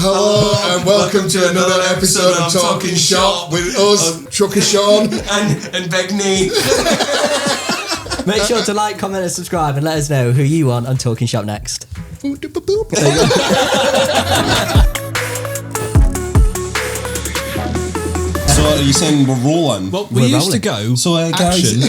Hello and welcome to another episode of Talkin Shop with us, Truckershaun and Bignath. Make sure to like, comment and subscribe and let us know who you want on Talkin Shop next. So are you saying we're rolling? Well, we used to go. So action,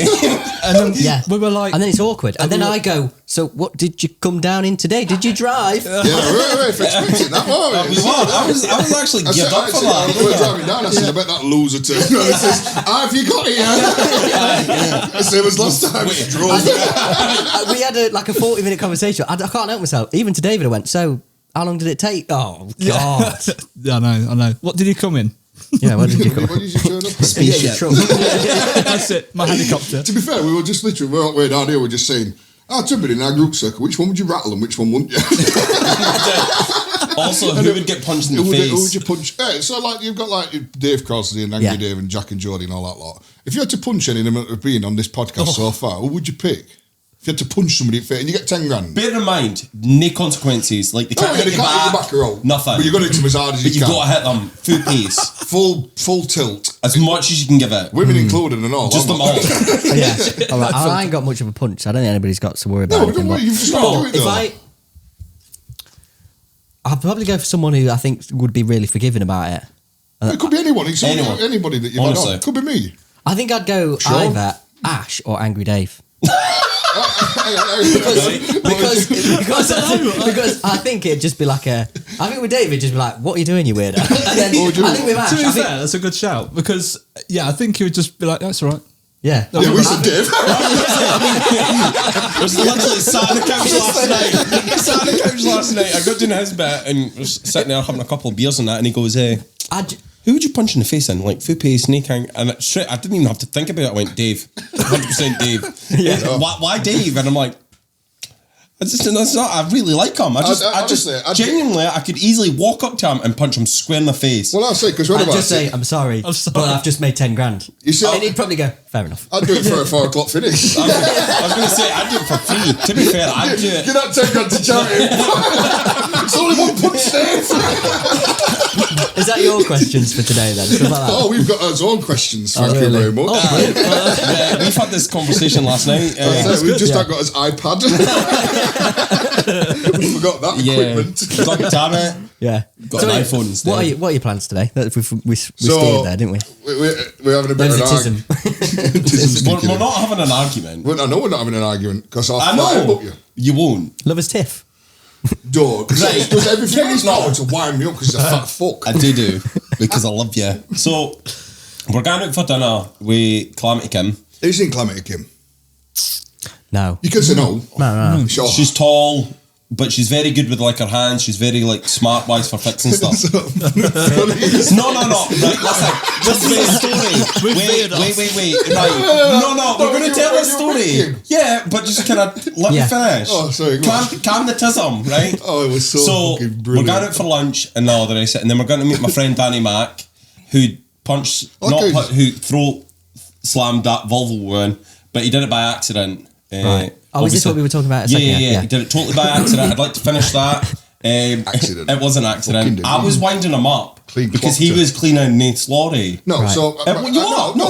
and then we were like, and then it's awkward. And then I go, so what did you come down in today? Did you drive? Yeah, we're expecting that, weren't we? I was actually geared up for that. We were driving down, I said, I bet that loser turned around and says, have you got it yet? Same as last time. We had a 40-minute conversation. I can't help myself. Even to David I went, so how long did it take? Oh, God. I know. What did you come in? Yeah, where did you come? What did you turn up? Spaceship. That's it, my helicopter. To be fair, we were just literally, we're all the way down here, we're just saying, somebody in our group circle, which one would you rattle and which one wouldn't you? Also, who would get punched in the face? Who would you punch? So you've got Dave Crossley and Angry Dave and Jack and Jody and all that lot. If you had to punch any of them that have been on this podcast so far, who would you pick? If you had to punch somebody in the face and you get 10 grand. Bear in mind, no consequences. Like they can't hit you back or all. nothing. But you've got to hit them as hard as you can. But you've got to hit them full pace. Full tilt. As much as you can give it. Women included and all. Just them all. Yeah. All right. I ain't got much of a punch. I don't think anybody's got to worry about No, don't worry. You've just got to do it though. I'd probably go for someone who I think would be really forgiving about it. It could be anyone. It's anybody that you might know. It could be me. I think I'd go either Ash or Angry Dave. because I think it'd just be like I think with David, just be like, what are you doing, you weirdo? And then I think with Ash, to be fair, that's a good shout because I think he would just be like, that's all right. Yeah. We said Dave. I was literally sat on the couch last night. I got doing his bit and was sitting there having a couple of beers and that, and he goes, who would you punch in the face in? Like, Fupe, Snake Hang. And straight, I didn't even have to think about it. I went, Dave. 100% Dave. Why Dave? And I'm like, I really like him. I genuinely, I could easily walk up to him and punch him square in the face. Well, I'll say, because I'd just say, I'm sorry, but I've just made 10 grand. You see, and he'd probably go, fair enough. I'd do it for a 4 o'clock finish. I was going to say, I'd do it for free. To be fair, I'd do it. You're not 10 grand to charity. It's only one punch, Dave. Is that your questions for today then? Like that? We've got our own questions. Thank you very much. We've had this conversation last night. We've just got his iPad. We forgot that equipment. We've got the tablet. Yeah. Got an iPhone instead. What are your plans today? We stayed there, didn't we? We're having a bit of an argument. We're not having an argument. I know we're not having an argument because I know you won't. Lover's tiff. Dog. Right. Does everything he's power to wind me up because he's a fat fuck. I do because I love you. So we're going out for dinner with Calamity Kim. Have you seen Calamity Kim? No. You can say no. No. Sure. She's tall, but she's very good with her hands. She's very smart wise for fixing stuff. No. Right, listen. This is a story. Wait. Right. No. We're going to tell a story. Yeah, but just kind of let me finish. Oh, sorry. Calm the tism, right? Oh, it was so fucking brilliant. We're going out for lunch and all the rest of it, and then we're going to meet my friend Danny Mack, who who throat slammed that Volvo one, but he did it by accident. Right. Is this what we were talking about? Yeah. He did it totally by accident. I'd like to finish that. Accident. It was an accident. I was winding him up because he was cleaning Nate's lorry. No, right. so you are. No.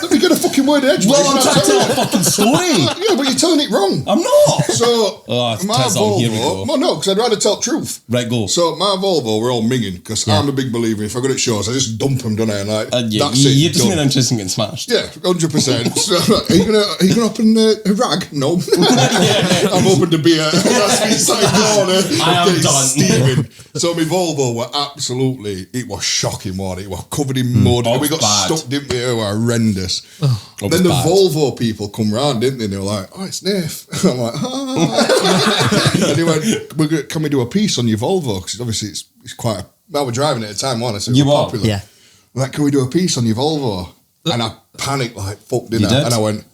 Let me get a fucking word edge. Well, I'm trying to tell a fucking story. Yeah, but you're telling it wrong. I'm not. So my Volvo. Well, no, because I'd rather tell the truth. Right, go. So my Volvo, we're all minging because I'm a big believer. If I go to shows, I just dump them, don't I? And that's it. You're just not interested in getting smashed. Yeah, 100%. So, are you gonna open a rag? No. I'm open to beer. That's me side corner. I am done. Steaming. So my Volvo were it was shocking, wasn't it? It was covered in mud. We got stuck, didn't we? It was horrendous. Then the Volvo people come round, didn't they? And they were like, "Oh, it's Nath." I'm like, and they went, "Can we do a piece on your Volvo? Because obviously it's quite. We're driving it at the time, wasn't it? So you are popular. Yeah. Like, can we do a piece on your Volvo? And I panicked like fuck, didn't I? Did? And I went,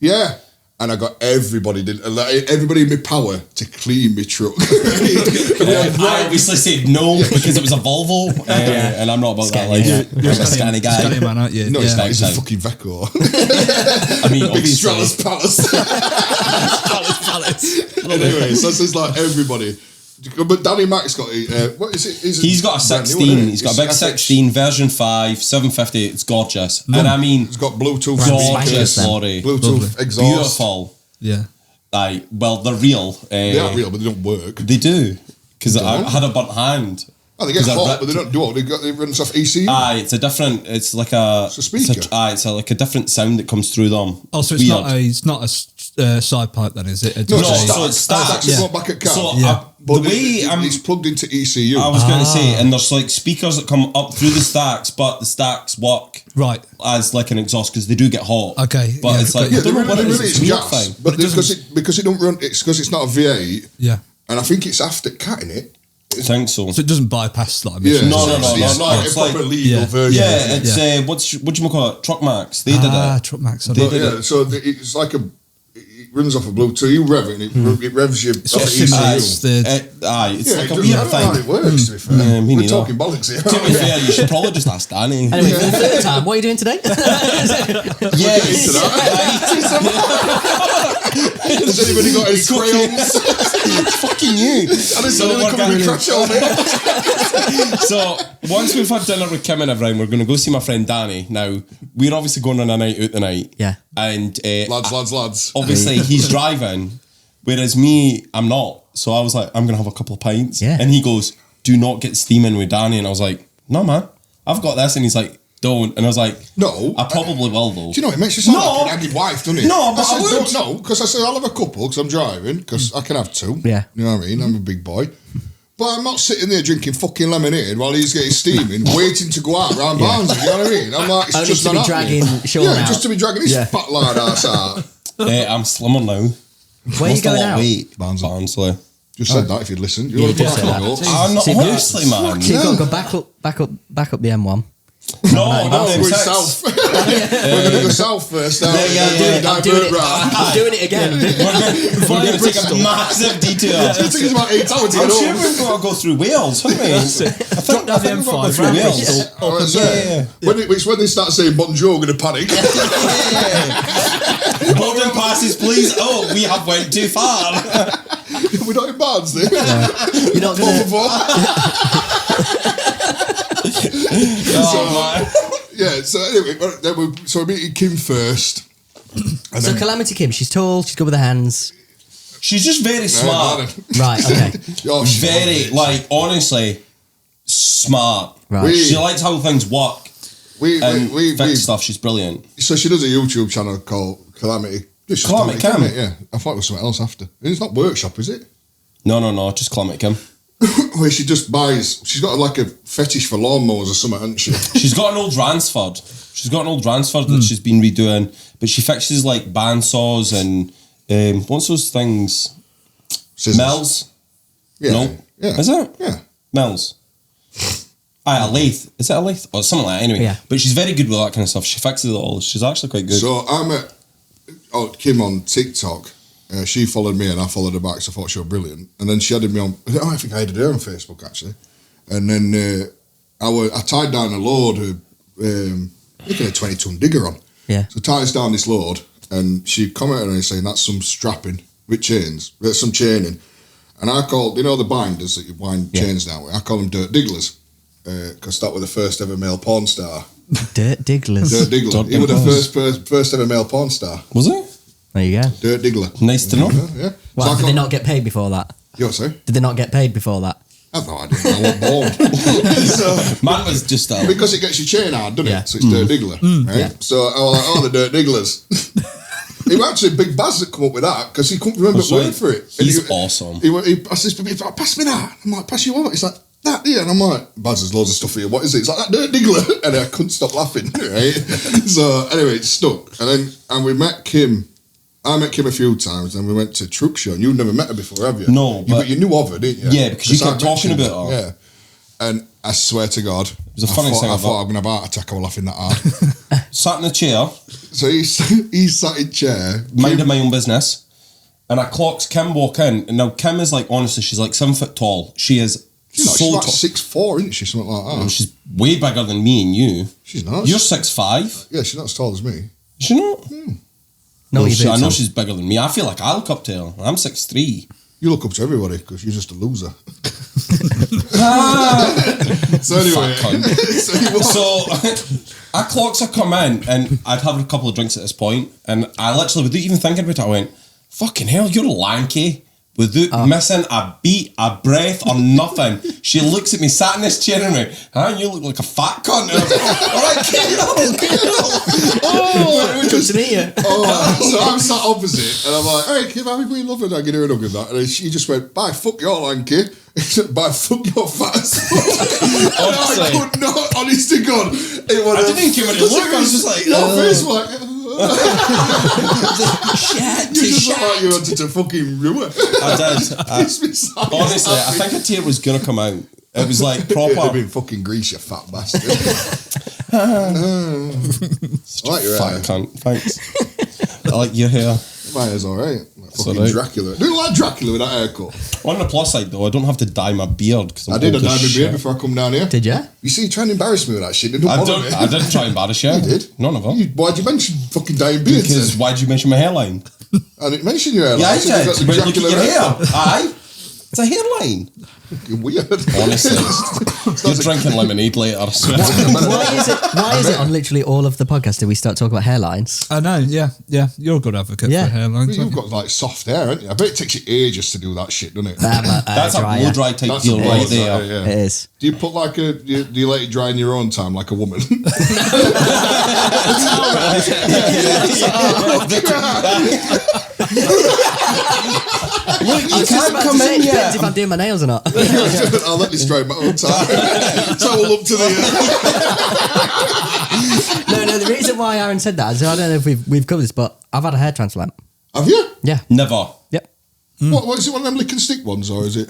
yeah. And I got everybody in my power to clean my truck. I obviously said no because it was a Volvo, and I'm not about that life. You're a scanny guy. Scanny man, aren't you? No, it's not. It's a fucking Veco. I mean, big Stratus Palace. Palace. Anyway, so it's like everybody. But Danny Mac's got what is it? He's got a 16. He's got a big 16, version 5, 750. It's gorgeous. And I mean, it's got Bluetooth, gorgeous lorry, Bluetooth exhaust, beautiful. Yeah. Well, they're real. They are real, but they don't work. They do because I had a burnt hand. Oh, they get hot, but they don't do it. They run stuff ECU. It's a different. It's like a. It's a speaker. It's like a different sound that comes through them. Oh, so it's not a side pipe then, is it? No, it's stacks. It's back at car. So but the way it's plugged into ECU. I was going to say, and there's like speakers that come up through the stacks, but the stacks work right as like an exhaust because they do get hot. Okay, but it's like they really it's gas, but because it don't run. It's because it's not a V8. Yeah, and I think it's after cutting it. I think so. So it doesn't bypass like No. It's like a proper legal version. Yeah, it's what do you call it? Truck Max. They did it. Truck Max. They did it. So it's like it runs off a Bluetooth. You rev it, and it revs you. It's off it's like a weird I don't know how thing. it works. To be fair, me we're neither. talking bollocks here. To be fair, you should probably just ask Danny. Anyway, for the third time, what are you doing today? Has anybody got any crayons? Fucking you. So once we've had dinner with Kim and everyone, we're going to go see my friend Danny. Now we're obviously going on a night out tonight. Yeah. And lads. Obviously he's driving, whereas me, I'm not. So I was like, I'm going to have a couple of pints. Yeah. And he goes, do not get steaming with Danny. And I was like, no man, I've got this. And he's like, don't. And I was like, no, I probably will though. Do you know, it makes you sound like an aggy wife, doesn't it? No, but I would. No, because I said I'll have a couple because I'm driving, because I can have two. Yeah. You know what I mean? I'm a big boy. But I'm not sitting there drinking fucking lemonade while he's getting steaming, waiting to go out round Barnsley, you know what I mean? I'm like, it's Only just to not be happening. dragging Shaun out. Just to be dragging his fat lard ass out. I'm slimmer now. Where are you going out? Barnsley. Just said that if you'd listened. You just said that. I'm not, honestly, man. So you've got to go back up the M1. No, we're going south. We're going to go south first. I'm doing it again. We're going to take a massive detour. It's going to take us about 8 hours to get I'm sure home. we've got to go through Wales, haven't we? I think down the we've got to M5 go through Wales. It's when they start saying bonjour, I'm going to panic. Boarding passes, please. Oh, we have went too far. We're not in Barnsley. You're not going to... So anyway, so we're meeting Kim first. So Calamity Kim, she's tall, she's good with her hands. She's just very smart. Right, okay. Very, honestly, smart. Right. She likes how things work. We fix stuff. She's brilliant. So she does a YouTube channel called Calamity. Calamity Kim. Yeah, I thought it was something else after. It's not Workshop, is it? No, just Calamity Kim. Where she just buys. She's got like a fetish for lawnmowers or something, hasn't she? She's got an old Ransford. That she's been redoing, but she fixes like bandsaws and what's those things? Scissors. Mills. Yeah. No. Yeah. Is it? Yeah. Mills. A lathe. Is it a lathe? Or something like that, anyway. Yeah. But she's very good with that kind of stuff. She fixes it all. She's actually quite good. So I met Kim on TikTok. She followed me and I followed her back, so I thought she was brilliant. And then she added me on, I think I added her on Facebook actually. And then I tied down a load of, looking at a 20-ton digger on. Yeah. So ties down this load and she commented on it saying that's some strapping with chains, that's some chaining. And I called, the binders that you wind chains down with, I call them dirt digglers. Because that was the first ever male porn star. Dirt digglers. Dirt diggler. He was the first ever male porn star. Was it? There you go. Dirt diggler. Nice to know. Yeah. Well, did they not get paid before that? You say? Did they not get paid before that? I have no idea. I wasn't born. Man was just because it gets your chain hard, doesn't Yeah. it? So it's dirt diggler. Right? Yeah. So I was like, the dirt digglers. It was actually Big Baz that come up with that because he couldn't remember the word for it. He's awesome. I said, pass me that. I'm like, pass you what? He's like, that, yeah. And I'm like, Baz, there's loads of stuff here. What is it? It's like, that dirt diggler. And I couldn't stop laughing. Right? So anyway, it stuck. And we met Kim. I met Kim a few times and we went to Truckershaun. You've never met her before, have you? No. But you knew of her, didn't you? Yeah, because you kept talking about her. Yeah. And I swear to God, it was a funny thing. I thought I'm going to have a heart attack. I was laughing that hard. Sat in the chair. So he sat in chair. Minding my own business. And I clocks Kim walk in. And now Kim is honestly, she's 7 foot tall. She is she's so like tall. 6'4", isn't she? Something like that. No, she's way bigger than me and you. She's not. You're 6'5". Yeah, she's not as tall as me. Is she not? No, I know she's bigger than me. I feel like I look up to her. I'm 6'3". You look up to everybody because you're just a loser. So anyway, so I clocks had come in and I'd had a couple of drinks at this point, and I literally, without even thinking about it, I went, "Fucking hell, you're lanky." Without missing a beat, a breath, or nothing. She looks at me, sat in this chair, and went, you look like a fat cunt. And I was like, all right, Good to meet you. So I'm sat opposite, and I'm like, "Hey, Kim, how we love it?" I get her a hug and that. And she just went, "Bye, fuck your lanky." "Bye, fuck your fat as fuck." I could not, honest to God. I didn't give it a look, I was just like, your face was like, Shit. you just looked like you wanted to fucking ruin. I did. Honestly, I think a tear was gonna come out. It was like proper. It'd have been fucking grease, you fat bastard. I like your fat hair. cunt. Thanks. I like your hair. My hair's alright. Like fucking alright. Dracula. Do you like Dracula with that haircut? On the plus side though, I don't have to dye my beard because I did a dye my beard before I come down here. Did you? You see, you're trying to embarrass me with that shit. I didn't try and embarrass you. You did. None of them. Why'd you mention fucking dyeing beards? Because why'd you mention my hairline? I didn't mention your hairline. Yeah, I said you got did. the But look at Dracula your hair. haircut. Aye. It's a hairline. Fucking weird. Honestly. You're drinking lemonade later, I swear. Why is it on literally all of the podcasts do we start talking about hairlines? I know, yeah. You're a good advocate Yeah. for hairlines. You've got like soft hair, haven't you? I bet it takes you ages to do that shit, doesn't it? That's a blow dry type That's deal a blow right dry, there. yeah. It is. Do you put like do you let it dry in your own time like a woman? Look, you Just can't about come to say, in it depends yet. if I'm doing my nails or not. I'll let you dry in my own time. Towel up to the No, the reason why Aaron said that is I don't know if we've covered this, but I've had a hair transplant. Have you? Yeah. Never. Yep. What is it? One of them lick and stick ones, or is it?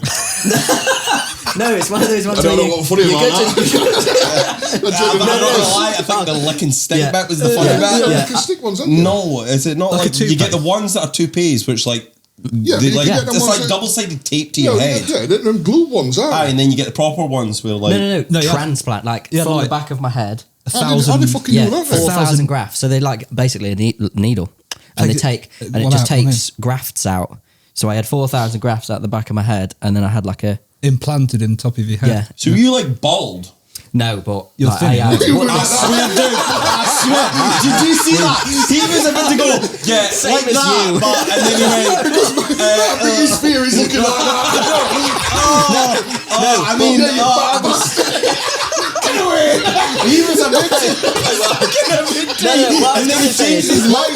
No, it's one of those ones I don't where know what funny about that. I'm not gonna lie, I think the lick and stick Yeah. bit was the funny Yeah, bit. lick and stick ones, haven't you? No, is it not Like a like you get toupee? the ones that are toupees, which like Yeah, they you like get them it's ones like that- double-sided tape to your head. Yeah, them glue ones, aren't Aye, they? and then you get the proper ones where like No, No, yeah. transplant, like Yeah, from like- the back of my head. How they fucking Yeah, do that? 4,000 grafts. So they like basically a needle, and Take it one just out, takes grafts out. So I had 4,000 grafts out the back of my head, and then I had like a implanted in the top of your head. yeah. So you like bald? No, but You're like, thin, I You were I like swear, dude. I swear. Did you see that? He was about to go, yeah, Same like as that, you. but, and then he went, that biggest fear is looking like that. I mean, he was a bit. what I was And then gonna he say changed is- his mind.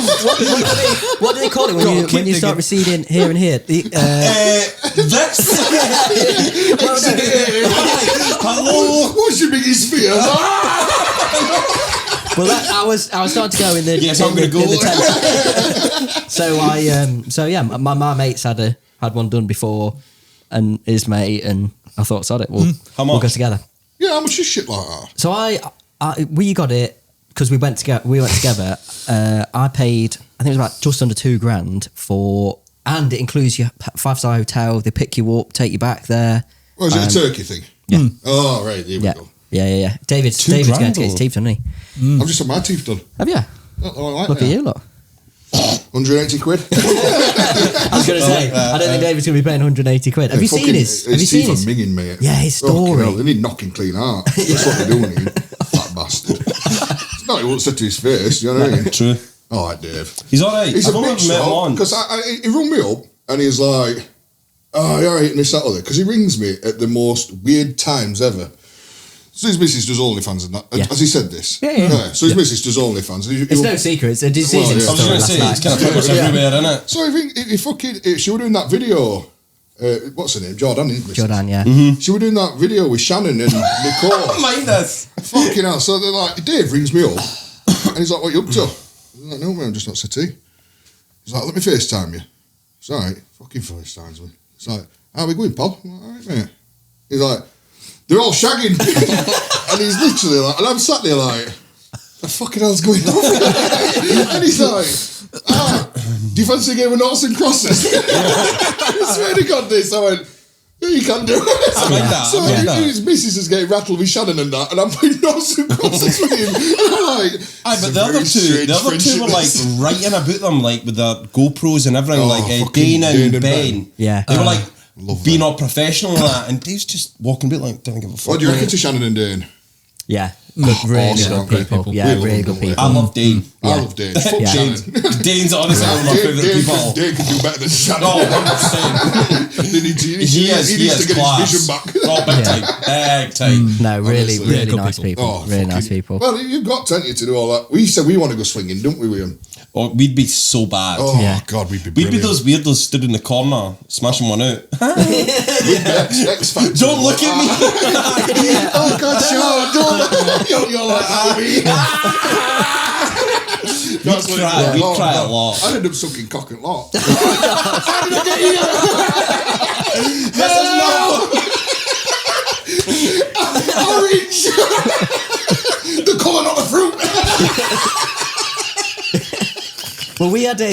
what do they call it when you start receding here and here? This. Hello. What's your biggest fear? Well, I was starting to go in the Yes, I'm in gonna the, in the Google tent. So my mates had one done before, and his mate, and I thought, sod it, we'll go together. Yeah, how much is shit like that? So we got it because we went together. I paid, I think it was about just under $2,000 for, and it includes your 5-star hotel. They pick you up, take you back there. Or is it a turkey thing? Yeah. Oh, right, here we Yeah, go. yeah. David's $2,000 going to get his teeth done, isn't he? I've just had my teeth done. Have you? Oh, I like Look that. at you, look. 180 quid. I was going to say, I don't think David's going to be paying 180 quid. Have you seen his? Have you seen teeth his? are minging, mate. Yeah, his Fucking story. hell, they need knocking clean out. That's what they're doing, you fat bastard. It's not, he won't say to his face, you know what I mean? True. All right, Dave. He's alright. He's I've a only bitch, met him though, once. because he rung me up and he's like, "Oh, you're alright," and this, that, other. Because he rings me at the most weird times ever. So his missus does OnlyFans and that. Yeah. Has he said this? Yeah. So his missus does OnlyFans. It's no secret. It's a disease Well, yeah. I was going to say, it's kind of pretty much everywhere, isn't it? So he fucking, she were doing that video. What's her name? Jordan, isn't it? Jordan, yeah. She were doing that video with Shannon and Nicole. Mind us. Fucking hell. So they're like, Dave rings me up and he's like, "What you up to?" I'm like, "No, man, I'm just not city." He's like, "Let me FaceTime you." It's all right. Fucking FaceTimes me. It's like, "How we going, pal?" I'm like, "All right, mate." He's like, "They're all shagging." And he's literally like, and I'm sat there like, "The fucking hell's going on?" And he's like, "Do you fancy a game of noughts and crosses?" I swear to God, this. I went, You can't do it. I like that. So his missus is getting rattled with Shannon and that, and I'm putting notes and crosses with him. And I'm like, but the other two were like writing about them, like with the GoPros and everything, Dane and Ben. Yeah. They were like being all professional and that, and Dave's just walking about like, didn't give a fuck. What do you reckon to Shannon and Dane? Yeah. Really Awesome. good people. Yeah, really good people. I love Dane. I love Dane. Fuck Shannon. Dane's honestly one of my favourite people. Dane can do better than Shannon. Oh, 100%. He needs to get class. his vision back. Oh, big time. No, really, Honestly. really nice people. Really nice people. Well, you've got plenty to do all that. We said we want to go swinging, don't we, William? Oh, we'd be so bad. Oh, God, we'd be brilliant. We'd be those weirdos stood in the corner, smashing one out. X Factor. Don't look at me. Oh, God, Sean, don't look at me. You're like Harry. We try a lot. I ended up sucking cock and lot. Orange. The colour, not the fruit. Well, we had a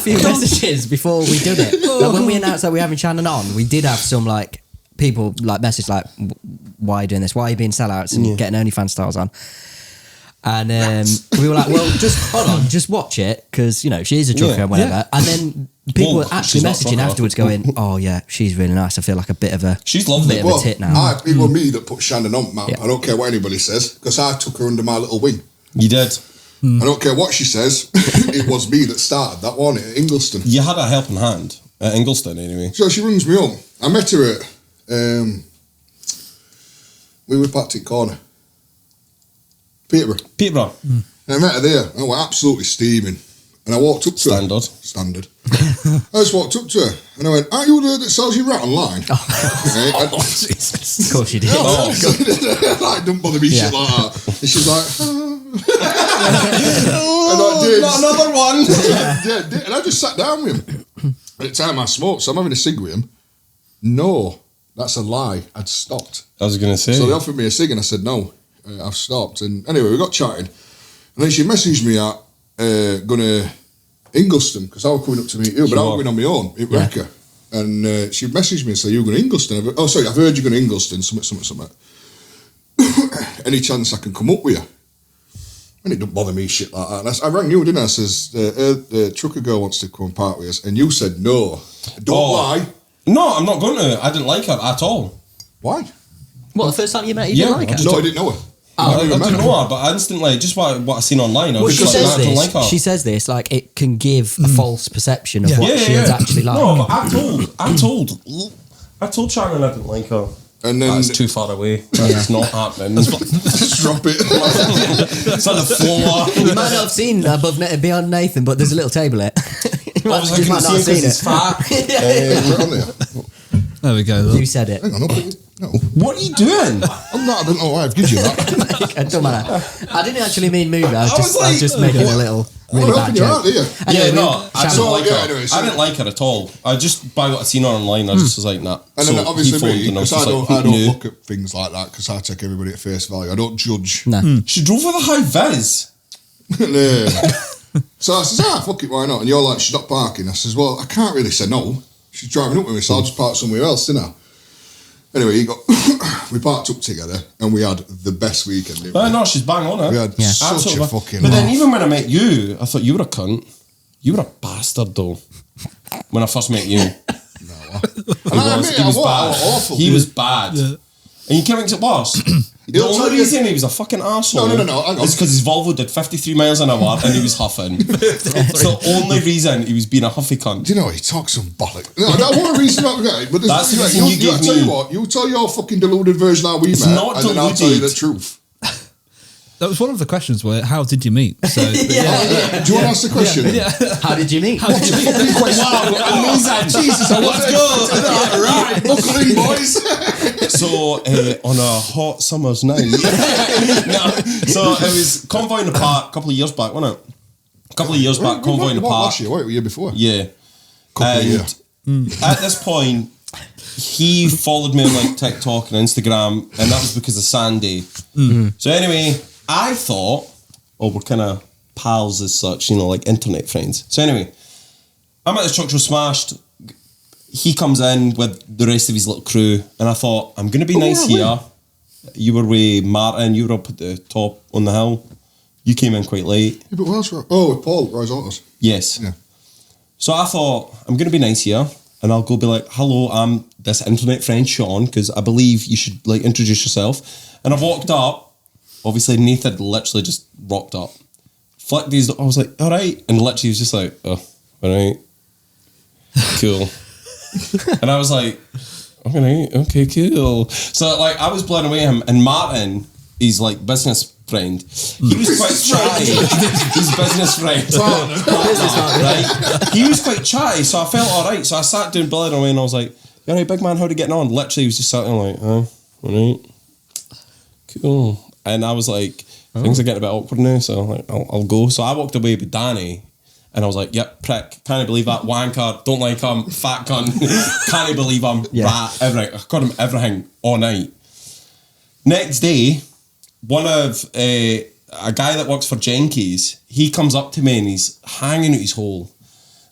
few messages before we did it. Like when we announced that we were having Shannon on, we did have some like people like message like, "Why are you doing this? Why are you being sellouts and getting OnlyFans stars on?" And we were like, "Well, just hold on, just watch it because she is a trucker and whatever." Yeah. And then people were actually messaging afterwards, going, "Oh yeah, she's really nice. I feel like a bit of a she's lovely. bit of a tit now." It was me that put Shannon on, man. Yeah. I don't care what anybody says because I took her under my little wing. You did. I don't care what she says. It was me that started that one at Ingleston. You had a helping hand at Ingleston, anyway. So she rings me up. I met her at we were parked in corner, Peterborough. And I met her there. I was absolutely steaming. And I walked up to her. Standard. I just walked up to her and I went, "Aren't you the that sells your rat online?" Jesus. Of course you did. Like, don't bother me shit like that. And she's like, not another one. And I just sat down with him. At the time I smoked, so I'm having a cig with him. No, that's a lie. I'd stopped. I was going to say. So they offered me a cig and I said, no, I've stopped. And anyway, we got chatting. And then she messaged me at going to Ingleston because I was coming up to meet you, but I was going on my own at Wrecker. And she messaged me and said, "You're going to Ingleston?" I've heard you're going to Ingleston, something. Any chance I can come up with you? And it don't bother me shit like that. And I rang you, didn't I? I says, the trucker girl wants to come and part with us. And you said no. Don't lie. No, I'm not going to. I didn't like her at all. Why? What, the first time you met her, you didn't like her? No, I didn't know her. I didn't know her, but I instantly, just what I seen online, I was she just like, I don't like her. She says this, like, it can give a false perception of what she is actually like. No, but I told Shannon I didn't like her. And then that's too far away. It's not happening. Drop it. It's on the floor. You might not have seen beyond Nathan, but there's a little table here. You might not have seen it. There we go. You said it. Hang on, no. What are you doing? I'm not. I don't know why I've given you that. It don't matter. I didn't actually mean move. I was just making a little really bad joke. Anyway, I didn't like her at all. I just, by what I seen her online, I just was like, nah. And then obviously me, because I don't look at things like that because I take everybody at face value. I don't judge. No. She drove with a high vis. So I says, fuck it, why not? And you're like, she's not parking. I says, well, I can't really say no. She's driving up with me, so I'll just park somewhere else, didn't I? Anyway, we parked up together and we had the best weekend. No, she's bang on it. We had such a fucking But then even when I met you, I thought you were a cunt. You were a bastard though. When I first met you. He was bad. He was bad. Yeah. And you can't think it was. The only reason he was a fucking arsehole is because his Volvo did 53 miles an hour and he was huffing. It's the only reason he was being a huffy cunt. Do you know, he talks some bollock. No, that wasn't a reason about the guy. But that's the reason you gave me. Tell you what, you tell your fucking deluded version how we met, and then I'll tell you the truth. That was one of the questions where, how did you meet? So, Do you want to ask the question? Yeah. How did you meet? Wow, amazing. Jesus, let's go. Right, buckle in, boys. So, on a hot summer's night. So, it was Convoy in the Park a couple of years back, wasn't it? A couple of years back, Convoy in the Park. Last year, what, the year before? Yeah. Couple of years. At this point, he followed me on like TikTok and Instagram, and that was because of Sandy. So anyway, I thought, we're kind of pals as such, like internet friends. So anyway, I'm at this truck show smashed. he comes in with the rest of his little crew, and I thought, I'm going to be nice here. You were with Martin, you were up at the top on the hill. You came in quite late. Yeah, but where's with Paul, Roy's Autos. Yes. Yeah. So I thought, I'm going to be nice here, and I'll go be like, hello, I'm this internet friend Sean, because I believe you should like introduce yourself. And I walked up, obviously Nath had literally just rocked up. Flicked these, I was like, all right. And literally he was just like, oh, all right. Cool. And I was like, all right, okay, cool. So like I was blown away him, and Martin, he's like business friend. He was quite chatty. His business friend. Right? He was quite chatty, so I felt alright. So I sat down blown away and I was like, all right, big man, how are you getting on? Literally he was just sat there like, oh, all right. Cool. And I was like, things are getting a bit awkward now, so like, I'll go. So I walked away with Danny, and I was like, yep, prick, can't believe that, wanker, don't like him, fat cunt, can't believe him, rat, everything. I got him everything all night. Next day, one of a guy that works for Jenkies, he comes up to me and he's hanging out his hole.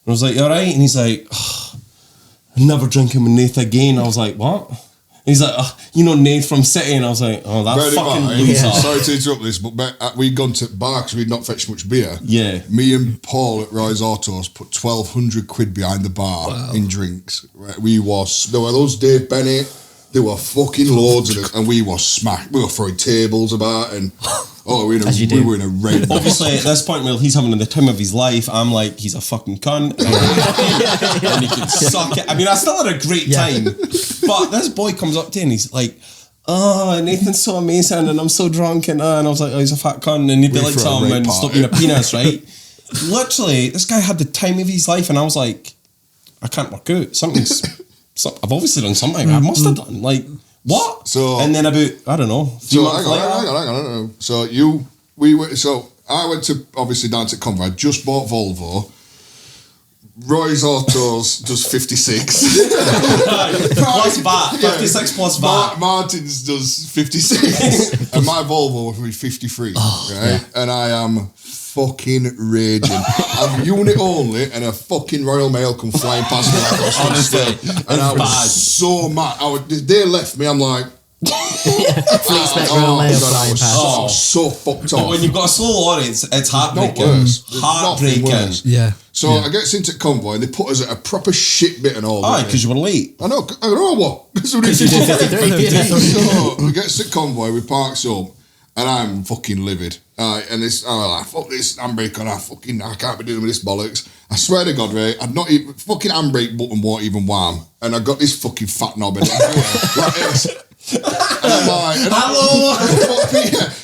And I was like, you all right? And he's like, oh, I'm never drinking with Nath again. I was like, what? And he's like, oh, you know Nath from City? And I was like, oh, that fucking loser. Yeah. Sorry to interrupt this, but we'd gone to bar because we'd not fetched much beer. Yeah. Me and Paul at Roy's Autos put 1,200 quid behind the bar in drinks. Right? There were those Dave Bennett. There were fucking loads of them, and we were smacked. We were throwing tables about, and we were in a rage. Obviously, at this point, he's having the time of his life. I'm like, he's a fucking cunt, and he can suck it. I mean, I still had a great time, but this boy comes up to me and he's like, oh, Nathan's so amazing, and I'm so drunk, and I was like, oh, he's a fat cunt, and he'd be like, something, and stop being a penis, right? Literally, this guy had the time of his life, and I was like, I can't work out. I've obviously done something. I must have done. Like, what? So, and then about, I don't know. Hang on. So I went to, obviously, down to Convoy. I just bought Volvo. Roy's Autos does 56. Plus VAT. 56 plus VAT. Martin's does 56. And my Volvo was 53. Right? Yeah. And I am fucking raging. I'm unit only, and a fucking Royal Mail come flying past me across the street. And I was so mad. They left me, I'm like, Fleet Spec Royal Mail flying past. I was so fucked off. But when you've got a slow lorry, it's heartbreaking. Not worse. Heartbreaking. Yeah. So I get into Convoy, and they put us at a proper shit bit and all. Aye, because you were late. I know what. Because you did 53. So we get to Convoy, we parks up, and I'm fucking livid. And it's like, fuck this handbrake on, I can't be dealing with this bollocks. I swear to God, right, I'd not even, fucking handbrake button won't even warm. And I got this fucking fat knob in it. Like this. And I'm like, hello.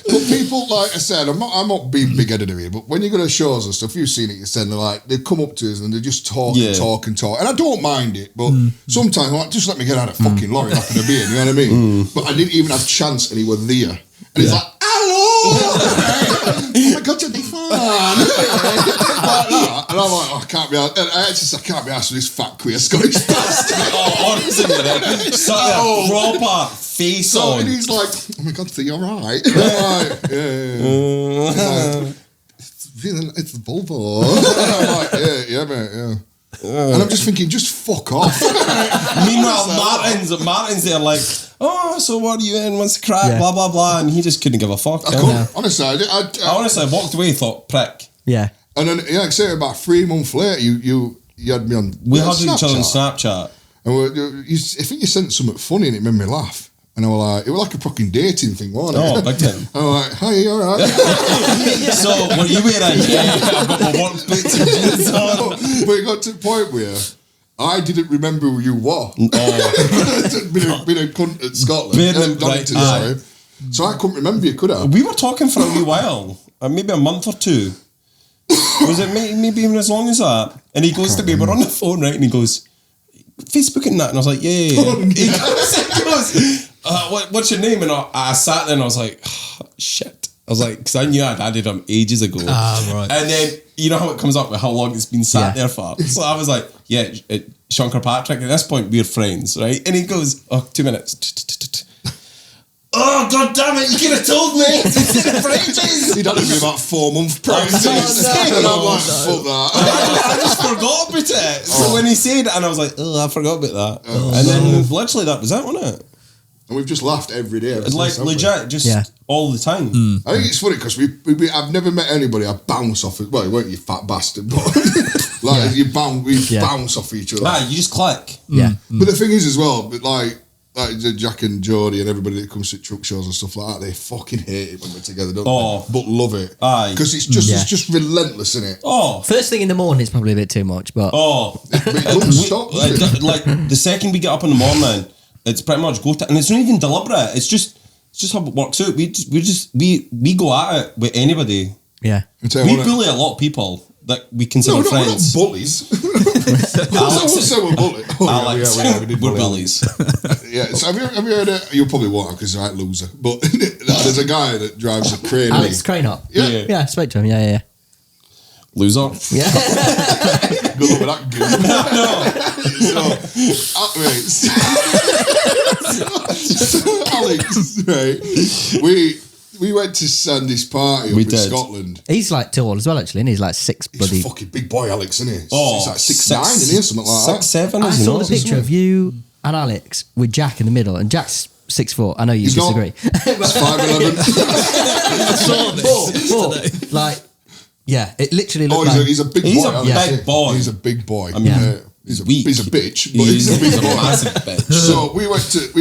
But people, like I said, I'm not being big-headed here, but when you go to shows and stuff, you've seen it, you said, they come up to us and they just talk and talk and talk. And I don't mind it, but sometimes I'm like, just let me get out of fucking lorry up in a beer, you know what I mean? But I didn't even have a chance, and he was there. And he's like, hello! Oh my God, you're fun! Like that. And I'm like, I can't be asked. And I can't be asked with this fat queer Scottish bastard. Honestly, proper face on. And he's like, oh my God, you're right. And I'm like, yeah. It's the Volvo. And I'm like, yeah, mate, yeah. And I'm just thinking, just fuck off. Meanwhile, Martin's there like, oh, so what are you in? What's the crack? Blah, blah, blah. And he just couldn't give a fuck. Honestly, I honestly walked away, thought, prick. Yeah. And then, like I say, about 3 months later, you had me on We had each other on Snapchat. And I think you sent something funny and it made me laugh. And I was like, it was like a fucking dating thing, wasn't it? Oh, big time. I was like, hi, you alright? So, what are you wearing? I've got my work boots and jeans on. But it got to the point where I didn't remember who you were. Been a cunt at Scotland. Sorry. So I couldn't remember you, could I? We were talking for a wee while. Maybe a month or two. Was it maybe even as long as that? And he goes to me, we're on the phone, right? And he goes, Facebook and that. And I was like, yeah. He goes, what's your name? And I sat there and I was like, oh, shit. I was like, because I knew I'd added him ages ago. Right. And then, you know how it comes up with how long it's been sat there for? So I was like, yeah, Sean Kirkpatrick. At this point, we're friends, right? And he goes, 2 minutes. oh, god damn it, you could have told me. It's been for ages. He'd had to be about 4 months prices. And I'm like, fuck that. I just forgot about it. So when he said it, and I was like, oh, I forgot about that. And then literally that was that, wasn't it? And we've just laughed every day. It's like legit, just all the time. I think it's funny because I've never met anybody I bounce off of. Well, you weren't, you fat bastard, but like we bounce off each other. Nah, you just click. Yeah. But the thing is as well, but like Jack and Jodie and everybody that comes to truck shows and stuff like that, they fucking hate it when we're together, don't they? But love it. Aye. Because it's just relentless, isn't it? Oh. First thing in the morning is probably a bit too much, but It doesn't stop, does it? Like the second we get up in the morning, it's pretty much go to, and it's not even deliberate. It's just how it works out. We go at it with anybody. yeah. We bully a lot of people that we consider friends. We're not bullies. Alex said we're bullies. Alex, we did we're bully bullies. Yeah, so have you heard it? You probably won't because you're a loser. But there's a guy that drives a crane. Alex Crane up. Yeah. Yeah, I spoke to him. Yeah. Loser. Yeah. Good luck with that So Alex, right? We went to Sandy's party up in Scotland. He's like tall as well, actually, and he's like 6 He's bloody. a fucking big boy, Alex, isn't he? Oh, he's like 6'9", isn't he? Or something like that. 6'7". I saw the picture of you and Alex with Jack in the middle, and Jack's 6'4". I know you He's disagree. It's 5'11". I saw this today. Like, yeah, it literally looked like... He's a big boy. He's a big boy. He's a big boy. I mean, he's weak. He's a bitch, but he's a big boy. Massive bitch. So we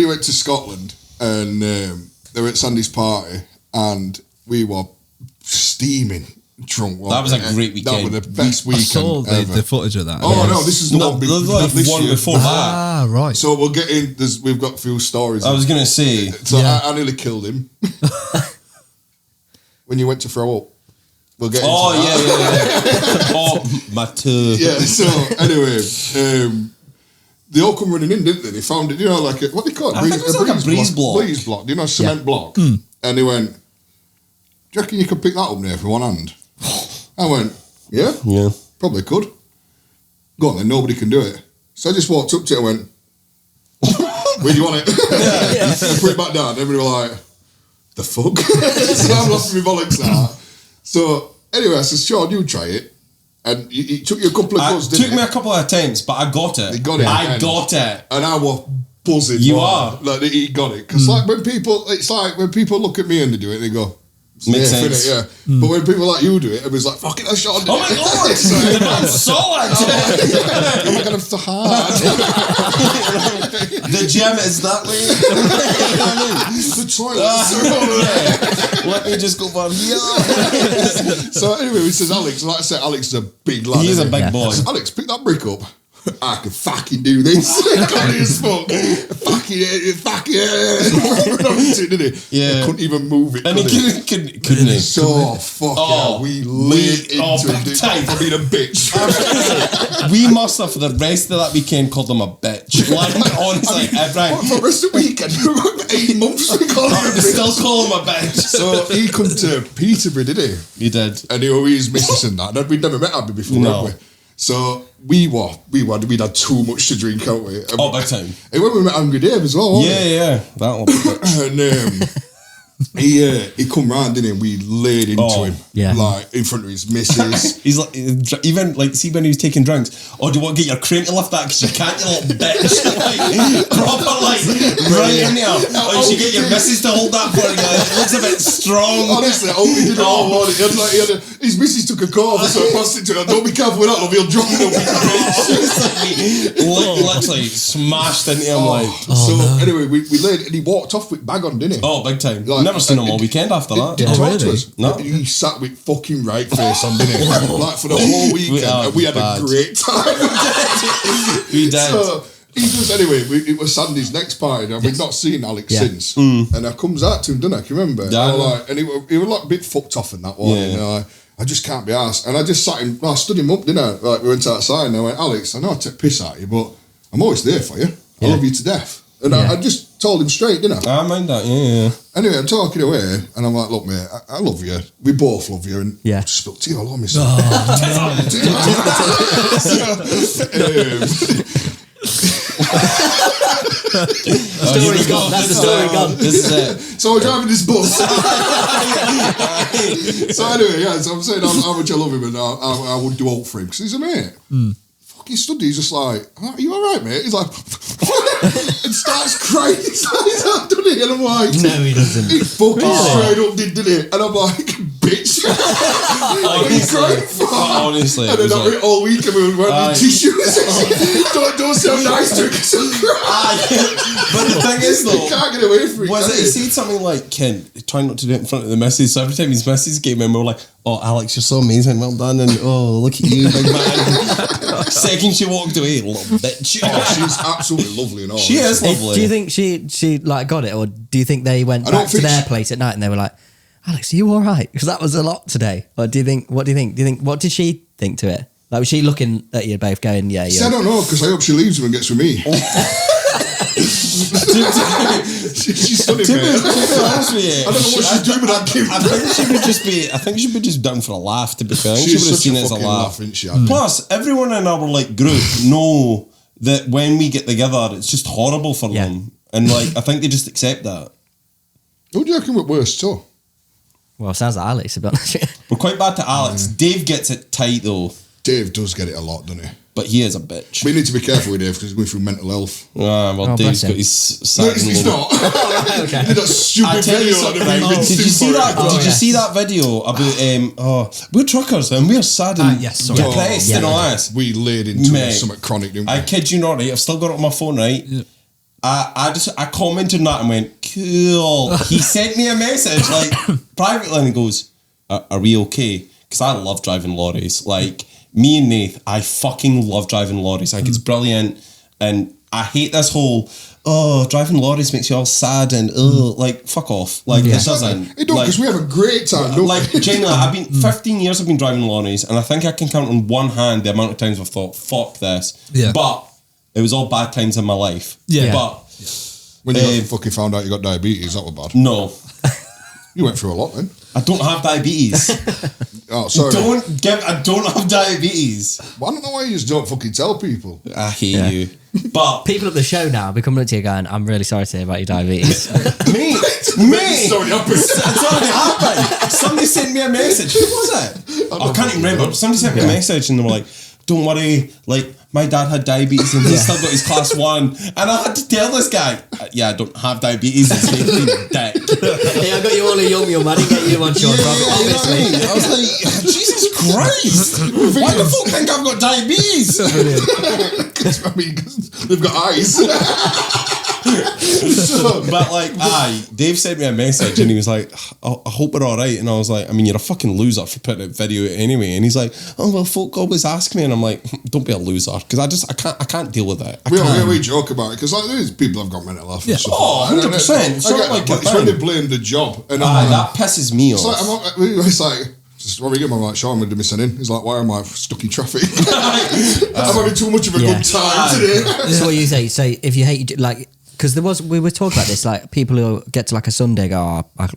went to Scotland, and they were at Sandy's party, and we were steaming drunk. That was a great weekend. That was the best weekend I saw ever. the footage of that. Oh no, this is the one. This one before that. Ah, right. So we'll get in. We've got a few stories. I was gonna say. So I nearly killed him when you went to throw up. We'll get into that. Yeah. Oh, my two. Yeah. So anyway, they all come running in, didn't they? They found it, like what they call it? I think it was like a breeze block. Breeze block, cement block. And they went, "Do you reckon you could pick that up there for one hand?" I went, "Yeah, probably could." Go on then, nobody can do it. So I just walked up to it and went, "Where do you want it?" I put it back down. Everybody were like, "The fuck?" So I'm lost my bollocks now. So anyway, I said, "Sean, you try it." And it took you a couple of goes, didn't it? Took me a couple of attempts, but I got it. He got it. I got it. And I was buzzing. You are. Like, he got it. Because it's like when people look at me and they do it, they go, Makes sense. Yeah. But when people like you do it, it was like, fucking hell, Sean did Oh my it. god! The man's solid! Oh my god, I'm so hard. The gym is that way. The toilet's over there. Let me just go from here. So anyway, we says Alex. Like I said, Alex is a big lad. He's a isn't he? big boy. Alex, pick that brick up. I can fucking do this. Can't as fuck. Fucking did he? Yeah. I couldn't even move it. And he couldn't he? So fucking we laid into it for being a bitch. We must have for the rest of that weekend called him a bitch. Like honestly, for the rest of the weekend, 8 months we call him a bitch. Still call him a bitch. So he come to Peterborough, did he? He did. And he always misses and that. We'd never met Abby before, No. had we? So we'd had too much to drink, hadn't we? Oh, big time. And when we met Angry Dave as well, wasn't he? Yeah. That'll be bitch. And he come round, didn't he? We laid into him, like in front of his missus. He's like, even like, see when he was taking drinks. Oh, do you want to get your crane to lift that? Because you can't, you little bitch. Like, proper, like, right in there. Oh, you should get your missus to hold that for you. It looks a bit strong. Honestly, I hope he did it all morning. His missus took a call, so I passed it to her. Don't be careful with that, love. He'll drop you. Literally smashed into him. Anyway, we laid, and he walked off with bag on, didn't he? Oh, big time. Like, never seen him all weekend after that. Didn't talk to really? us. No. He sat with fucking right face on, didn't he? Like for the whole weekend, and we had a great time. We did. So he was anyway. It was Sandy's next party, and we'd not seen Alex since. And I comes out to him, didn't I? Can you remember? Yeah. And he was like a bit fucked off in that one. Yeah. I just can't be arsed. And I just sat him. I stood him up, didn't I? Like we went outside, and I went, Alex, I know I take piss at you, but I'm always there for you. I love you to death. And I just told him straight, didn't I? I mind that, yeah. Anyway, I'm talking away, and I'm like, look, mate, I love you. We both love you. And I just spilled tea all on myself. Story gone. That's the story gone. This is it. So we're driving this bus. So anyway, yeah. So I'm saying how much I love him, and I would do alt for him because he's a mate. Fucking stood there, he's just like, "Are you all right, mate?" He's like, and starts crying. He's like, done it, and I'm like, no, he doesn't. He fucking straight up did it, and I'm like, bitch. Honestly, and then all week we were wearing tissues. don't sound nice to him because I'm crying. But the thing is, though, you can't get away from it. He said something like, "Ken, try not to do it in front of the missus." So every time his missus came in, we were like, "Oh, Alex, you're so amazing, well done," and "Oh, look at you, big man." Second she walked away, little bitch. Oh, she's absolutely lovely and all. She is lovely. Do you think she like got it, or do you think they went back to their place at night and they were like, "Alex, are you all right?" Because that was a lot today. Or do you think? What did she think to it? Like, was she looking at you both going, "Yeah"? I don't know, because I hope she leaves him and gets with me. She's stunning, man. I don't know what she's doing with that kid. I think she'd be just down for a laugh, to be fair. She's she would have such seen a it as a fucking laugh. isn't she? Plus, everyone in our group know that when we get together, it's just horrible for them. And I think they just accept that. Who do you reckon with worse too? Well, it sounds like Alex, to be honest. We're quite bad to Alex. Dave gets it tight though. Dave does get it a lot, doesn't he? But he is a bitch. We need to be careful with Dave because he's going through mental health. Dave's got his No, he's not. Okay. He did that stupid video on him. Did you see that? Did you see that video about we're truckers and we're sad and depressed and all that? We laid into something chronic, didn't we? I kid you not, right? I've still got it on my phone, right? Yeah. I commented on that and went, cool. He sent me a message privately and he goes, are we okay? Because I love driving lorries. Me and Nath, I fucking love driving lorries. I think it's brilliant. And I hate this whole, driving lorries makes you all sad and, fuck off. It doesn't. It don't, because we have a great time, don't we? Genuinely, I've been 15 years I've been driving lorries, and I think I can count on one hand the amount of times I've thought, fuck this. Yeah. But it was all bad times in my life. Yeah. But when you fucking found out you got diabetes, that was bad. No. You went through a lot then. I don't have diabetes. Oh, sorry. I don't have diabetes. Well, I don't know why you just don't fucking tell people. I hate you. But people at the show now be coming up to you going, "I'm really sorry to hear about your diabetes." me. It's already happened. It's already happened. Somebody sent me a message. Who was it? I can't even remember. Somebody sent me a message and they were like, "Don't worry, my dad had diabetes and he's still got his class 1." And I had to tell this guy, I don't have diabetes. It's making dick. Hey, I got you all a yum, man. I get you on Sean, obviously. I was like, Jesus Christ. Why the fuck think I've got diabetes? Because they've got eyes. But Dave sent me a message and he was like, I hope we're alright. And I was like, you're a fucking loser for putting a video out anyway. And he's like, oh well, folk always ask me. And I'm like, don't be a loser, because I can't deal with it. We joke about it because there's people have got mental health and stuff. 100%. It's when they blame the job, and that pisses me off. It's like what we get, I'm like, Sean, when did we send in? He's like, why am I stuck in traffic? I'm having too much of a good time today. So what you say? So if you hate, because we were talking about this, people who get to a Sunday go, I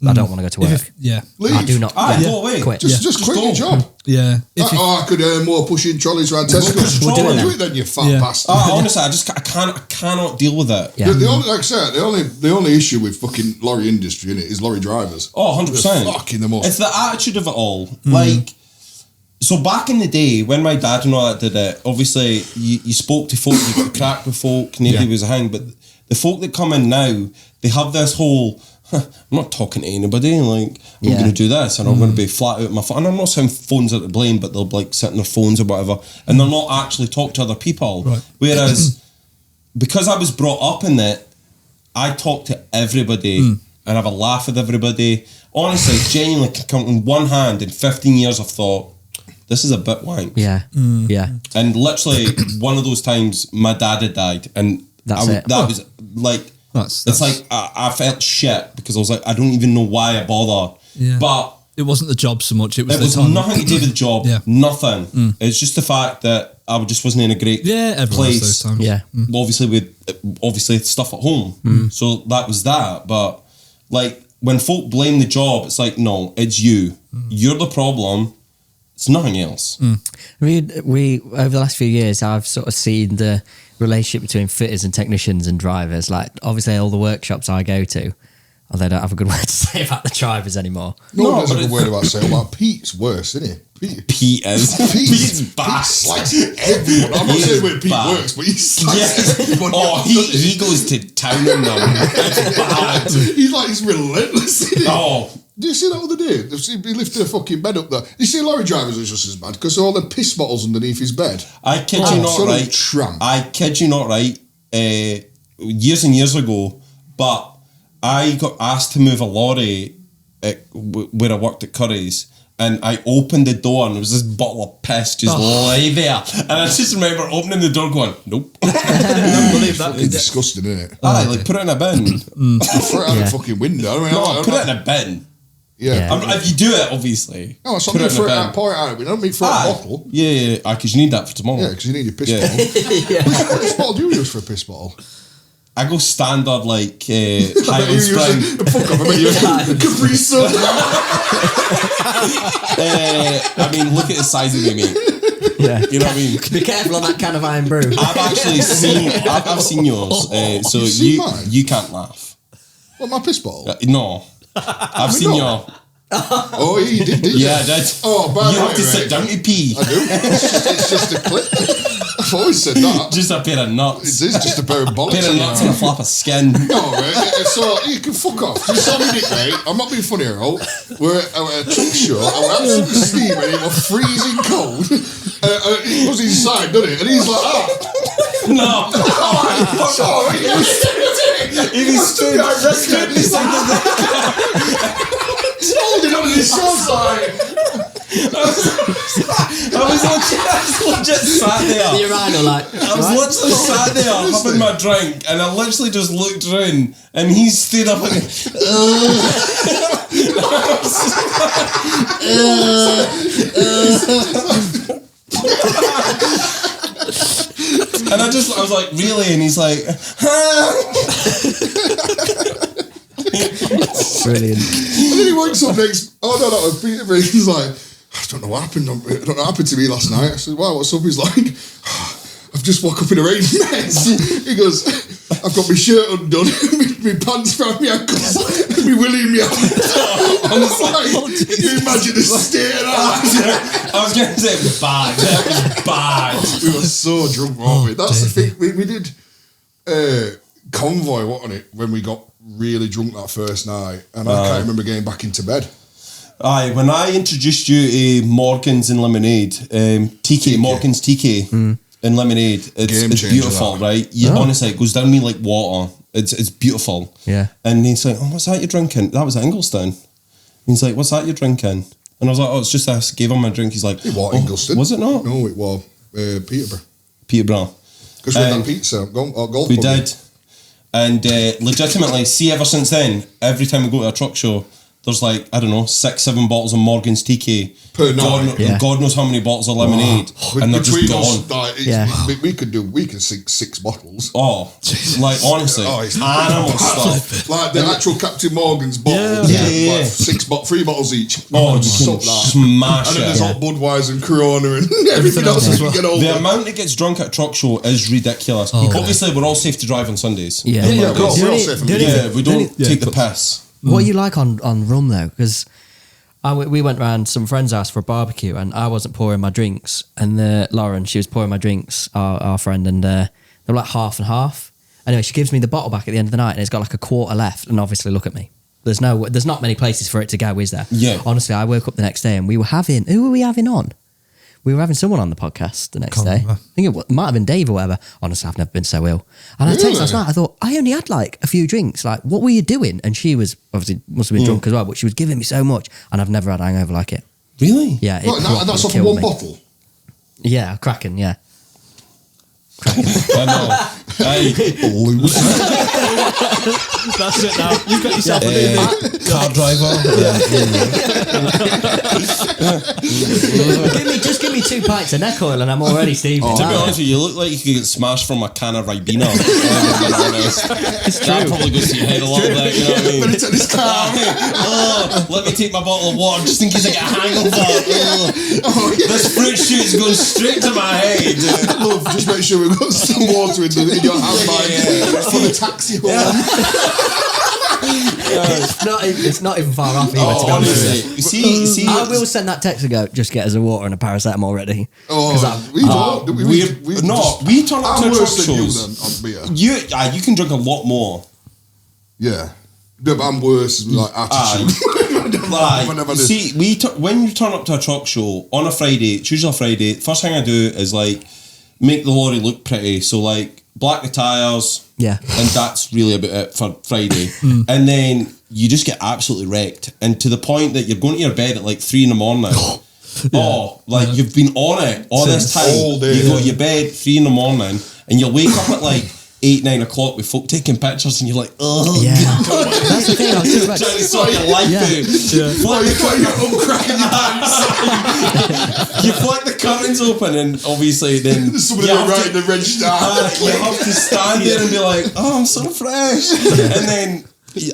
don't want to go to work. Leave. I do not. Go away. Quit. Just quit your job. Yeah. I could earn more pushing trolleys around Tesco. We'll do it then, you fat bastard. Honestly, I cannot deal with it. Yeah. The only issue with fucking lorry industry is lorry drivers. 100%. They're fucking the most. It's the attitude of it all. So back in the day when my dad and all that did it, obviously you spoke to folk, you got crack with folk, nobody was a hang. But the folk that come in now, they have this whole, I'm not talking to anybody, I'm going to do this and I'm going to be flat out my phone. And I'm not saying phones are to blame, but they'll sit on their phones or whatever and they'll not actually talk to other people. Right. Whereas, because I was brought up in that, I talk to everybody and have a laugh with everybody. Honestly, genuinely can count on one hand in 15 years I've thought, this is a bit wank. Yeah. Yeah. And literally one of those times my dad had died and I felt shit because I was like, I don't even know why I bother. Yeah. But it wasn't the job so much. It was nothing to do with the job. Nothing. It's just the fact that I just wasn't in a great place. Those times. Yeah. Obviously stuff at home. So that was that. But when folk blame the job, it's like, no, it's you. You're the problem. It's nothing else. We over the last few years, I've sort of seen the relationship between fitters and technicians and drivers. Like, obviously, all the workshops I go to, they don't have a good word to say about the drivers anymore. No, there's a good word about saying about Pete's worse, isn't it? Pete is. Pete's bad. Pete slices everyone. I'm not saying where Pete works, but he slices everyone. Oh, he goes to town on them. It's bad. He's relentless. Oh. Do you see that other day? He lifted a fucking bed up there. You see lorry drivers are just as bad because all the piss bottles underneath his bed. I kid you not right. Tramp. I kid you not right. Years and years ago, but I got asked to move a lorry where I worked at Curry's, and I opened the door and there was this bottle of piss just lay there, and I just remember opening the door going, nope. I don't believe that. It's disgusting, isn't it? Aye, like put it in a bin. Throw it out the fucking window. I mean, Put it in a bin. Yeah. If you do it, obviously. No, it's not me throw it out, pour it out. We don't mean throw a bottle. Yeah, because you need that for tomorrow. Yeah, because you need your piss bottle. What piss bottle do you use for a piss bottle? I go standard like Highland Spring. Fuck off, I mean, Capri Sun. I mean, look at the size of me, mate. Yeah. You know what I mean? Be careful on that can of Iron Brew. I've actually seen. I've seen yours. So you can't laugh. What, my piss bottle? No, I've seen your. Oh, you did you? Yeah, I did. Oh, by the way, you have to sit down to pee. I do. It's just a clip. I've always said that. Just a pair of nuts. It is just a pair of bollocks. A pair of nuts and a flap of skin. No, mate. So you can fuck off. You saw me, mate. I'm not being funny, right? We're at a truck show. I was absolutely steaming. It was freezing cold. It was inside, doesn't it? And he's like, No. Sorry. He stood beside the holding on to his side. I was legit sat there. The urinal, like. I was literally sat there having my drink, and I literally just looked around, and he stood up and and I was like, really? And he's like, Brilliant. And then he wakes up next. Oh no, that was Peter. He's like, I don't know what happened. I don't know what happened to me last night. I said, wow, what's up? He's like, I've just woke up in a rain mess. He goes, I've got my shirt undone, my pants around my ankles, and my willy in my hand. I was like, can you imagine the state of that? I was going to say bad. That was bad. We were so drunk, weren't we? That's the thing. We did Convoy, wasn't it, when we got really drunk that first night, and I can't remember getting back into bed. Aye, when I introduced you to Morgan's and Lemonade, Morgan's TK and Lemonade, it's beautiful, that. Right? Honestly, it goes down me like water. It's beautiful. Yeah. And he's like, oh, what's that you're drinking? That was Inglestown. And he's like, what's that you're drinking? And I was like, oh, it's just this. Gave him my drink. He's like, it was Inglestown. Was it not? No, it was Peterborough. Peterborough. Because we had that pizza golf we pub. did. And legitimately, see, ever since then, every time we go to a truck show, there's like, I don't know, 6-7 bottles of Morgan's TK. Per night. God knows how many bottles of lemonade. And they're just gone. We can sink 6 bottles. Oh, like honestly, it's animal stuff. Like the actual Captain Morgan's bottles. Yeah. Like 3 bottles each. Oh, just smash and it. then there's all Budweiser and Corona and everything else as we get older. The amount that gets drunk at a truck show is ridiculous. Obviously, we're all safe to drive on Sundays. Yeah, we're all safe. We don't take the piss. What are you like on rum though? Because we went round some friend's house for a barbecue, and I wasn't pouring my drinks, and Lauren, she was pouring my drinks, our friend, and they were like half and half. Anyway, she gives me the bottle back at the end of the night, and it's got like a quarter left. And obviously, look at me. There's not many places for it to go, is there? Yeah. Honestly, I woke up the next day, and who were we having on? We were having someone on the podcast the next day. I think it might have been Dave or whatever. Honestly, I've never been so ill. And I texted last night, I thought, I only had like a few drinks. Like, what were you doing? And she was, obviously, must have been drunk as well, but she was giving me so much. And I've never had a hangover like it. Really? Yeah. That's off of one bottle? Yeah, cracking, yeah. I know. Loose. That's it now. You've got yourself a new car driver. Just give me 2 pints of neck oil and I'm already steaming. To be honest with you, you look like you could get smashed from a can of Ribena. That probably goes to your head a little bit, you know what I mean? But it's in his car. Let me take my bottle of water just in case I get a hangover. This fruit shoot's going straight to my head. Love, just make sure we've got some water in your handbag for the taxi home. It's not even far off either, to be honest with you. See, I will send that text and go, just get us a water and a paracetamol ready. We turn up to a truck shows. You can drink a lot more. Yeah. No, but I'm worse with like attitude. When you turn up to a truck show on a Friday, it's usually a Friday, first thing I do is like make the lorry look pretty. So like black the tyres. Yeah. And that's really about it for Friday. And then you just get absolutely wrecked. And to the point that you're going to your bed at like 3 a.m. You've been on it all this time. All day, you go to your bed 3 a.m. and you'll wake up at like 8, 9 o'clock with folk taking pictures and you're like, oh, yeah. That's the thing I was thinking about. trying to sort your life out. You flick the curtains open and obviously then somebody writing the red star. You have to stand there and be like, oh, I'm so fresh. And then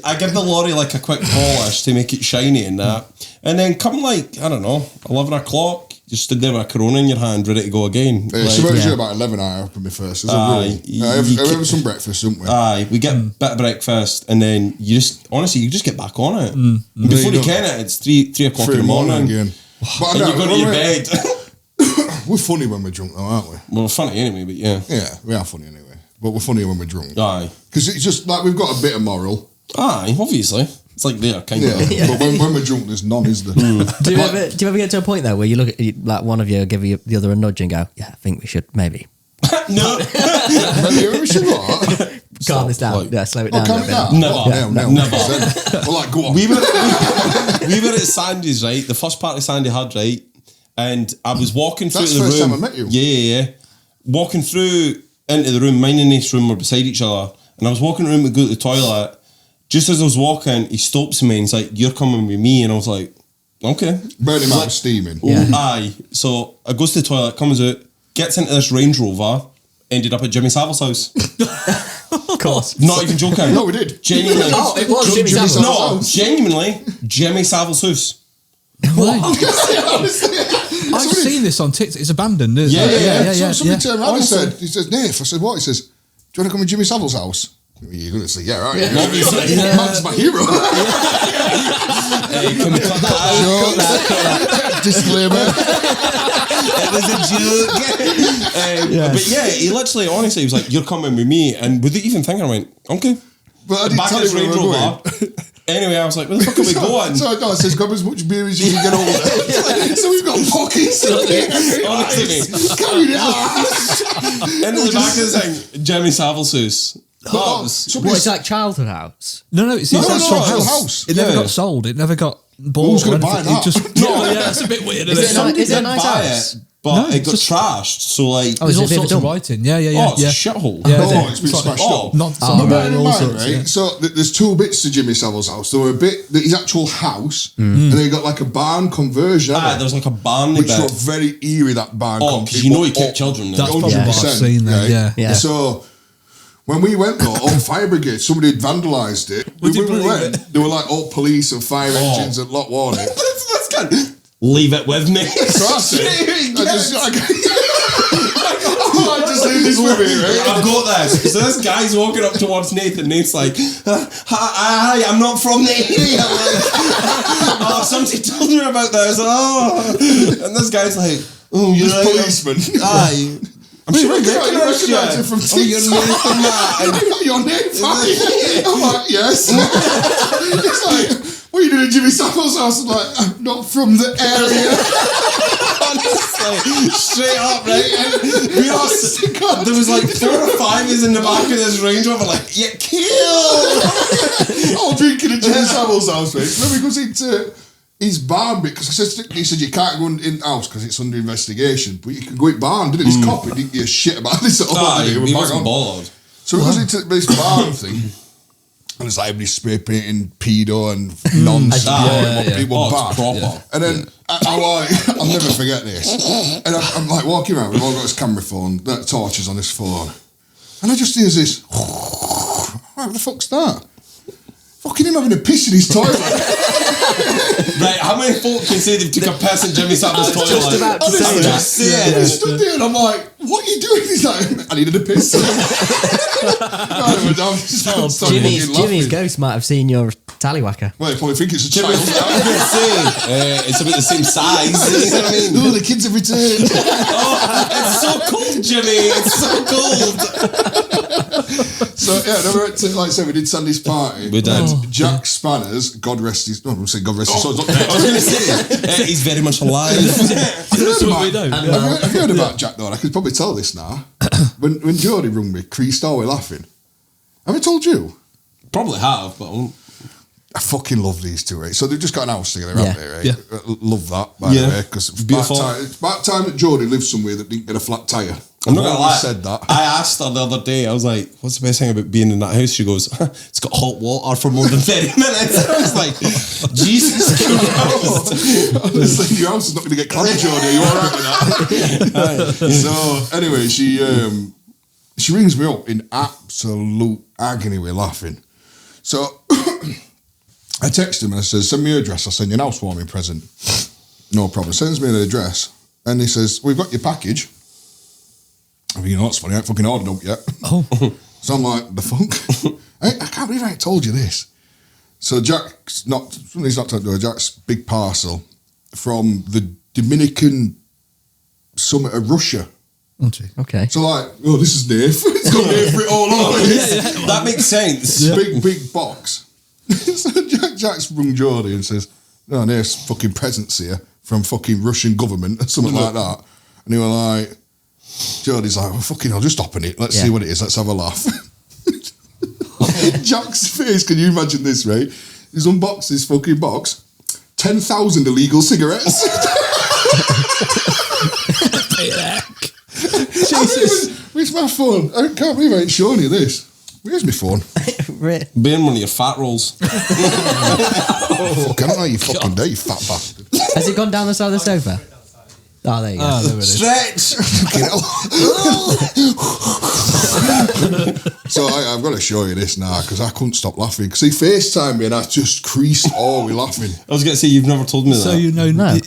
I give the lorry like a quick polish to make it shiny and that. And then come like, I don't know, 11 o'clock, you stood there with a Corona in your hand, ready to go again. About 11 I opened my first. I have some breakfast, don't we? We get a bit of breakfast and then you just get back on it. And before you can it's 3 o'clock in the morning again. But and you go to your bed. We're funny when we're drunk though, aren't we? Well, we're funny anyway, but yeah. Yeah, we are funny anyway. But we're funny when we're drunk. Aye. Because it's just like we've got a bit of moral. Aye, obviously. It's like there, kind of. But when we're drunk, there's none, is there? Do you ever get to a point though where you look at like one of you give the other a nudge and go, yeah, I think we should maybe. No. Maybe we should what? Calm this down. Slow it down. Calm it down? Never. Well, like, go on. We were at Sandy's, right? The first party Sandy had, right? And I was walking through the room. That's the first time I met you. Yeah. Walking through into the room, mine and Nath's room were beside each other. And I was walking around to go to the toilet. Just as I was walking, he stops me and he's like, you're coming with me. And I was like, okay. Burning out steaming. Yeah. Aye. So I goes to the toilet, comes out, gets into this Range Rover, ended up at Jimmy Savile's house. Of course. Not even joking. No, we did. Genuinely. It was Jimmy Savile's No, genuinely, Jimmy Savile's house. I've seen this on TikTok. It's abandoned, isn't it? So somebody turned around and said, he says, Nath, I said, what? He says, do you want to come to Jimmy Savile's house? You're going to say, yeah, right. Obviously. Man's my hero. Hey, can we cut that out? Disclaimer. It was a joke. But yeah, he literally, honestly, he was like, you're coming with me. And without even thinking, I went, okay. But I didn't tell you where we were going. Anyway, I was like, where the fuck are we going? So I says, grab as much beer as you can get older. So we've got pockets. Honestly, carry it out. Into the back of the thing, Jimmy Savile's house. It's like childhood house? No, it's his actual house. It never got sold. It never got bought. Who's going to buy that? It's a bit weird. Is it a nice house? But it got trashed, so like... There's all sorts of writing. Yeah. It's a shithole. It's been smashed up. Right? So there's 2 bits to Jimmy Savile's house. There were a bit, his actual house, and then he got like a barn conversion. There was like a barn which looked very eerie, that barn. Because you know he kept children there. That's probably what I've seen there, yeah. So... when we went though, on fire brigade, somebody had vandalised it. When we went, there were like all police and fire engines at Lock Warning. That's good. Leave it with me. So I said, I just leave this with me, right? I've got this. So this guy's walking up towards Nathan. Nate's like, hi, I'm not from the area. Like, somebody told me about this. And this guy's like, you're a policeman. Aye. I'm sure you're from TikTok. Your name, I'm like, yes. It's like, what are you doing at Jimmy Savile's house? I'm like, I'm not from the area. Honestly, straight up, right? There was like 4 or 5 in the back of this Range Rover, like, yeah, kill. I'm drinking at Jimmy Savile's house, right? Then we goes into his barn because he said you can't go in the house because it's under investigation, but you can go in barn, didn't it? His copy didn't give a shit about this at all. He wasn't bothered. So he goes into this barn thing, And it's like everybody spray painting pedo and nonsense. It was bad. Proper. And then I'll never forget this. And I'm like walking around, we've all got this camera phone, that torches on this phone. And I just hear this, what the fuck's that? Fucking him having a piss in his toilet. Right, how many folk can say they've took a piss in Jimmy Savin's toilet? Just about to say that. He stood there and I'm like, what are you doing? He's like, I needed a piss. Jimmy's ghost might have seen your tallywhacker. Well, you probably think it's a child. It's about the same size. You know what I mean? Oh, the kids have returned. It's so cold, Jimmy. It's so cold. So yeah, we went to, like I said, we did Sandy's party. We did. Jack Spanners, God rest his. No, I'm saying God rest his soul. He's not dead. I was going to say, he's very much alive. Have you heard about Jack though? I could probably tell this now. When Jodie rung me, creased all way laughing. Have I told you? Probably have, but I won't. I fucking love these two, right? So they've just got an house together, haven't they, right? Yeah. Love that, by the way, because it's about time that Jodie lived somewhere that didn't get a flat tyre. I'm not gonna lie. Said that. I asked her the other day. I was like, "What's the best thing about being in that house?" She goes, "It's got hot water for more than 30 minutes." I was like, "Jesus Christ!" Honestly, your house is not going to get clammy, Jodie. Are you all right with that? So anyway, she rings me up in absolute agony. We're laughing. So I text him and I says, "Send me your address. I'll send you an housewarming present." No problem. Sends me the address and he says, "We've got your package." I mean, you know what's funny? I ain't fucking ordered up yet. Oh. So I'm like, the fuck? I can't believe I ain't told you this. So Jack's big parcel from the Dominican summit of Russia. Oh, gee. Okay. So like, oh, this is Nath. It's got Nath for it all over. That makes sense. Yeah. Big box. So Jack's rung Jodie and says, "No, Nath's fucking presents here from fucking Russian government," or something like that. And he was like, Jodie's like, "Well, fucking hell, just open it. Let's see what it is. Let's have a laugh." Jack's face, can you imagine this, right? He's unboxed this fucking box. 10,000 illegal cigarettes. Jesus. Where's my phone? I can't believe I ain't showing you this. Where's my phone? Being one of your fat rolls. Fuck, I don't know you fucking do, you fat bastard. Has it gone down the side of the sofa? Oh, there you go. There it is. Stretch. So I've got to show you this now because I couldn't stop laughing. Because he FaceTimed me and I just creased all with laughing. I was going to say, you've never told me that. So you know, No.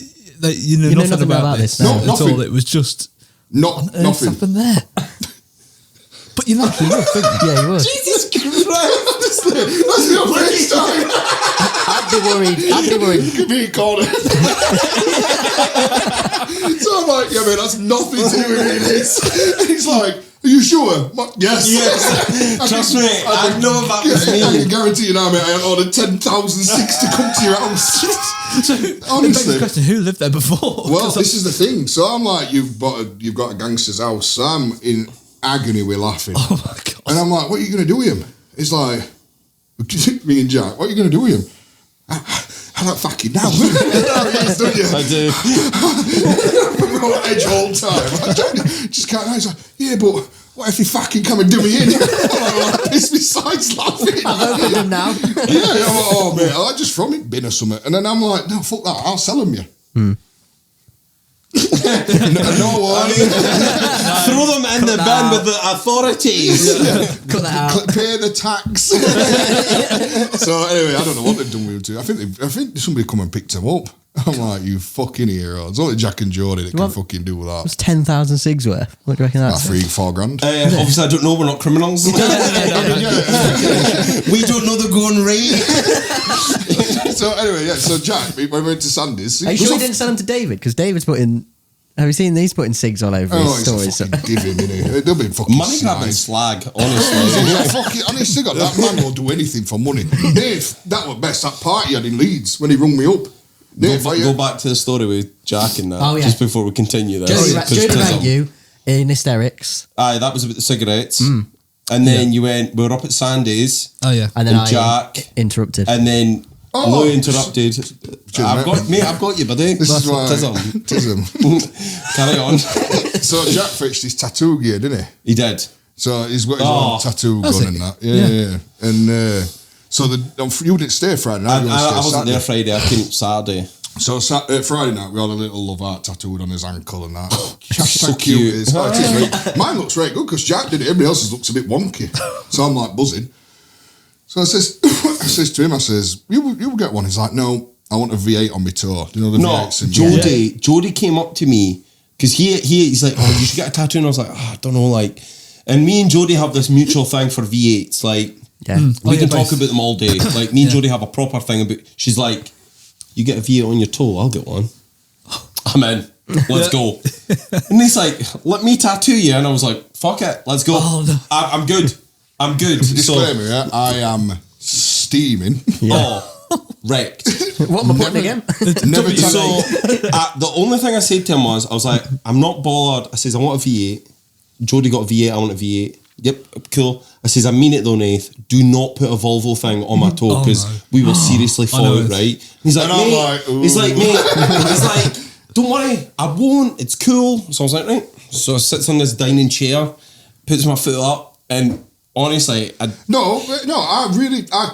you know nothing about this. No, At nothing. all. It was just Nothing. what's happened there. But you naturally would, think. Yeah, you would. Jesus Christ. That's your FaceTime. I'd be worried. Could be corner. So I'm like, yeah, man, that's nothing to do with this. And he's like, "Are you sure?" Yes. Trust me, I know that was me. I can guarantee you now, mate, I ordered 10,006 to come to your house. So Honestly. the question: who lived there before? Well, this is the thing. So I'm like, you've got a gangster's house. So I'm in agony with laughing. Oh my god! And I'm like, "What are you going to do with him?" He's like, me and Jack, "What are you going to do with him?" I like fucking now. I do. We're on edge all the time. Just can't. He's like, "Yeah, but what if he fucking come and do me in?" I'm like, "Well, I piss me sides laughing." I've opened them now. Yeah, I'm like, "Oh mate, I just throw me bin or something." And then I'm like, "No, fuck that. I'll sell them you." No one. Throw them in the bin with the authorities. Cut that out. Pay the tax. So anyway, I don't know what they've done with him too. I think somebody come and picked him up. I'm like, you fucking hero. It's only Jack and Jodie that can fucking do that. It's 10,000 cigs worth. What do you reckon that's? 4 grand. Obviously, I don't know. We're not criminals. We don't know the going rate. So anyway, yeah. So Jack, when we went to Sandy's, Are you sure you didn't sell them to David? Because David's putting. Have you seen these putting cigs all over his stories? Give him, innit? They'll be fucking Money grabbing slag, honestly. Honestly, God, that man will do anything for money. Dave, that was best that party I had in Leeds when he rung me up. Dave, Go back to the story with Jack and that. Oh, yeah. Just before we continue this. Jodie rang you in hysterics. Aye, that was about the cigarettes. And then we were up at Sandy's. Oh yeah. And then Jack interrupted. And then Lou interrupted. I've got you, buddy. This is why. Tism. Carry on. So Jack fetched his tattoo gear, didn't he? He did. So he's got his own tattoo gun and that. Yeah. And So you didn't stay Friday night. I wasn't there Friday. I came Saturday. So Friday night, we had a little love heart tattooed on his ankle and that. So cute. It is. Mine looks very good because Jack did it. Everybody else's looks a bit wonky. So I'm like buzzing. So I says to him, you will get one. He's like, no, I want a V8 on my toe. You know the V8s? Jody came up to me because he's like, oh, you should get a tattoo. And I was like, I don't know, like. And me and Jody have this mutual thing for V8s. Like, we can talk about them all day. Like, me and Jody have a proper thing about. She's like, you get a V8 on your toe, I'll get one. I'm in. Let's go. And he's like, let me tattoo you. And I was like, fuck it, let's go. Oh, no. I'm good. Disclaimer, I am steaming. Oh, wrecked. What am I putting again? Never So, the only thing I said to him was, I was like, I'm not bothered. I says, I want a V8. Jody got a V8, I want a V8. Yep, cool. I says, I mean it though, Nath. Do not put a Volvo thing on my toe because we will seriously fall out, right? He's like, mate. He's like, don't worry, I won't. It's cool. So I was like, right. So I sits on this dining chair, puts my foot up, and honestly, I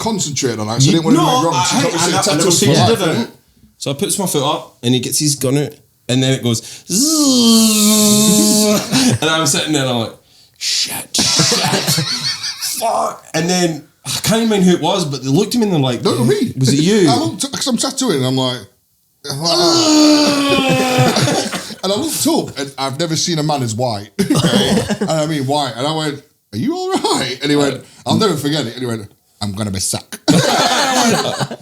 concentrated on that. So I didn't want to do it wrong. So I puts my foot up, and he gets his gun out, and then it goes, and I'm sitting there, and I'm like, shit, fuck. And then I can't even remember who it was, but they looked at me and they're like, no, me. Was it you? I looked, because I'm tattooing, and I'm like, and I looked up, and I've never seen a man as white. And I mean white. And I went, are you all right? And he went, I'll never forget it. And he went, I'm going to be sacked.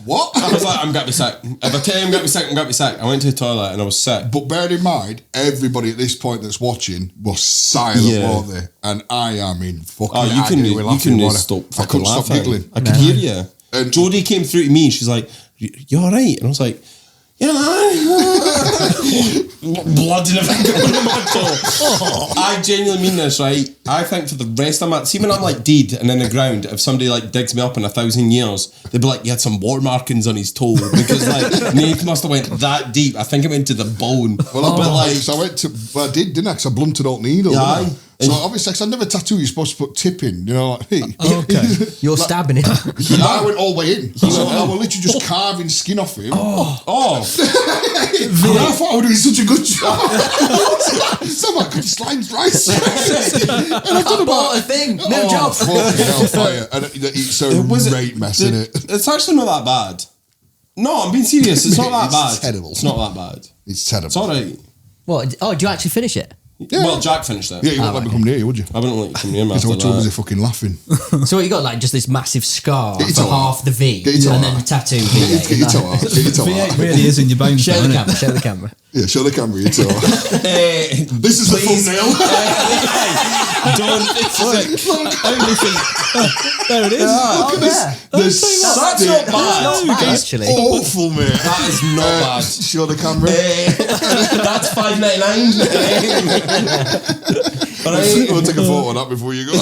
What? I was like, I'm going to be sacked. If I tell you I'm going to be sacked, I'm going to be sacked. I went to the toilet and I was sick. But bear in mind, everybody at this point that's watching was silent, weren't they? And I am in fucking agony. You couldn't stop I couldn't laughing. Stop giggling. I could hear you. And Jodie came through to me. She's like, you all right? And I was like, yeah, blood and everything going in my toe. I genuinely mean this, right? I think for the rest of my... See, when I'm like dead and in the ground, if somebody like digs me up in 1,000 years, they'd be like, you had some war markings on his toe. Because like, Nate must have went that deep. I think it went to the bone. Well, I did, didn't I? Because I blunted out needle. Yeah. So obviously, because I never tattoo, you're supposed to put tip in, you know, like, hey. Okay. You're stabbing him. I went all the way in. So I was literally just carving skin off him. Oh. I thought I was doing such a good job. So I'm like, slime's rice. And I've done about a thing. No job. Fucking hellfire. And it's a great mess, isn't it? It's actually not that bad. No, I'm being serious. It's not that bad. Terrible. It's not that bad. It's terrible. It's all right. What? Oh, do you actually finish it? Yeah. Well, Jack finished it. Yeah, you wouldn't let me come near you, would you? I wouldn't let you come near me. Because I was fucking laughing. So what you got, like just this massive scar for half the V, and then the tattoo V8. Get your toe out. V8 really is in your bones. Show the camera. Yeah, show the camera your toe. This is the thumbnail. Don't. Only thing. There it is. Look at this. That's not bad. Actually, awful, mate. That is not bad. Show the camera. That's $5.99. We'll take a photo of that before you go.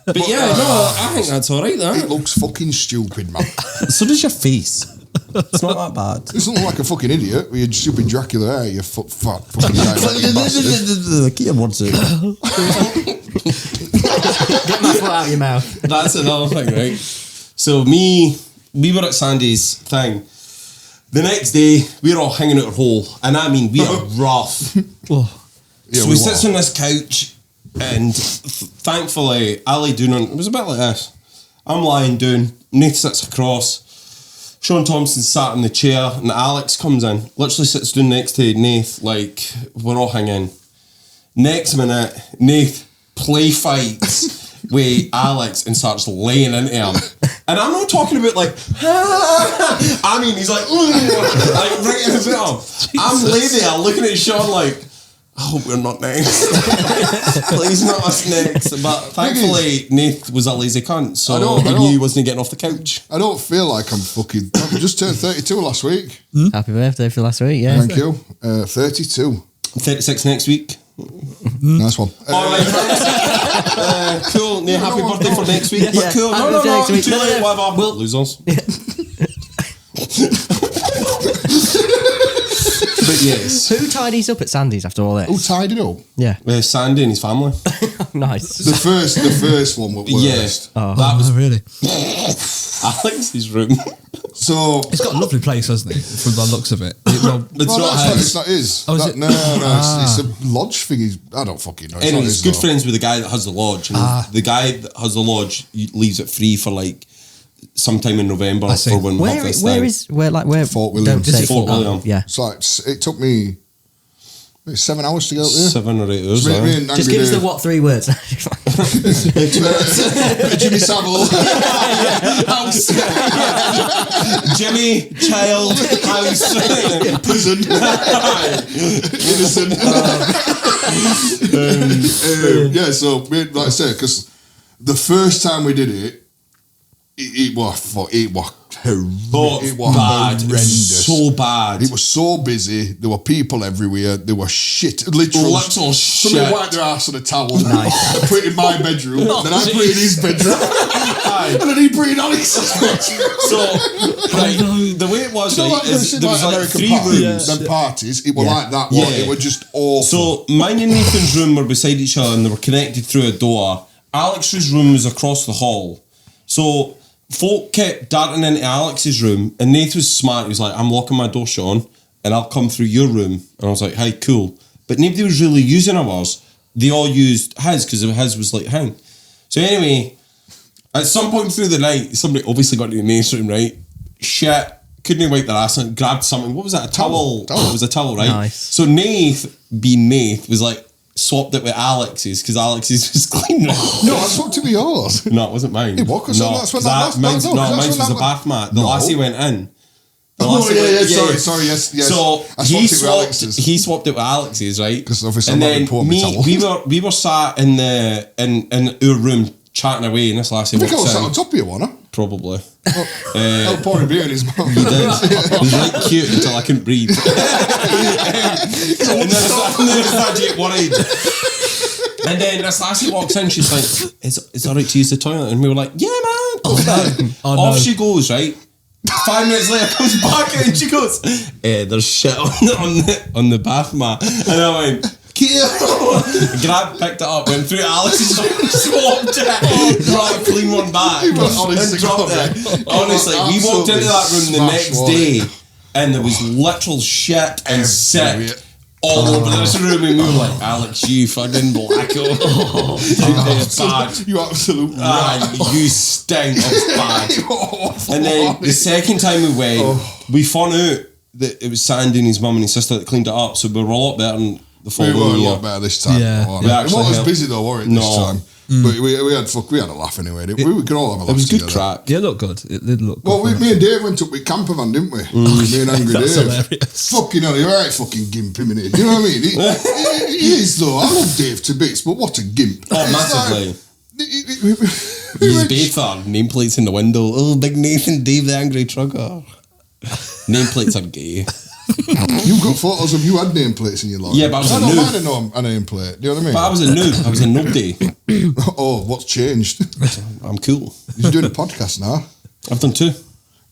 But yeah, no, I think that's alright. It looks fucking stupid, man. So does your face. It's not that bad. It's not like a fucking idiot with your stupid Dracula hair, you fat fucking diabetic bastard. Keep wants it. get my foot out of your mouth. That's another thing, right? So we were at Sandy's thing. The next day, we were all hanging out at hole, and I mean, we are rough. So we sits on this couch, and thankfully, I lay down on. It was a bit like this. I'm lying down. Nath sits across. Sean Thompson sat in the chair, and Alex comes in. Literally sits down next to Nath, like we're all hanging. Next minute, Nath play fights with Alex and starts laying into him. And I'm not talking about like, I mean, he's like right in his arm. I'm laying there looking at Sean like, I hope we're not next. Please not us next. But thankfully, Nath was a lazy cunt, so he knew he wasn't getting off the couch. I don't feel like I just turned 32 last week. Happy birthday for last week, yeah. Thank you. 32. 36 next week. Nice one. Alright, cool. Yeah, happy birthday for next week. Yeah. Cool. No, too late, whatever. We'll losers. But yes. Who tidies up at Sandy's after all this? Who tied it up? Yeah. Sandy and his family. Nice. The first one was worst. Yeah. That was really. Alex's room. So It's got a lovely place, hasn't it? From the looks of it. It's not it's not his. Oh, is it? No, it's a lodge thing. I don't fucking know. Anyway, he's good friends with the guy that has the lodge. And the guy that has the lodge leaves it free for like sometime in November for when we have this thing. Where Fort William. Don't say Fort William. Yeah. It's like it took me 7 hours to get out there. 7 or 8 hours. Just give us the what 3 words. Jimmy Savile. House. Jimmy, child, house, prison, innocent. Yeah, so like I said, because the first time we did it was horrendous. It was bad. horrendous. So bad. It was so busy. There were people everywhere. There was shit. Literal shit. Somebody wiped their ass on a towel. Nice. And put it in my bedroom. Then I put it in his bedroom. And then he put it in Alex's bedroom. So, the way it was, there was like American 3 rooms and parties. It was like that one. It was just awful. So, mine and Nathan's room were beside each other and they were connected through a door. Alex's room was across the hall. So, folk kept darting into Alex's room and Nath was smart. He was like, I'm locking my door, Sean, and I'll come through your room. And I was like, hey, cool. But nobody was really using ours. They all used his because his was like hang. So anyway, at some point through the night, somebody obviously got into Nath's room, right? Shit. Couldn't wipe their ass and grabbed something. What was that? A towel. It was a towel, right? Nice. So Nath, being Nath, was like, swapped it with Alex's because Alex's was clean. No, I swapped it with yours. No, it wasn't mine. It was, because that's when mine's was a bath mat. The lassie went in. Sorry, yes. So I swapped it with Alex's. He swapped it with Alex's, right? Because obviously and I'm then not pouring my towel. we were sat in our room chatting away, and this lassie I think I walks was sat in. on top of you, wasn't I? Probably. I was pouring beer in his mouth. He did. It was like cute until I couldn't breathe. And then I get worried. And then this lassie walks in, she's like, is it alright to use the toilet? And we were like, yeah, man. Off she goes, right? 5 minutes later comes back and she goes, there's shit on the bath mat. And I went, picked it up, went through Alex's swapped it, brought a clean one back, and dropped it. Honestly, we walked into that room the next day and there was literal shit and sick all over this room, and we were like, Alex, you fucking blacko. It's bad. You absolute you stink. It was bad. And then the second time we went, we found out that it was Sandy and his mum and his sister that cleaned it up, so we were a lot better than the following year. We were a lot better this time. Yeah. It wasn't as busy though, were it, this time? But we had a laugh anyway. We could all have a laugh. It was good together. crack. Yeah, it looked good. It did look good. Well, me and Dave went up with campervan, didn't we? Me and Angry That's Dave. hilarious. Fucking hell, you're right fucking gimp him, innit? Do you know what I mean? He is though. I love Dave to bits, but what a gimp. Oh, massively. He's Bather, nameplates in the window. Oh, Big Nathan, Dave the Angry Trucker. Nameplates are gay. You've got photos of you had nameplates in your life. Yeah, but I was a noob. don't mind a nameplate. Do you know what I mean? But I was a noob. I was a nobody. Oh, what's changed? I'm cool. You're doing a podcast now. I've done 2.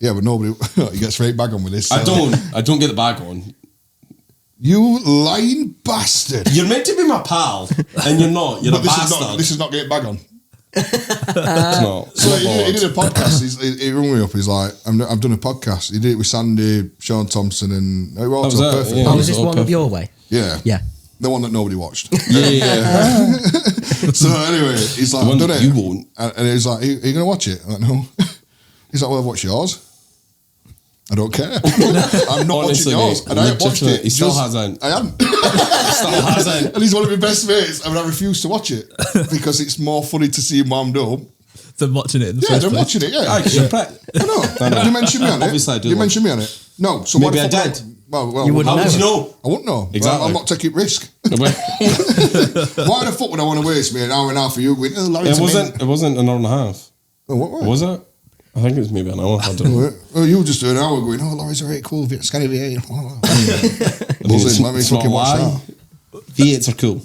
Yeah, but nobody he gets right back on with this. I don't get the bag on. You lying bastard. You're meant to be my pal, and you're not. You're But a bastard. this is not getting bag on. It's not. So he did a podcast. He rung me up. He's like, I've done a podcast. He did it with Sandy, Sean Thompson, and it was all perfect. Yeah. Oh, was this one of your way? Yeah. Yeah. The one that nobody watched. Yeah. So anyway, he's like, The one I've done that it. you won't. And he's like, are you going to watch it? I'm like, no. He's like, well, what's yours? I don't care. I'm not Honestly, watching yours. mate, And I haven't watched it. he still hasn't. I haven't. Still hasn't. And he's one of my best mates. And I refuse to watch it because it's more funny to see him wound up. Than watching it in the Yeah, first they're place. watching it, yeah. Aye, 'cause you're a prick. I know. Did you mention me on it? Obviously I do. Did you mention me on it? No. So Maybe why the I fuck did. Well, You wouldn't How would you know? I wouldn't know. Exactly. I'm not taking risk. Why the fuck would I want to waste me an hour and a half for you going, oh, Larry's It wasn't an hour and a half. Oh, what was it? Was it? I think it was maybe an hour. I don't know. Oh, you were just doing an hour going, oh, Larry's alright, cool, skinny V8. It's Let me not fucking a watch lie. that. V8s are cool.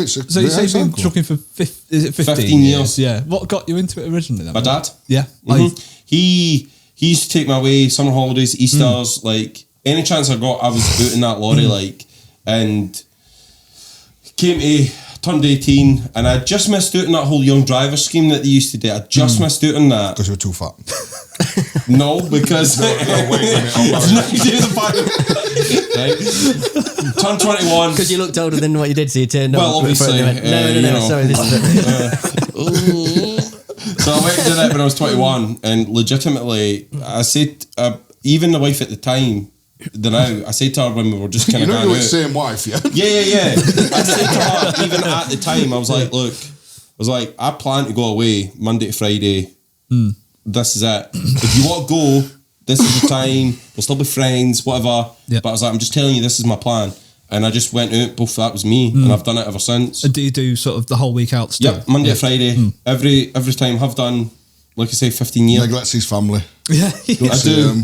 So you say you've been trucking for 15 years. Yeah. What got you into it originally then? My dad. Yeah. Mm-hmm. He used to take me away summer holidays, Easters, like any chance I got, I was out in that lorry, like, and came to turned 18 and I just missed out on that whole young driver scheme that they used to do. I just missed out on that. Because you were too fat. No, because wait a minute. it's nothing to do with the fact. Right? Turned 21. Because you looked older than what you did, so you turned Well, up. obviously, No, sorry, this is So I went and did it when I was 21, and legitimately, I said, even the wife at the time, I said to her when we were just kind of you know going you're out. the same wife, yeah? Yeah. I said to her, even at the time, I was like, look, I plan to go away Monday to Friday. This is it. If you want to go, this is the time. We'll still be friends, whatever. Yep. But I was like, I'm just telling you, this is my plan. And I just went out, both that was me, and I've done it ever since. And do you do sort of the whole week out still? Yep, Monday to Friday. Every time I've done, like I say, 15 years. Neglects his family. Yeah. I do.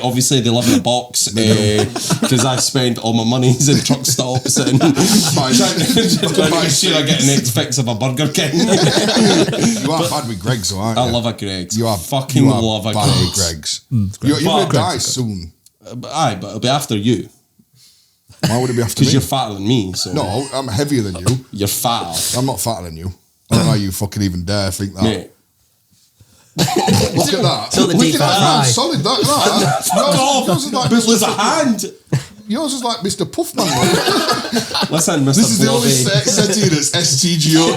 Obviously, they live in a box because I spend all my monies in truck stops and trying to make sure I get the next fix of a Burger King. You are bad with Greggs, though, aren't you? I love a Greggs. You are fucking love a bad with Greggs. Greggs. You're going to die soon. But it'll be after you. Why would it be after me? Because you're fatter than me. So. No, I'm heavier than you. You're fatter. I'm not fatter than you. I don't know how you fucking even dare think that. Mate. Look at that. So the Look deep at that. eye. Solid, that. Fuck off. Yours is like But there's a Mr. hand. Yours is like Mr. Puffman. Listen, Mr. This is the only Blobby. settee that's STGO.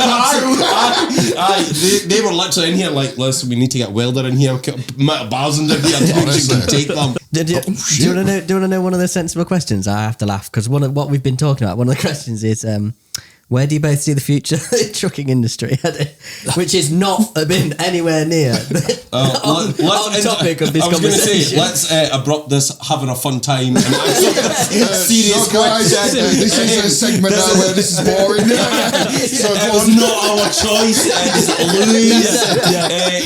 Aye, they were literally in here like, listen, we need to get welder in here, metal bars in here, Honestly. take them. Do you want to know one of the sensible questions? I have to laugh because one of what we've been talking about. One of the questions is, where do you both see the future of the trucking industry? Which is not been anywhere near on topic of this I was going to conversation. say, let's abrupt this having a fun time and serious So guys, this is a segment now where this is boring. So it was not our choice. It's Louis.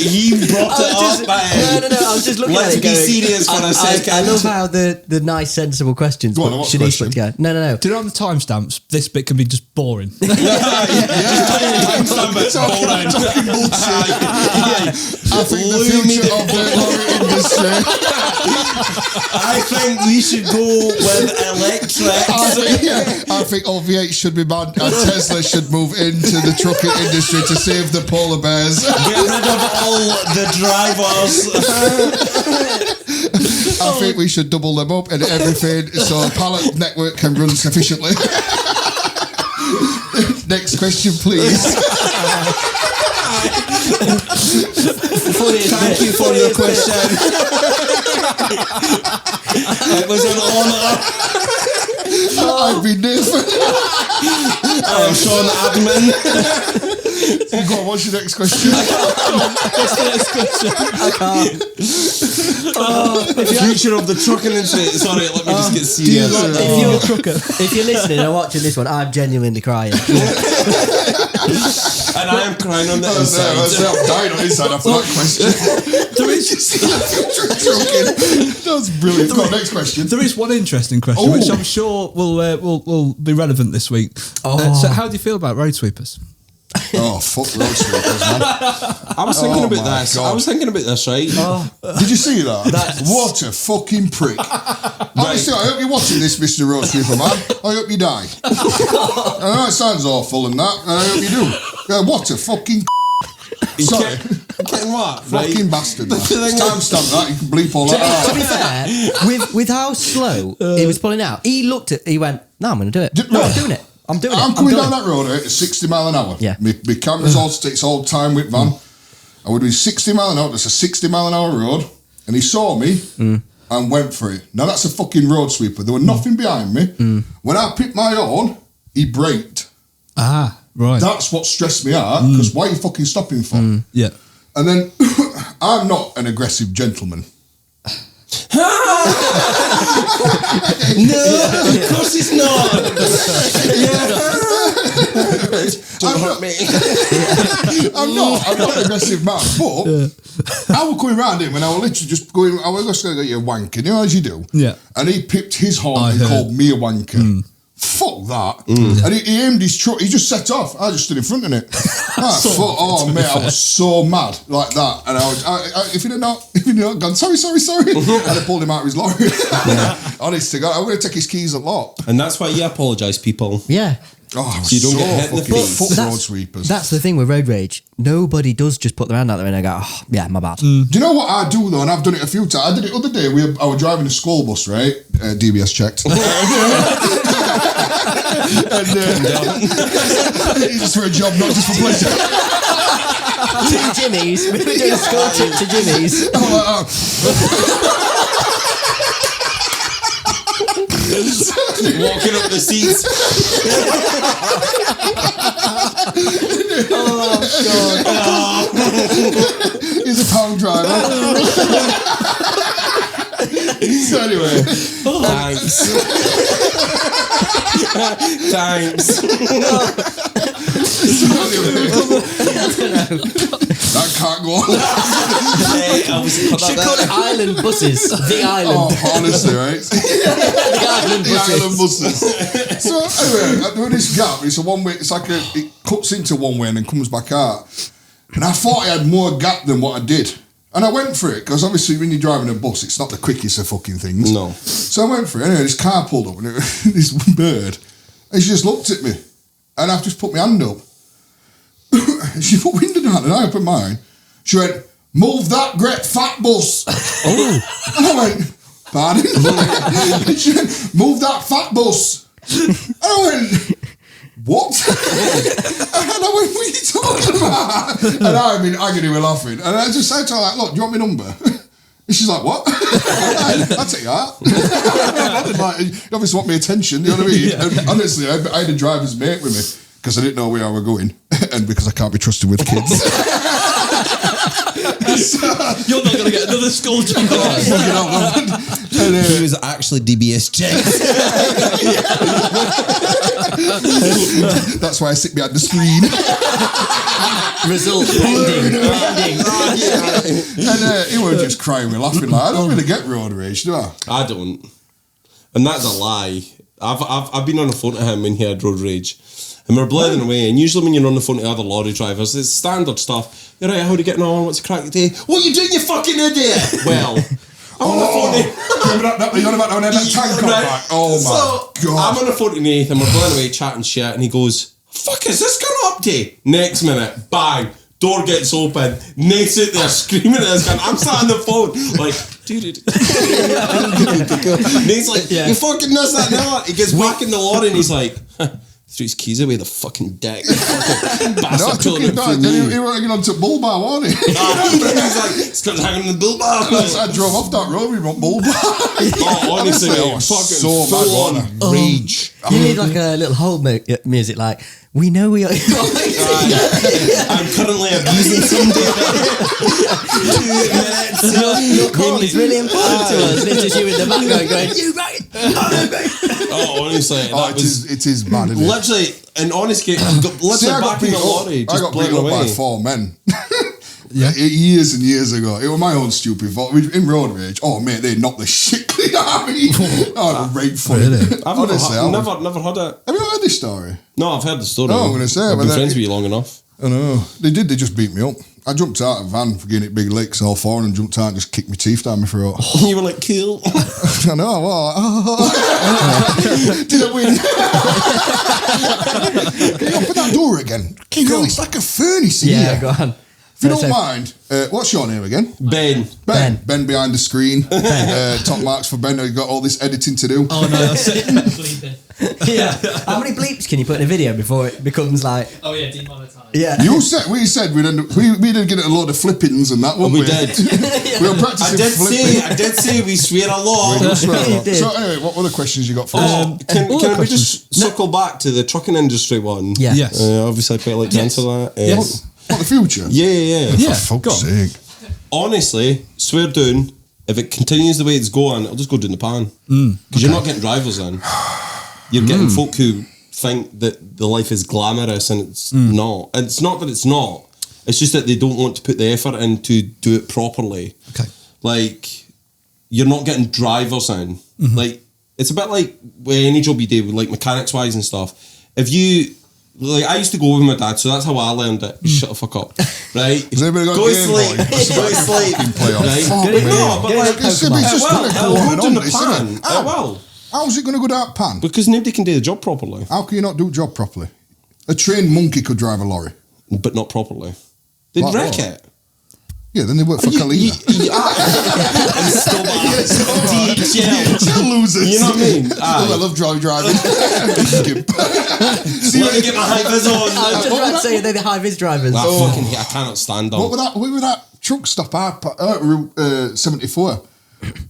He brought it up. No. I was just looking Let's at it. be going, serious for a second. I love how the nice, sensible questions. Go on, what's the Shanice question? put together. No. Do you know on the timestamps, this bit can be just boring. I think the future of the lorry industry. I think we should go with electric. I think OV8 should be banned and Tesla should move into the trucking industry to save the polar bears. Get rid of all the drivers. I think we should double them up and everything so a pallet network can run sufficiently. Next question, please. Thank you for your question. It was an honour. I've been Nathan. I'm Shaun Admin. Go on, what's your next question? What's the next question? I can't. The future of the trucking industry. Sorry, let me just get serious. If you're listening and watching this one, I'm genuinely crying. And I am crying on the inside. I'm dying on the inside after that question. That's brilliant. Go on, next question. There is one interesting question, which I'm sure will be relevant this week. So how do you feel about road sweepers? Oh, fuck road sweepers, man. I was thinking about this. God. I was thinking about this, right? Did you see that? What a fucking prick. Honestly, I hope you're watching this, Mr. Road Sweeper, man. I hope you die. I know it sounds awful and that, and I hope you do. What a fucking sorry. Getting what? Fucking bastard, man. Timestamp that, you can bleep all that out. To be fair, with how slow he was pulling out, he went, no, I'm going to do it. No, I'm doing it. I'm coming down that road at 60 mile an hour. Yeah. My camera's all sticks all the time with van. I would do 60 mile an hour. That's a 60 mile an hour road. And he saw me and went for it. Now that's a fucking road sweeper. There was nothing behind me. When I picked my own, he braked. Ah, right. That's what stressed me out, because why are you fucking stopping for? Yeah. And then, I'm not an aggressive gentleman. No, of course it's not. Don't hurt me. I'm not an aggressive man, but I was going around him and I was literally just going, I was just going to get you a wanker, you know, as you do. Yeah. And he picked his horn and called me a wanker. Fuck that. And he aimed his truck, he just set off. I just stood in front of it. Mate, I was so mad like that. And if he'd not gone, sorry, I'd have pulled him out of his lorry. Honest to God, I'm going to take his keys a lot. And that's why you apologise, people. Yeah. Oh, so you don't get hit in the face. Fuck road sweepers. That's the thing with road rage. Nobody does just put their hand out there and they go, oh, yeah, my bad. Do you know what I do though? And I've done it a few times. I did it the other day. I was driving a school bus, right? DBS checked. And just for a job, not just for pleasure. To Jimmy's. We were doing a school trip to Jimmy's. Walking up the seats. Oh, God. He's a pound driver. So anyway. Thanks. Thanks. That can't go on. Should call it Island Buses. The Island. Oh, honestly, right? The Island The Island Buses. So anyway, I'm doing this gap. It's a one way. It's like it cuts into one way and then comes back out. And I thought I had more gap than what I did. And I went for it, because obviously when you're driving a bus, it's not the quickest of fucking things. No. So I went for it. Anyway, this car pulled up, and this bird, and she just looked at me. And I've just put my hand up. And she put window down, and I opened mine. She went, "Move that great fat bus." Oh. And I went, "Pardon?" And she went, "Move that fat bus." And I went, "What?" And I went, "What are you talking about?" And I'm in agony with laughing. And I just said to her, like, "Look, do you want my number?" And she's like, "What?" I'll take that. Like, you obviously want my attention, you know what I mean? Yeah. And honestly, I had a driver's mate with me because I didn't know where I were going and because I can't be trusted with kids. You're not going to get another school job. He was actually DBS checked. That's why I sit behind the screen. Result pending. And he was just crying with laughing. Like, I don't really get road rage, do I? I don't. And that's a lie. I've been on the phone to him when he had road rage. And we're blithering away. And usually when you're on the phone to other lorry drivers, it's standard stuff. You're right, how are you getting on? What's the crack today? What are you doing, you fucking idiot? Well, I'm on the phone to... You're on about that tank right. Oh my God. I'm on the phone to Nath and we're blithering away chatting shit and he goes, "Fuck is this going up to?" Next minute, bang, door gets open. Nath's out there screaming at us. I'm sat on the phone like, dude. Nath's like, "You fucking this, that, and that." He gets back in the lorry and he's like, threw his keys away, the fucking dick. Fucking bastard. No, he was hanging on to Bull Bar, wasn't he? He's like, it's got hanging on the Bull Bar. I drove off that road, we went Bull Bar. Oh, honestly, fucking so full on rage. You need like a little hold music, like, "We know we are." I'm currently abusing somebody. 2 minutes. Your call is really important to us. It's just you in the background going, "You right? Oh, honestly, it is bad, isn't it? literally, an honest game. Literally back in the lorry, I just got blown beat up away. by 4 men. Years and years ago. It was my own stupid fault. In road rage, oh mate, they knocked the shit clean out of me. Oh, great fun. Really? I've never heard it. Have you heard this story? No, I've heard the story. No, I'm going to say. I've been friends with you long enough. I know. They just beat me up. I jumped out of a van for getting it big licks, all 4 of them jumped out and just kicked my teeth down my throat. You were like, cool. I know, well, did I win? Can you open that door again? It's like a furnace in here. Yeah, go on. If you don't mind, what's your name again? Ben Ben behind the screen. Top marks for Ben. You've got all this editing to do. Oh no, that's it. Yeah. How many bleeps can you put in a video before it becomes like? Oh yeah, demonetized. Yeah. We said we didn't get a load of flippings and that one. We did. We were practicing flipping. I did say we swear a lot. You did. So anyway, what other questions you got for us? Can we just circle back to the trucking industry one? Yeah. Yes. Obviously, I quite like to answer that. Yes. What, the future? Yeah. Yeah. For fuck's sake. Honestly, swear down, if it continues the way it's going, it'll just go down the pan. Because you're not getting drivers in. You're getting folk who think that the life is glamorous and it's not. And it's not that it's not. It's just that they don't want to put the effort in to do it properly. Okay. Like, you're not getting drivers in. Like, it's a bit like with any job you do, like mechanics wise and stuff. If you... Like, I used to go with my dad, so that's how I learned it. Shut the fuck up, right? Has anybody got go to Game sleep, Boy? go to sleep, Fucking play on. right? Fuck But me. no, but like, It's just kind of it'll going go down on the this, pan. isn't it? It will. How's it going to go down pan? Because nobody can do the job properly. How can you not do the job properly? A trained monkey could drive a lorry. But not properly. They'd Like wreck what? it. Yeah, then they work for Kalina. Losers. You know what I mean? I love driving. Let me get my high vis on. I was just about to say they're the high vis drivers. I cannot stand them. What was that truck stop Route 74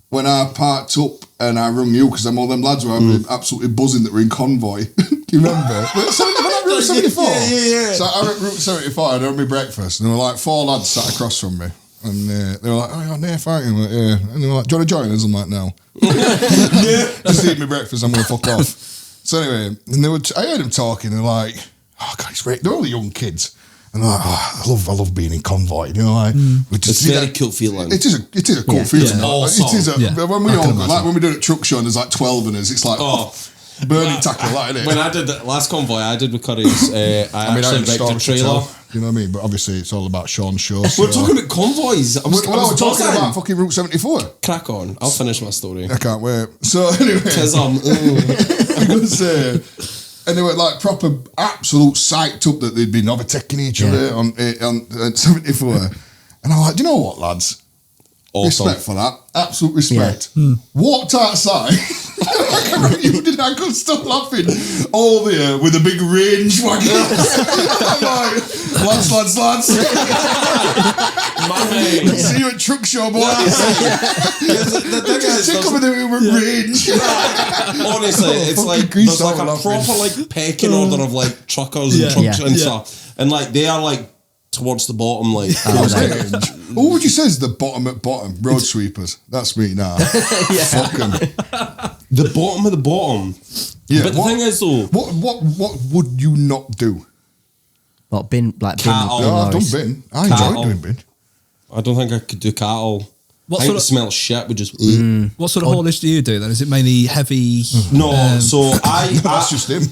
when I parked up and I rung you because all them lads were absolutely buzzing that were in convoy. Do you remember? Route 74? Yeah. So I went Route 74 and I had my breakfast and there were like 4 lads sat across from me. And they were like, "Oh, you're Nath, aren't you?" I'm like, "Yeah." And they were like, "Do you want to join us?" I'm like, "No." Just eat my breakfast, I'm going to fuck off. So anyway, and I heard them talking, they're like, "Oh, God, it's great." They're all the young kids. And they're like, "Oh, I love being in convoy." You know, like, it's a very cool feeling. It is a cool feeling. Yeah. It is when we all go, like when we do it at Truckshine, there's like 12 in us. It's like, burning tackle, that, innit? When I did the last convoy I did with Curry's, I actually wrecked a trailer. You know what I mean? But obviously it's all about Sean's show. We're talking about convoys. I was talking about fucking Route 74. Crack on. I'll finish my story. I can't wait. So anyway. Because I'm going to say... And they were like proper absolute psyched up that they'd been overtaking each other on 74. And I'm like, do you know what, lads? Awesome. Respect for that. Absolute respect. Walked outside. I couldn't stop laughing. All there with a big range wagon. I'm like, lads. See you at Truck Show, boys. The thing is, coming there with range. Honestly, it's like there's like a proper like pecking order of like truckers and trucks and stuff, and like they are like towards the bottom, like. What would you say is the bottom at bottom? Road sweepers. That's me now. Fuck 'em. The bottom of the bottom. Yeah. But the thing is though, what would you not do? What bin? Like cattle. bin? I've done bin. I enjoy doing bin. I don't think I could do cattle. I think the smell of shit would just. What sort of haulage do you do then? Is it mainly heavy? No, so that's just him.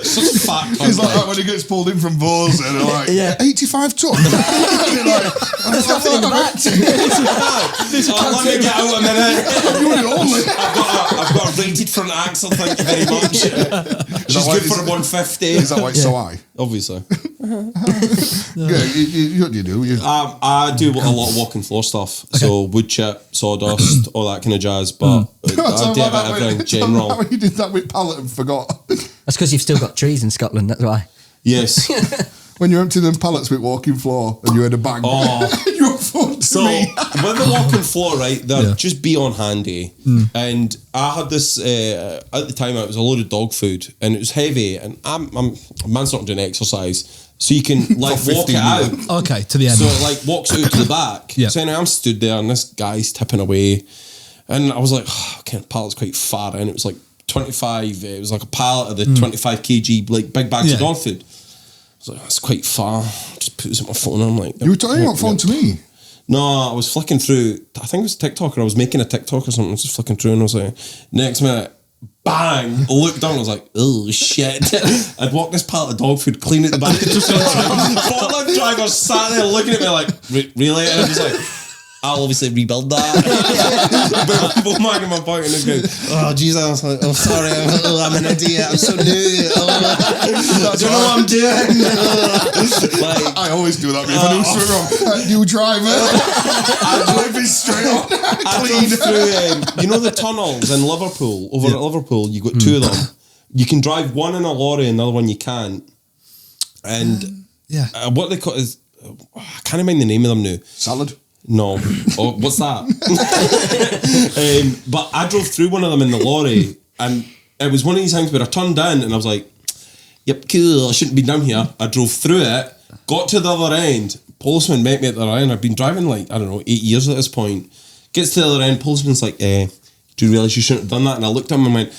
Such a fat cunt. He's like that when he gets pulled in from Bose and they're like, 85 ton. And you're like, there's nothing in the back. Let me get out a minute. You're the only. I've got a rated front axle, thank you very much. She's good for a 150. Is that why it's so high? Obviously. Yeah, what do you do? I do a lot of walking floor stuff. Okay. So wood chip, sawdust, all that kind of jazz. But I do everything in general. How you did that with pallet and forgot? That's because you've still got trees in Scotland, that's why. Yes. When you empty them pallets with walking floor and you had a bang. You're fun to me. With the walking floor, right, they're just beyond handy. And I had this, at the time it was a load of dog food and it was heavy and I'm a man's not doing exercise. So you can like walk it out. Okay, to the end. So it like walks out to the back. So anyway, I'm stood there and this guy's tipping away. And I was like, pallet's quite far in. It was like 25, it was like a pallet of the 25 kg like big bags of dog food. I was like, that's quite far. Just put this on my phone and I'm like... You were talking on phone to me? No, I was flicking through, I think it was TikTok or I was making a TikTok or something, I was just flicking through and I was like, next minute, bang, looked down, I was like, oh shit. I'd walk this pallet of dog food, clean at the back of the truck. Forklift driver sat there looking at me like, really? And I was like... I'll obviously rebuild that. But mag in my pocket and it's going, oh Jesus, oh sorry, I'm an idiot, I'm so new. I don't know what I'm doing. Like, I always do that, if I do something wrong. New driver. I'm driving straight on. Clean through, you know the tunnels in Liverpool, over at Liverpool, you got 2 of them. You can drive one in a lorry and the other one you can't. And what they call is, I can't mind the name of them now. Salad? No. Oh, what's that? But I drove through one of them in the lorry and it was one of these things where I turned in and I was like, yep, cool, I shouldn't be down here. I drove through it, got to the other end, policeman met me at the other end. I've been driving like, I don't know, 8 years at this point. Gets to the other end, policeman's like, do you realise you shouldn't have done that? And I looked at him and went,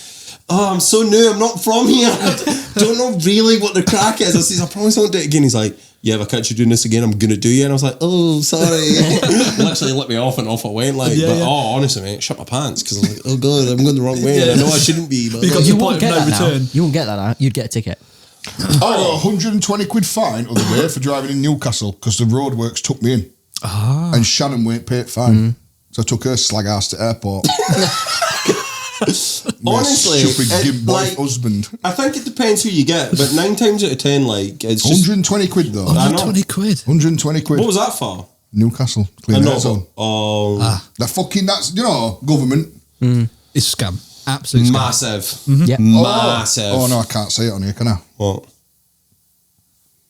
oh, I'm so new, I'm not from here. I don't know really what the crack is. I said, I promise I won't do it again. He's like, yeah, if I catch you doing this again, I'm going to do you. And I was like, oh, sorry. Literally let me off and off I went. Honestly, mate, shut my pants. Because I was like, oh, God, I'm going the wrong way. And I know I shouldn't be. But you won't get that now. You won't get that now. You'd get a ticket. I got 120 quid fine other way for driving in Newcastle because the roadworks took me in. And Shannon won't pay it fine. So I took her slag ass to airport. Honestly, stupid like, husband. I think it depends who you get, but 9 times out of 10, like it's just 120 quid though. 120 quid. 120 quid. What was that for? Newcastle clean air zone. Oh, the fucking that's government. It's a scam. Absolute scam. Massive. Mm-hmm. Yeah. Massive. Oh no, I can't say it on here, can I? What?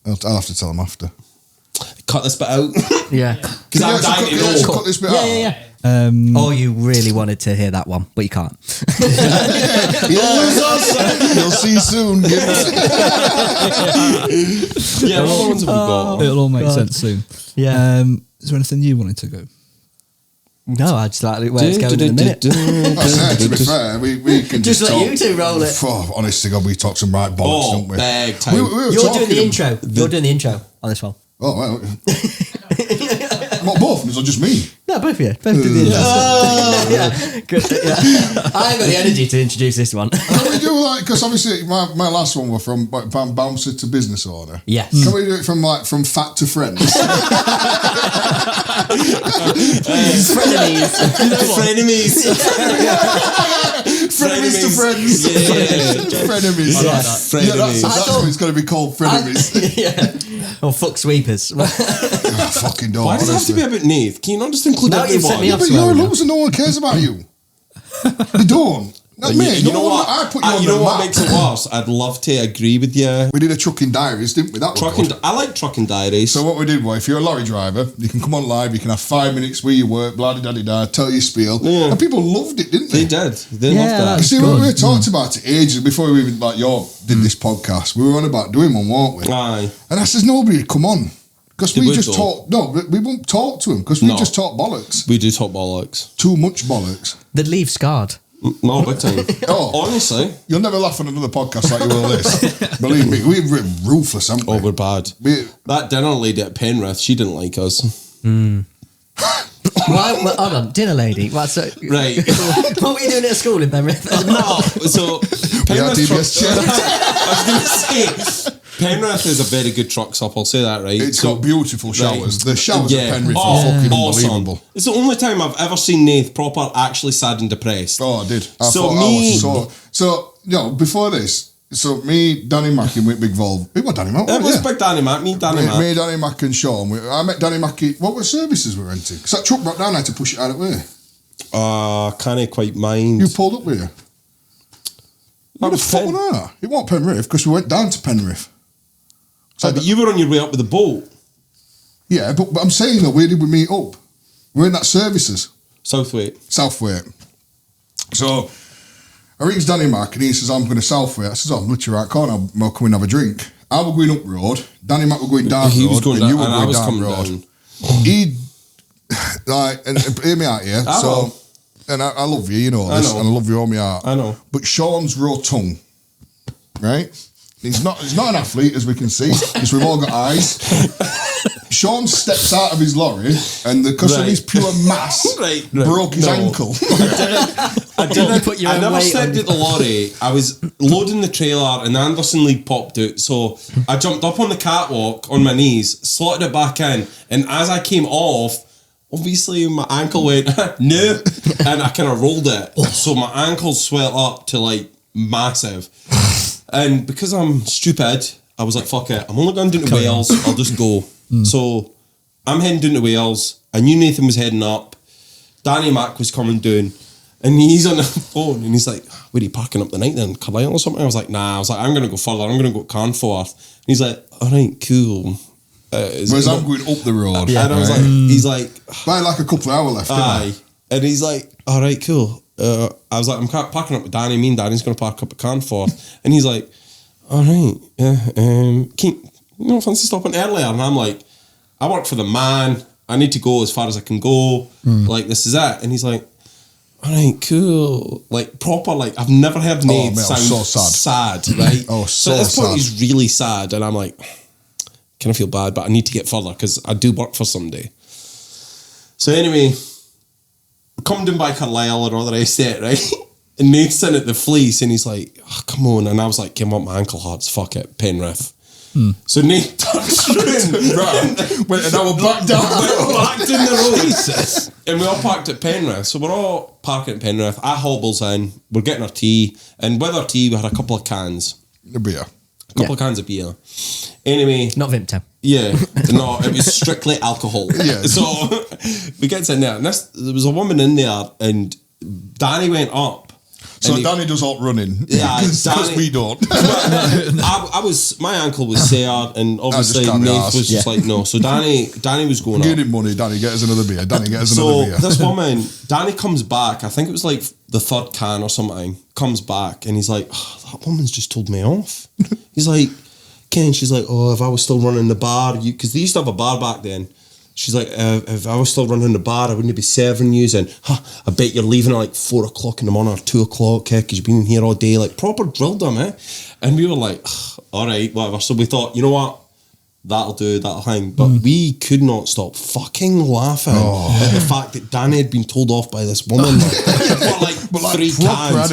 I'll have to tell them after. Cut this bit out. Yeah. Because I'm dying to know. Cut this bit out. Yeah. Oh, you really wanted to hear that one, but you can't. You'll see soon. Yeah, what other ones have we got? It'll all make sense soon. Yeah. Is there anything you wanted to go? No, I just like where it's going in a minute. To be fair, we can Just let talk. you two roll it. Oh, honest to God, we talk some right bollocks, don't we? Big time. We were You're talking doing the intro. You're doing the intro on this one. Oh, well. What, both of us or just me? No, both of you. Both do the intro. Yeah. Good. Yeah. I ain't got the energy to introduce this one. Can we do because obviously my last one were from bouncer to business owner. Yes. Can we do it from fat to friends? Frenemies. Frenemies to friends. Yeah. Frenemies. I like that. Yeah, that's what it's going to be called. Frenemies. Yeah. Or fuck sweepers. Fucking don't. Why does it have to be about Nath? Can you not just include No, you've everyone? set me up. But you're a loser. No one cares about you. They don't. Not me. You know what? I put you on you the know what map. makes it worse? I'd love to agree with you. We did a trucking diaries, didn't we? That was good. I like trucking diaries. So what we did was, if you're a lorry driver, you can come on live, you can have 5 minutes where you work, blah, da, da, da, tell your spiel. Yeah. And people loved it, didn't they? They did. They Yeah, loved that. You see, good. we talked about it ages before we even, did this podcast. We were on about doing one, weren't we? Aye. And I says, nobody would come on. Because They we would just though. talk, no, we won't talk to them, because we No. just talk bollocks. We do talk bollocks. Too much bollocks. They'd leave scarred. No, big time. Oh. Honestly. You'll never laugh on another podcast like you will this. Believe me, we're ruthless, aren't we? Oh, we're bad. That dinner lady at Penrith, she didn't like us. Well, hold on, dinner lady. Right. What were you doing at school in Penrith? No, so We are DBS check. I was going to say, Penrith is a very good truck stop, I'll say that, right? It's got beautiful showers. The showers Yeah. at Penrith Oh, are fucking awesome. unbelievable. It's the only time I've ever seen Nath proper actually sad and depressed. Oh, I did. Before this, so me, Danny Mack, and Big Volvo. It was Danny Mack. It was Big Danny Mac, me, Danny Mac. Me, Danny Mack, and Shaun. I met Danny Mack. What were services we were renting? Because that truck broke down. I had to push it out of the way. Can't quite mind. You pulled up with you. What the fuck was that? It wasn't Penrith because we went down to Penrith. So, but you were on your way up with the boat. Yeah, but I'm saying though, where did we meet up? We're in that services. Southwaite. Southwaite. So I rings Danny Mack and he says, I'm going to Southwaite. I says, I'm literally right corner. I'll come and have a drink. I was going up road. Danny Mack was going down He road. was going and down, you were and I going was down coming road. down. He, and hear me out here. I So, know. and I love you, you know I this, know. and I love you all my heart. I know. But Sean's raw tongue, right? He's not an athlete, as we can see, because we've all got eyes. Sean steps out of his lorry, and because of Right. his pure mass, Right. broke his No. ankle. I didn't Put your I own never weight stepped on. at the lorry. I was loading the trailer and the Anderson League popped out. So I jumped up on the catwalk on my knees, slotted it back in, and as I came off, obviously my ankle went, no, and I kind of rolled it. So my ankle swelled up to like massive. And because I'm stupid, I was like, fuck it, I'm only going down to Wales, I'll just go. So I'm heading down to Wales. I knew Nathan was heading up. Danny Mack was coming down. And he's on the phone and he's like, where are you parking up the night then? Carlisle or something? I was like, nah. I was like, I'm going to go further. I'm going to go Carnforth. And he's like, all right, cool. Whereas I'm going up the road. And I was like, he's like, I had like a couple of hours left, didn't I? aye. And he's like, all right, cool. I was like, I'm parking up with Danny. Me and Danny's going to park up at Carnforth. And he's like, all right, yeah. Fancy stopping earlier? And I'm like, I work for the man. I need to go as far as I can go. Like, this is it. And he's like, all right, cool. Like, proper, like, I've never heard Nate mate, sound so sad. right? Oh, so so at this point, sad. he's really sad. And I'm like, kind of feel bad, but I need to get further because I do work for somebody. So anyway, come down by Carlisle and all the rest of it, right? And Nate's in at the Fleece and he's like, oh, come on. And I was like, come on, my ankle hurts, fuck it, Penrith. So Nate turned around, went an hour back down. back in the road, and we all parked at Penrith. So we're all parking at Penrith. I hobbles in. We're getting our tea, and with our tea, we had a couple of cans. A beer. A couple of cans of beer. Anyway. Not Vimto. Yeah. No, it was strictly alcohol. Yeah. So we get in there, and there was a woman in there, and Danny went up. So Danny does all running. Yeah, because we don't. My ankle was sore, and obviously Nate was just like, no. So Danny was going up. Give him money, Danny, get us another beer. Danny, get us so another beer. This woman, Danny comes back, I think it was like the third can or something, comes back, and he's like, that woman's just told me off. He's like, Ken, she's like, if I was still running the bar, because they used to have a bar back then. She's like, if I was still running the bar, I wouldn't be serving you. And I bet you're leaving at like 4 o'clock in the morning or 2 o'clock, because you've been in here all day. Like, proper drilled them, eh? And we were like, all right, whatever. So we thought, you know what? That'll do, that'll hang. But we could not stop fucking laughing at the fact that Danny had been told off by this woman for like 3 cans.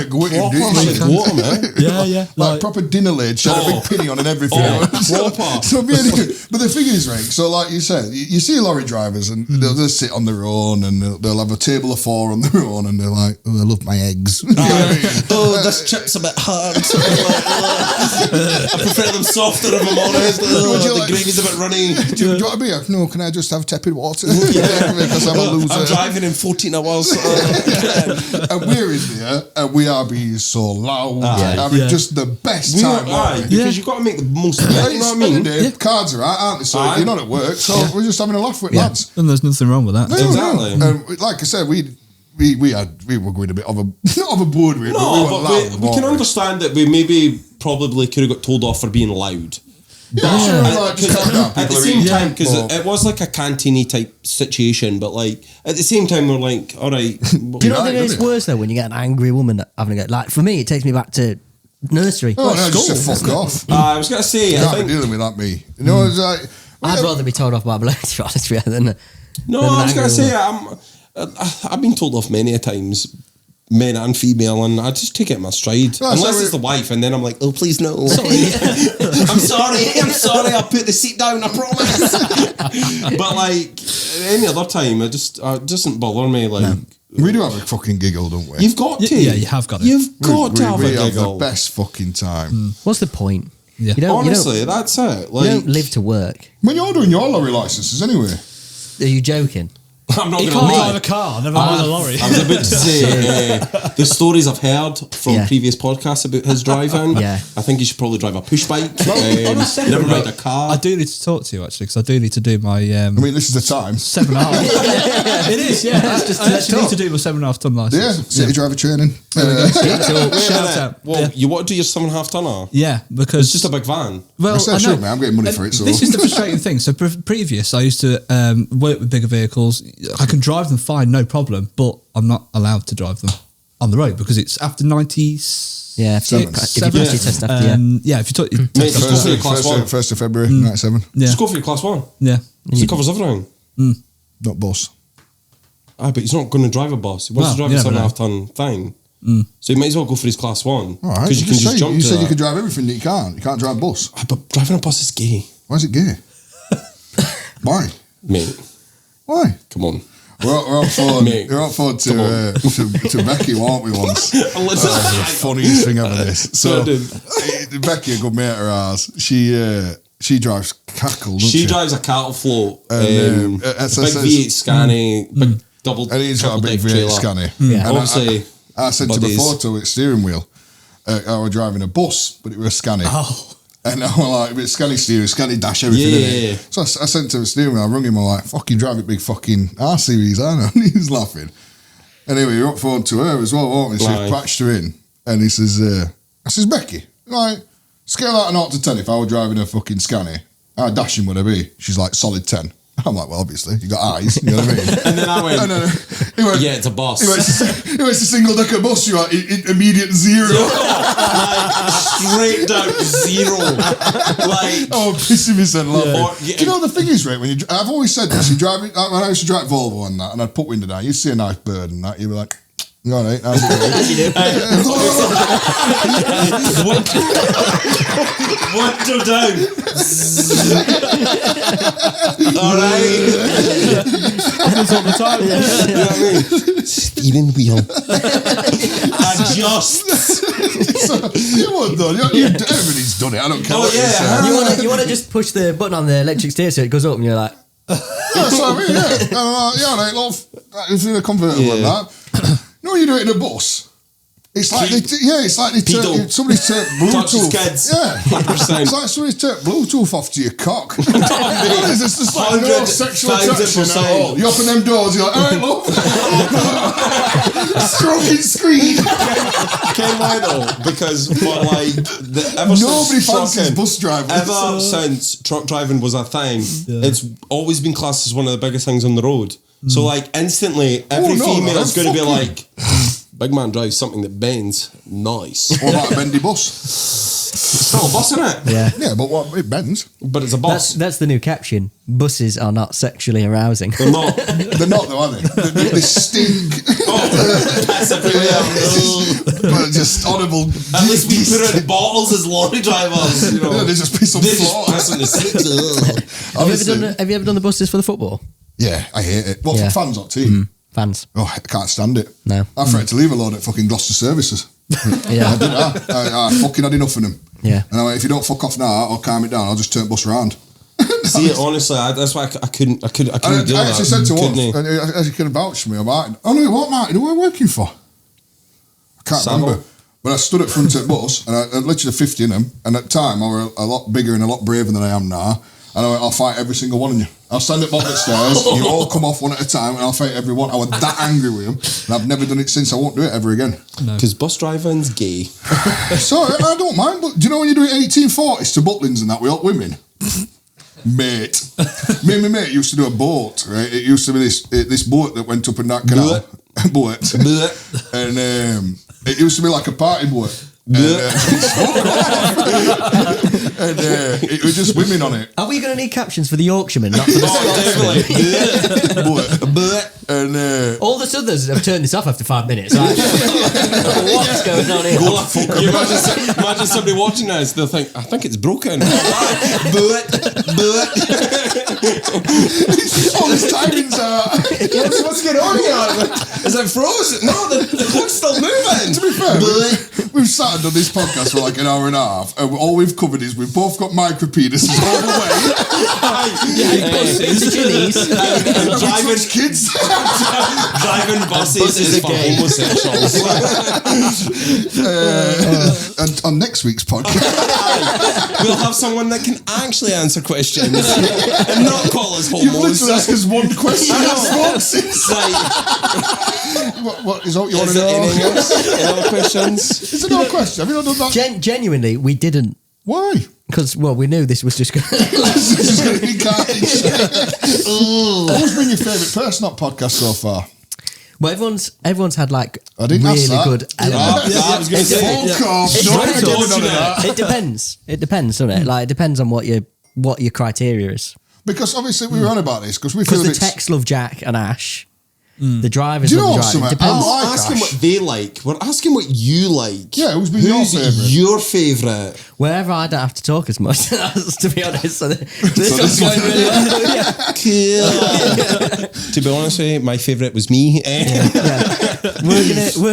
Yeah. Like proper dinner lid, she had a big penny on and everything. Proper. So but the thing is, right, so like you said, you see lorry drivers and they'll just sit on their own and they'll have a table of 4 on their own and they're like, I love my eggs. You know what I mean? This chip's a bit hard. I prefer them softer if I'm honest. The gravy's a bit runny. Do you want a beer? No, can I just have tepid water? Because I'm a loser. I'm driving in 14 hours. And we're in there and we are being so loud. Having just the best time. Because you've got to make the most of it. You know what I mean? Cards are out, aren't they? So you're not at work, so we're just having a laugh with lads. And there's nothing wrong with that. No, exactly. And like I said, we were going a bit of a not overboard with it, but we can understand that we maybe probably could have got told off for being loud. At the same time, because it was like a canteeny type situation, but like at the same time we're like, all right. Do you not think it's worse though when you get an angry woman having a go? Like for me, it takes me back to nursery. Oh no, just say fuck off. I was gonna say, I think dealing with that me. You know, it's like I'd rather be told off by a bloke, to be honest with you, than no. I was gonna say I've been told off many a times, men and female, and I just take it in my stride. Unless it's the wife, and then I'm like, oh, please no. Sorry. I'm sorry, I'll put the seat down, I promise. But like, any other time, it doesn't bother me. Like, we do have a fucking giggle, don't we? You've got to. Yeah, you have got it. You've got to have a giggle. We have the best fucking time. What's the point? Yeah. Honestly, that's it. Like, you don't live to work. When you're doing your lorry licenses anyway. Are you joking? I'm not He going to can't lie. drive a car, never mind a lorry. I was about to say the stories I've heard from previous podcasts about his driving. Yeah. I think he should probably drive a push bike. Never ride a car. I do need to talk to you actually, because I do need to do my. I mean, this is the time. 7.5. It is, yeah. I actually need to do my 7.5 ton license. Yeah, city driver training. Shout out. Well, you want to do your 7.5 tonner? Yeah, because It's just a big van. well, It's I not know. true, man. I'm getting money for it. So This is the frustrating thing. So previous, I used to work with bigger vehicles. I can drive them fine, no problem, but I'm not allowed to drive them on the road because it's after 90. Yeah, if you pass your test after, if you took your Mate, test just go after, for your class 1. 1st of February, 97. yeah, Just go for your class 1. yeah. It covers everything. Not bus. But he's not going to drive a bus. He wants to drive a you never 7.5 ton thing. So he might as well go for his class 1. All right. Because you can just jump You to said you that. could drive everything that you can't. You can't drive bus. But driving a bus is gay. Why is it gay? Why? Mate, Why? come on. We're on phone. Mate, We're on phone to Becky, weren't we once? The funniest thing ever. This. So Becky, a good mate of ours, she drives cackle. She drives a cattle float. And, Big V8 Scania, big double. And he's got a big trailer. V8 Scania. Yeah. And Obviously, I sent him a bodies. photo with steering wheel. I was driving a bus, but it was a Scania. Oh. And I was like, it's Scania steering, Scania dash, everything in it. Yeah. So I sent him a steering wheel, I rung him, I'm like, fucking drive it big fucking R-Series, I know. And he's laughing. Anyway, we're up phone to her as well, weren't we? So he patched her in. And he says, I says, Becky, like, scale out an 0 to 10 if I were driving a fucking Scania. How dashing would I be? She's like, solid 10. I'm like, well, obviously, you got eyes, you know what I mean? And then I went, No. He went, yeah, it's a bus. He went to single decker bus, you're like, immediate 0. Like, straight down 0. Like, Oh, pissing myself laughing. Yeah. Do you know the thing is, right? I've always said this. You drive it. When I used to drive Volvo and that, and I'd put window down. You'd see a nice bird and that. You'd be like, You all right? How's it going? Window down. All right. Happens all the time. You know what I mean? Steering wheel. Adjust. So, you want done. Everybody's done it. I don't care. Oh, what yeah. you say. You want to just push the button on the electric steer so it goes up, and you're like, Yeah, that's what I mean. Yeah, all right, love. If you're a convertible and that, no, you do it in a bus. It's like it's like somebody's turned Bluetooth. Kids. Yeah, 100%. it's like somebody's turned Bluetooth off to your cock. There's just like no sexual attraction at all. You open them doors, you're like, all right, love. Stroking screen. Came why though? Because Nobody fancies bus drivers. Ever since truck driving was a thing, it's always been classed as one of the biggest things on the road. So like instantly, every female is going to be like, big man drives something that bends. Nice. What about a bendy bus? It's still a bus, isn't it? Yeah, but what? It bends. But it's a bus. that's the new caption. Buses are not sexually arousing. They're not. They're not though, are they? They stink. That's everywhere. But just horrible. At least we put out bottles as lorry drivers. You know. They just piss on the floor. Just piss on the seats. Have you ever done the buses for the football? Yeah, I hate it. Well, Yeah. for fans or team. Fans? Oh, I can't stand it. No. I threatened to leave a load at fucking Gloucester Services. Yeah. I did that. I fucking had enough of them. Yeah. And I went, if you don't fuck off now or calm it down, I'll just turn bus around. See, honestly, that's why I couldn't do that. I actually said to one, and as you can vouch for me, I'm Martin. Oh no, what Martin? Who are you working for? I can't Savile. remember. But I stood at front of the bus, and I literally 50 in them. And at the time, I were a lot bigger and a lot braver than I am now. And I went, I'll fight every single one of you. I'll stand at bottom of the stairs, you all come off one at a time, and I'll fight every one. I was that angry with him, and I've never done it since. I won't do it ever again. Because bus driving's gay. So, I don't mind, but do you know when you do it 1840s to Butlins and that, with all women? Mate. Me and my mate used to do a boat, right? It used to be this boat that went up in that canal. Boat. And it used to be like a party boat. And it was just women on it. Are we going to need captions for the Yorkshiremen, not for the And all the Southerners have turned this off after 5 minutes. Like, what's going on here? You imagine somebody watching this, they'll think, I think it's broken. all this timings are. What's going on here? Is it frozen? No, the clock's still moving. To be fair, we've sat and done this podcast for like an hour and a half, and all we've covered is we've both got micro penises all the way. And driving kids. Driving buses is for homosexuals. And on next week's podcast, we'll have someone that can actually answer questions and not call us homos. you've literally asked us one question. It's like, What is all you want is to there know? anything else? Any other questions? It's a no question. Have you not done that? Genuinely, we didn't. Why? Because, well, we knew this was just going This is going to be garbage. Who's been your favourite person on podcast so far? Well, everyone's had like I didn't really ask that. good elements. I was going to say. Fuck off. It's No, right, I didn't know that. It depends. It depends, doesn't it? Like, it depends on what your criteria is. Because obviously we were on about this because we feel Because the it's... techs love Jack and Ash. The drivers Do you love know the driver. something? It depends. I like asking Ash. what they like. We're asking what you like. Yeah, who's been your favourite? your favourite? Wherever I don't have to talk as much, to be honest. So this this one's going one- really well. Yeah. To be honest with you, my favourite was me. We're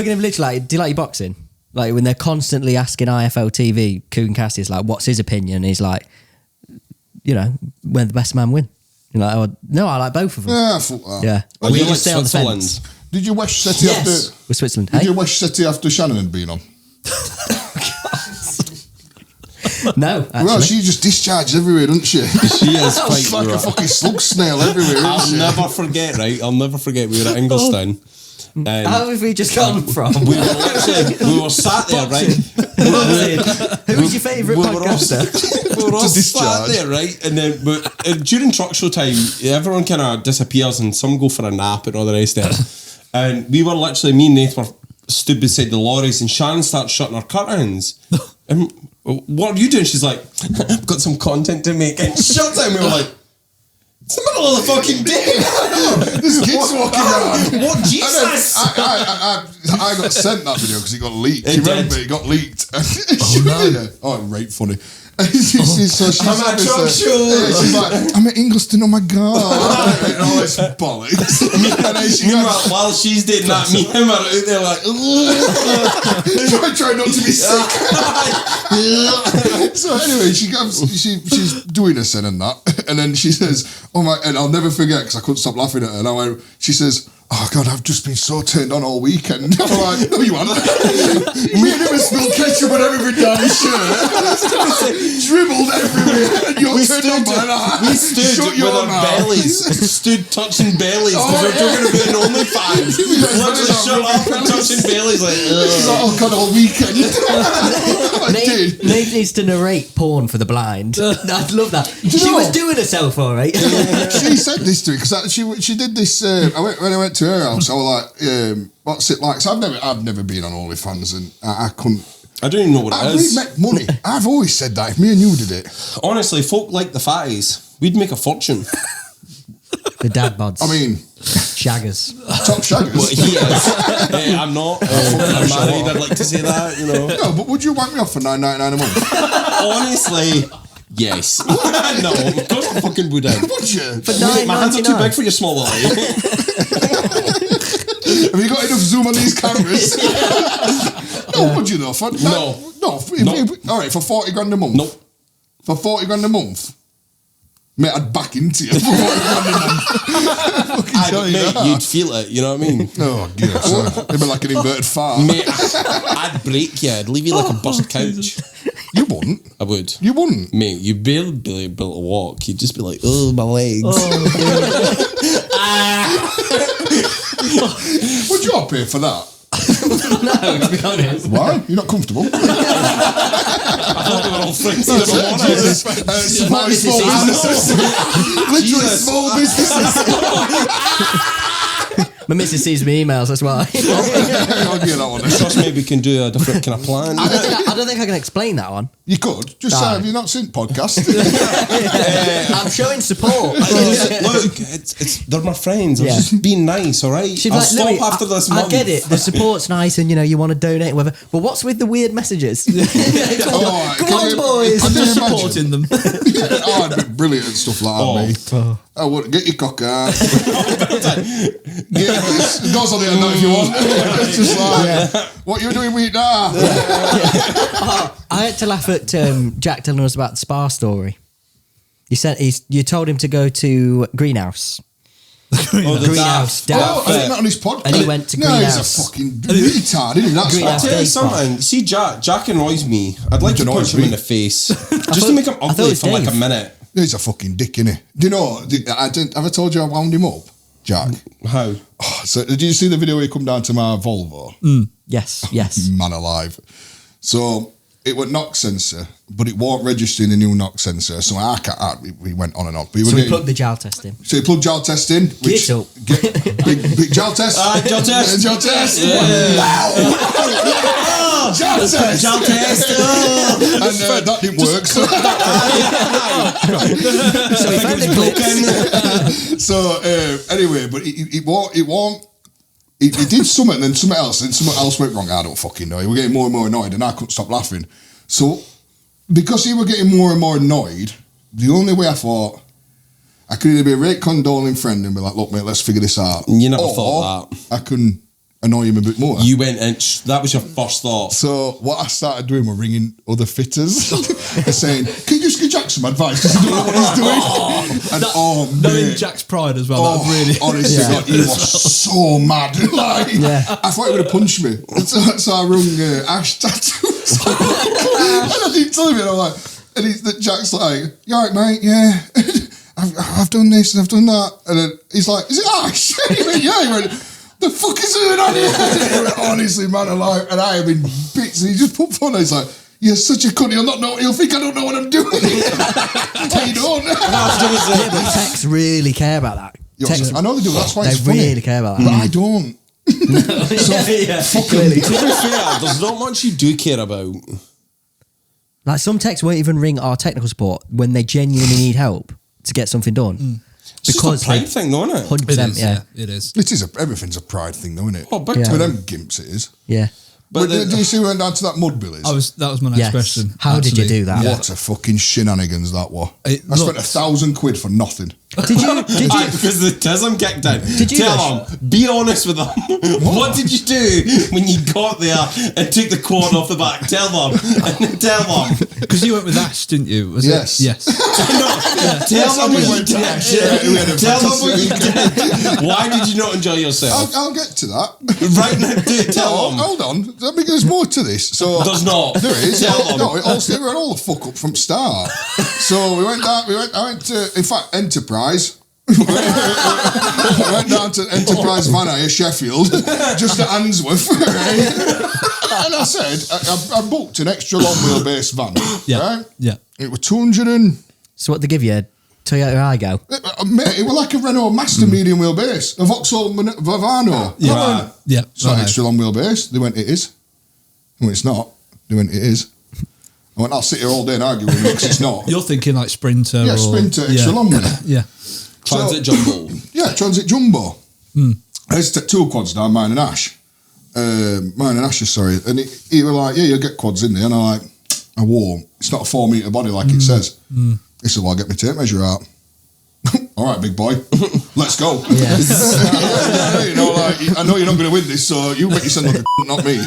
gonna literally like, do you like your boxing? Like when they're constantly asking IFL TV, Coon Cassidy's like, what's his opinion? He's like, you know, when the best man win. You're like, oh, no, I like both of them. Yeah, fuck that. Yeah. Oh, We you like just stay on the Switzerland? fence. Did you wish City Yes. after... With Switzerland. Did Hey? you wish City after Shannon had been on? No, actually. Well, she just discharges everywhere, doesn't she? She is She's quite like a rough. fucking slug snail everywhere, isn't I'll she? never forget, right? I'll never forget. We were at Inglestown. And How have we just gone from? we were sat there, right? Who was your favourite We were all, podcaster? we were all To sat discharge. there, right? And then during truck show time, everyone kind of disappears and some go for a nap and all the rest of it. And we were literally, me and Nath were stood beside the lorries and Shannon started shutting her curtains. And what are you doing? She's like, I've got some content to make. And shuts it. And we were like, It's the middle of the fucking day. There's kids walking around. What Jesus? I got sent that video because it got leaked. It You remember did. it got leaked? Right, funny. She's I'm at Truck Show. She's like, I'm at Ingliston, oh my god. And all this bollocks. And then she goes, While she's doing that, me and him are out there like, try not to be sick. So anyway, she's doing a sin and that, and then she says, "Oh my!" And I'll never forget because I couldn't stop laughing at her. And she says, "Oh God, I've just been so turned on all weekend." I'm like, "No, you haven't." Me and him have spilled ketchup and everything down his shirt, dribbled everywhere, and you're turned on by that. we stood with our bellies, stood touching bellies because we're talking about an OnlyFans. Literally shut up and touching bellies like, She's like, "Oh God, all weekend." I did. Nate needs to narrate porn for the blind. I'd love that. She was doing herself all right. She said this to me because she did this. When I went to her house, I was like, "What's it like?" So I've never been on OnlyFans, and I couldn't. I don't even know what it is. We'd make money. I've always said that. If me and you did it, Honestly, folk like the fatties. We'd make a fortune. The dad bods. I mean, shaggers. top shaggers. Well, he is. Hey, I'm not. I'm married. I'd like to say that. No, but would you wank me off for $9.99 a month? Honestly, yes. No, of course I fucking would. Would you? For My hands are too $9.99. big for your small wallet. Have you got enough zoom on these cameras? No, would you though? No. All right, for 40 grand a month. Nope. For 40 grand a month. Mate, I'd back into you for 40 grand a month. Fucking tell you Mate, that. you'd feel it, you know what I mean? Oh, yes. It'd be like an inverted fart. Mate, I'd break you. I'd leave you like a busted couch. You wouldn't. I would. You wouldn't. Mate, you'd barely be able to walk. You'd just be like, oh, my legs. Would you all pay for that? No, to be honest. Why? You're not comfortable? I thought they were all friends. Small businesses. Literally Jesus. small businesses. My missus sees me emails, that's why. I'll give you that one. Trust me, we can do a different kind of plan. I don't think I can explain that one. You could. Just say, have you not seen podcast? I'm showing support. Look, they're my friends. I'm Yeah. just being nice, all right? She's I'll like, stop Louis, after this I month. get it. The support's nice and, you want to donate, whatever. But what's with the weird messages? Come on, boys. Can you imagine? Supporting them. Oh, it'd be brilliant and stuff like that, mate. I would get your cock out. It goes on the end if you want. It's just like, what you doing with that? I had to laugh at Jack telling us about the spa story. You told him to go to Greenhouse. Greenhouse. Oh, I think that on his podcast. And he went to No, Greenhouse. he's a fucking retard, isn't he? That's Greenhouse. what. Tell you Day something. See, Jack annoys me. I'd like to Annoys punch him me. in the face. Just to make him I thought it ugly was for like a Dave. minute. He's a fucking dick, innit? Do you know? Have I told you I wound him up, Jack? How? Oh, so did you see the video where he come down to my Volvo? Yes. Man alive. So it was knock sensor, but it wasn't registering the new knock sensor. So we went on and on. But So we plugged the Jaltest in. So he plugged Jaltest in. Get up. Big Jaltest. Jaltest. Jaltest. Jaltest. And that didn't work. So, So he found Eclipse. so anyway, but it won't. He did something, and then something else went wrong. I don't fucking know. He was getting more and more annoyed, and I couldn't stop laughing. So, because he was getting more and more annoyed, the only way I thought I could either be a great condoling friend and be like, "Look, mate, let's figure this out." You never thought that. I can annoy him a bit more. You went and that was your first thought. So what I started doing was ringing other fitters and saying, "Can you just give Jack some advice because he don't know what he's doing?" And Knowing mate, Jack's pride as well, that really... honestly, God, he was so mad. Like, I thought he would have punched me. So I rung Ash Tattoos. And I didn't tell him, and I'm like, and Jack's like, "You alright, mate? Yeah. I've done this and I've done that." And then he's like, "Is it Ash?" He went, "Yeah." He went, "The fuck is going on here?" Honestly, man alive, and I am in bits. And he just put phone. He's like, "You're such a cunt. He'll think I don't know what I'm doing." But you don't. Yeah, but techs really care about that. Techs, I know they do. That's why they it's funny. really care about But that. I don't. Clearly. To be fair, there's not much you do care about. Like some techs won't even ring our technical support when they genuinely need help to get something done. It's just a pride thing, though, isn't it? 100%, It is, yeah. It is. It is. Everything's a pride thing, though, isn't it? Oh, big Yeah. time. With them gimps, it is. Yeah. But do you see we went down to that Mudbillies? That was my next Yes. question. How did you actually. do that? What a fucking shenanigans that was. I It spent looked- £1,000 for nothing. Did you? Because the Tism kicked in. Did you Tell them. Be honest with them. What did you do when you got there and took the cord off the back? Tell them. Tell them. Because you went with Ash, didn't you? Was Yes. It? Yes. Tell them what you went to did. Ash, yeah, we had a Tell them fantastic what you did. Why did you not enjoy yourself? I'll get to that. Right now, tell them. Hold on. I mean, there's more to this. So There's not. There is. Tell them. No, we were all the fuck up from start. So we went down. I went to, in fact, Enterprise. I went down to Enterprise Van Hire, Sheffield, just at Answorth. Right? And I said, I booked an extra long wheelbase van. Yeah. Right? Yeah. It was 200 and. So what they give you? Toyota Igo. Mate, it was like a Renault Master medium wheelbase, a Vauxhall Vavano. Yeah. Yeah. It's not extra long wheelbase. They went, it is. I went, it's not. They went, it is. I went, I'll sit here all day and argue with you because it's not. You're thinking like Sprinter. Yeah, or, Sprinter, extra long one. Yeah. Transit Jumbo. Yeah, Transit Jumbo. I used to take 2 quads down, mine and Ash. Mine and Ash's, sorry. And he was like, yeah, you'll get quads in there. And I'm like, I won't. It's not a 4 metre body like it says. He said, well, I'll get my tape measure out. All right, big boy, let's go. Yeah. You know, like, I know you're not going to win this, so you bet you send like a not me.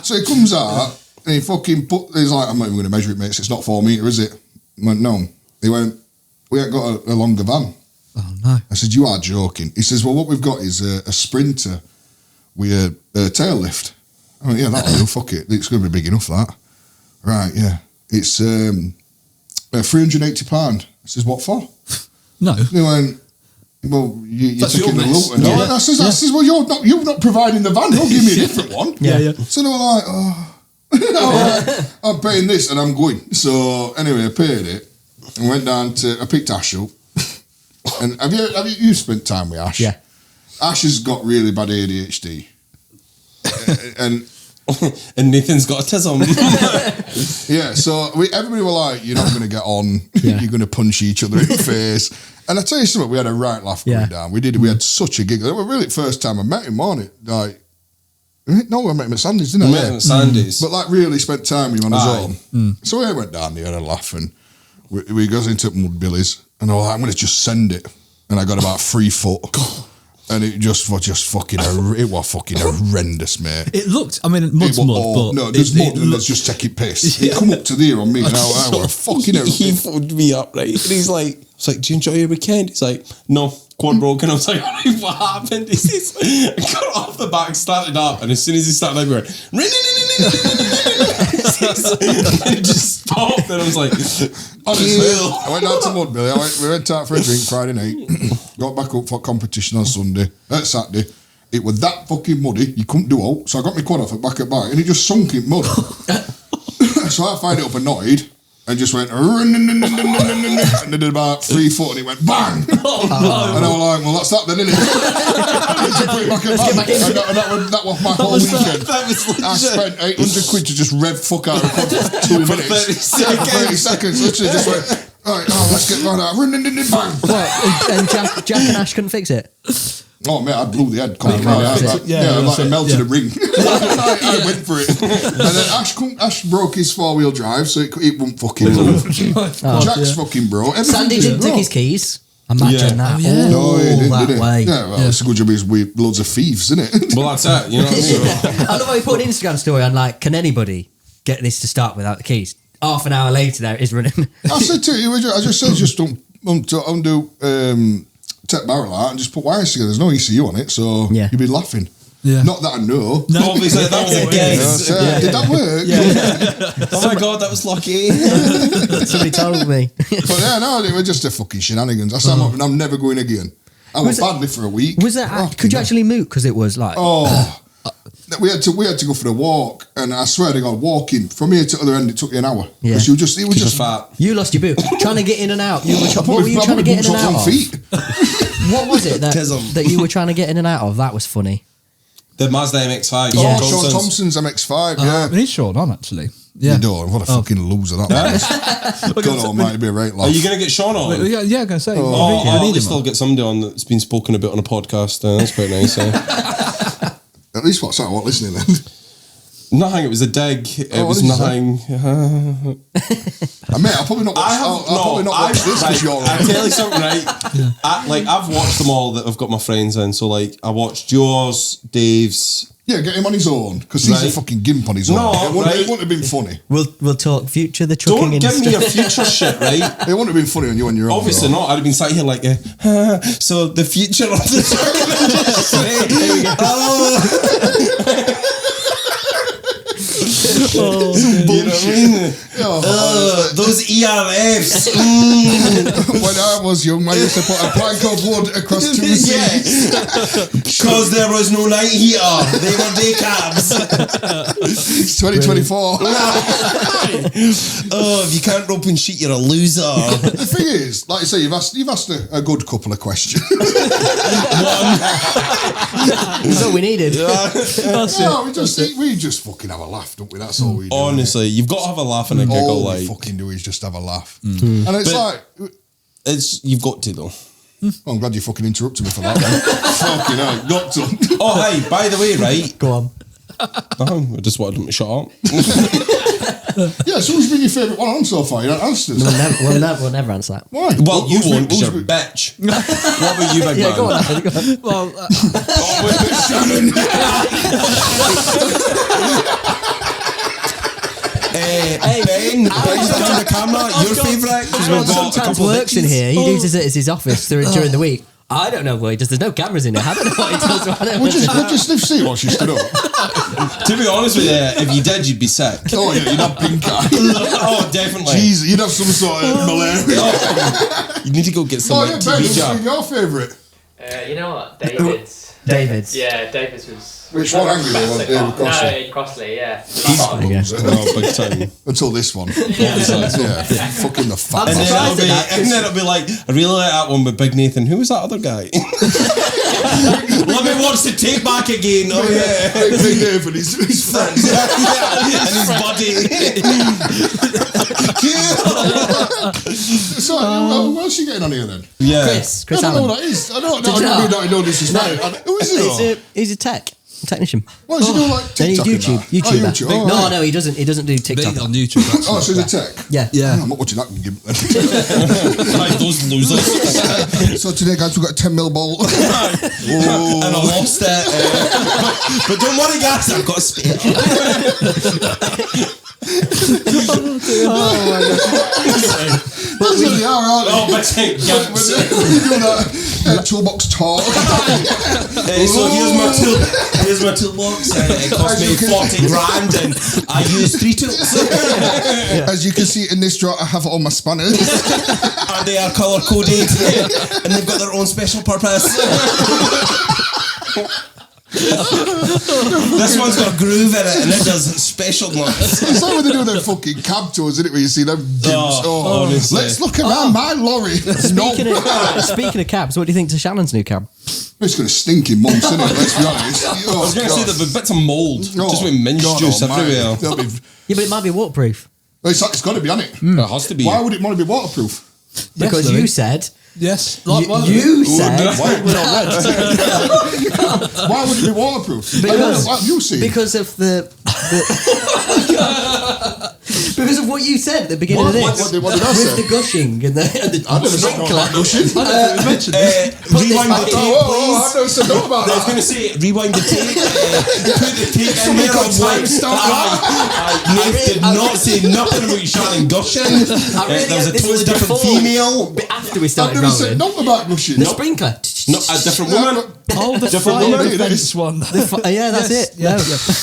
So he comes out and he fucking he's like, I'm not even going to measure it, mate. It's not 4 metre, is it? I went, no. He went, we ain't got a longer van. Oh no. I said, you are joking. He says, well, what we've got is a Sprinter with a tail lift. I went, yeah, that'll do, fuck it. It's going to be big enough, that. Right, yeah. It's £380. I says, what for? No. He went, well, you're That's taking your the mess. route. Yeah. I says, well, you're not providing the van. You'll give me a different one. Yeah. So they were like, oh, I'm paying this and I'm going. So anyway, I paid it and went down I picked Ash up. And have you spent time with Ash? Yeah. Ash has got really bad ADHD. And Nathan's got a Tism. Yeah, so everybody were like, you're not going to get on. Yeah. You're going to punch each other in the face. And I tell you something, we had a right laugh going down. We had such a giggle. It was really the first time I met him, wasn't it? Like, no, I met him at Sandy's, didn't I? Met him at Sandy's. But like really spent time with him on Aye. his own. So we went down there and had a laugh and we goes into Mudbillies and I was like, I'm going to just send it. And I got about 3 foot. And it just was fucking horrendous, mate. It looked. I mean, mud's It was mud, all- but no, there's mud and looked- there's just taking piss. It come up to there on me and I was fucking He phoned me up, right? And he's like, do you enjoy your weekend? He's like, no, quad broken. I was like, what happened? He says, I got off the back, started up, and as soon as he started, I went, and it just stopped, and I was like, honestly, I went down to Mudbilly. We went out for a drink Friday night. Got back up for competition on Saturday. It was that fucking muddy, you couldn't do out. So I got my quad off at back at back, and it just sunk in mud. So I find it up annoyed. And just went, and they did about 3 foot, and it went bang. And I was like, well, that's that then, isn't it? To put it back at back. That was my whole weekend. I spent 800 quid to just rev fuck out of a quad for 2 minutes. 30 seconds. Literally just went, all right, let's get right out. Bang. What? And Jack and Ash couldn't fix it. Oh, mate, I blew the head. I melted a ring. I went for it. And then Ash broke his 4-wheel drive, so it wouldn't fucking move. Jack's fucking broke. Sandy didn't take his keys. Imagine that. Oh, yeah. No, he didn't, that did he? way. Yeah, well, it's a good job he's with loads of thieves, isn't it? well, that's it, you know what I mean? I love how he put an Instagram story on, like, can anybody get this to start without the keys? Half an hour later, there it is running. I said to you, I just said, just don't undo, take barrel out and just put wires together. There's no ECU on it, so you'd be laughing. Yeah. Not that I know. No. Obviously, that was a guess. Did that work? Oh my God, that was lucky. Somebody told me. But yeah, no, it was just a fucking shenanigans. I said, I'm never going again. I was badly for a week. Was that? Could you actually move? Because it was like. Oh, we had to go for the walk, and I swear to God, walking from here to the other end, it took you an hour. Yeah. It was just fat. You lost your boot. Trying to get in and out. What were you trying to get in and out of? What was it that you were trying to get in and out of? That was funny. The Mazda MX-5. Yeah. Sean Thompson's MX-5, We need Sean on, actually. Yeah. You don't. What a fucking loser that was. God almighty, be a right laugh. Are you going to get Shaun on? Yeah, I'm going to say. At least I'll get somebody on that's been spoken about on a podcast. That's quite nice. At least what's that? What listening then? Nothing. It was a dig. It was nothing. Mate, I'll probably not watch this because you're on. I'll tell you something, right? I've watched them all that I've got my friends in. So, I watched yours, Dave's. Yeah, get him on his own because he's a fucking gimp on his own. It wouldn't have been funny. We'll talk future, the trucking industry. Don't give me a future shit, right? It wouldn't have been funny on you on your own. Obviously not. I'd have been sat here like, so the future of the trucking industry. You know what I mean? Those ERFs. When I was young, I used to put a plank of wood across 2 seats. Because there was no night heater. They were day cabs. It's 2024. If you can't rope and sheet, you're a loser. The thing is, like I say, you've asked a good couple of questions. That's all we needed. We just fucking have a laugh, don't we? That's all we do. Honestly, you've got to have a laugh and a giggle. All we fucking do is just have a laugh. And it's you've got to though. I'm glad you fucking interrupted me for that one. Fucking hell, got to. Oh, hey, by the way, right? Go on. I just wanted them to shut up. Yeah, so who's been your favourite one on so far? You don't answer this. We'll never answer that. Why? Well, you won't because you're a bitch. What about you, big man? Go on. Well, Shannon. Ben, on the camera, your favourite? Sometimes works in here. He uses it as his office during the week. I don't know what he does. There's no cameras in here. I don't know what he does. Would you sniff see what she stood up? To be honest with you, if you did, you'd be sick. Oh yeah, you'd have pink eye. Oh, definitely. Jeez, you'd have some sort of malaria. You need to go get some Ben, TV job. who's your favourite? You know what? David's. Yeah, David's was... Which one, Angry one? David Crossley? No, Crossley, yeah. Big time. Until this one. Fucking the fat. And then it'll be like, I really like that one with Big Nathan. Who was that other guy? Let me watch the tape back again. Oh yeah. Big Nathan, his friends. And his buddy. So, what else are you getting on here then? Yeah. Chris I don't know Allen. what that is. I don't know this is right. Who is it? He's a technician. What does he do, like Then he's TikTok? YouTuber. No, he doesn't do TikTok. Big on YouTube. Oh, so he's a tech? Yeah. I'm not watching that gimp then. Like those losers. So today, guys, we've got a 10 mil bowl. And I lost it. But don't worry, guys, I've got a spare. Oh my god. That's what they are, aren't they? Oh, but We're doing that toolbox talk. So here's my toolbox. It cost me 40 grand and I used 3 tools. As you can see in this drawer, I have all my spanners. And they are colour coded and they've got their own special purpose. This one's got a groove in it and it does special ones. It's like when they do their fucking cab tours, isn't it? Where you see them gimps. Let's look around my lorry. Speaking of cabs, what do you think to Shannon's new cab? It's going to stink in months, isn't it? Let's be honest. I was going to say there'll be bits of mould, just with mint juice everywhere. Yeah, but it might be waterproof. It's got to be, hasn't it? It has to be. Why would it want to be waterproof? Because you said... Yes. You said... Why would it be waterproof? You see. Because of because of what you said at the beginning of this. What did I say? With the gushing and the I never said about gushing. Rewind the tape, please. I never said about that. I was going to say, rewind the tape. Put the tape in there on white. Nath did not say nothing about Shannon gushing. There was a totally different female. But after we started I never said nothing about gushing. The sprinkler. No, a different woman. Oh, the Different fire woman. defense one. Yeah, that's it. Yeah.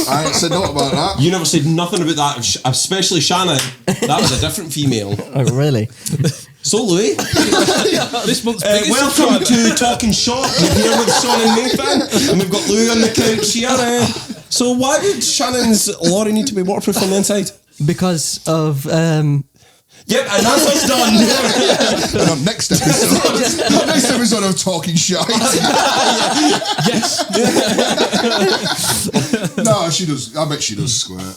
I ain't said nothing about that. You never said nothing about that, especially Shannon. That was a different female. Oh, really? So, Louis, This month's biggest welcome to Talkin Shop. We're here with Shaun and Nathan, and we've got Louis on the couch here. So, why would Shannon's lorry need to be waterproof on the inside? Because of... Yep, and that's what's done. And on next episode of Talking Shite. Yes. No, she does. I bet she does squirt.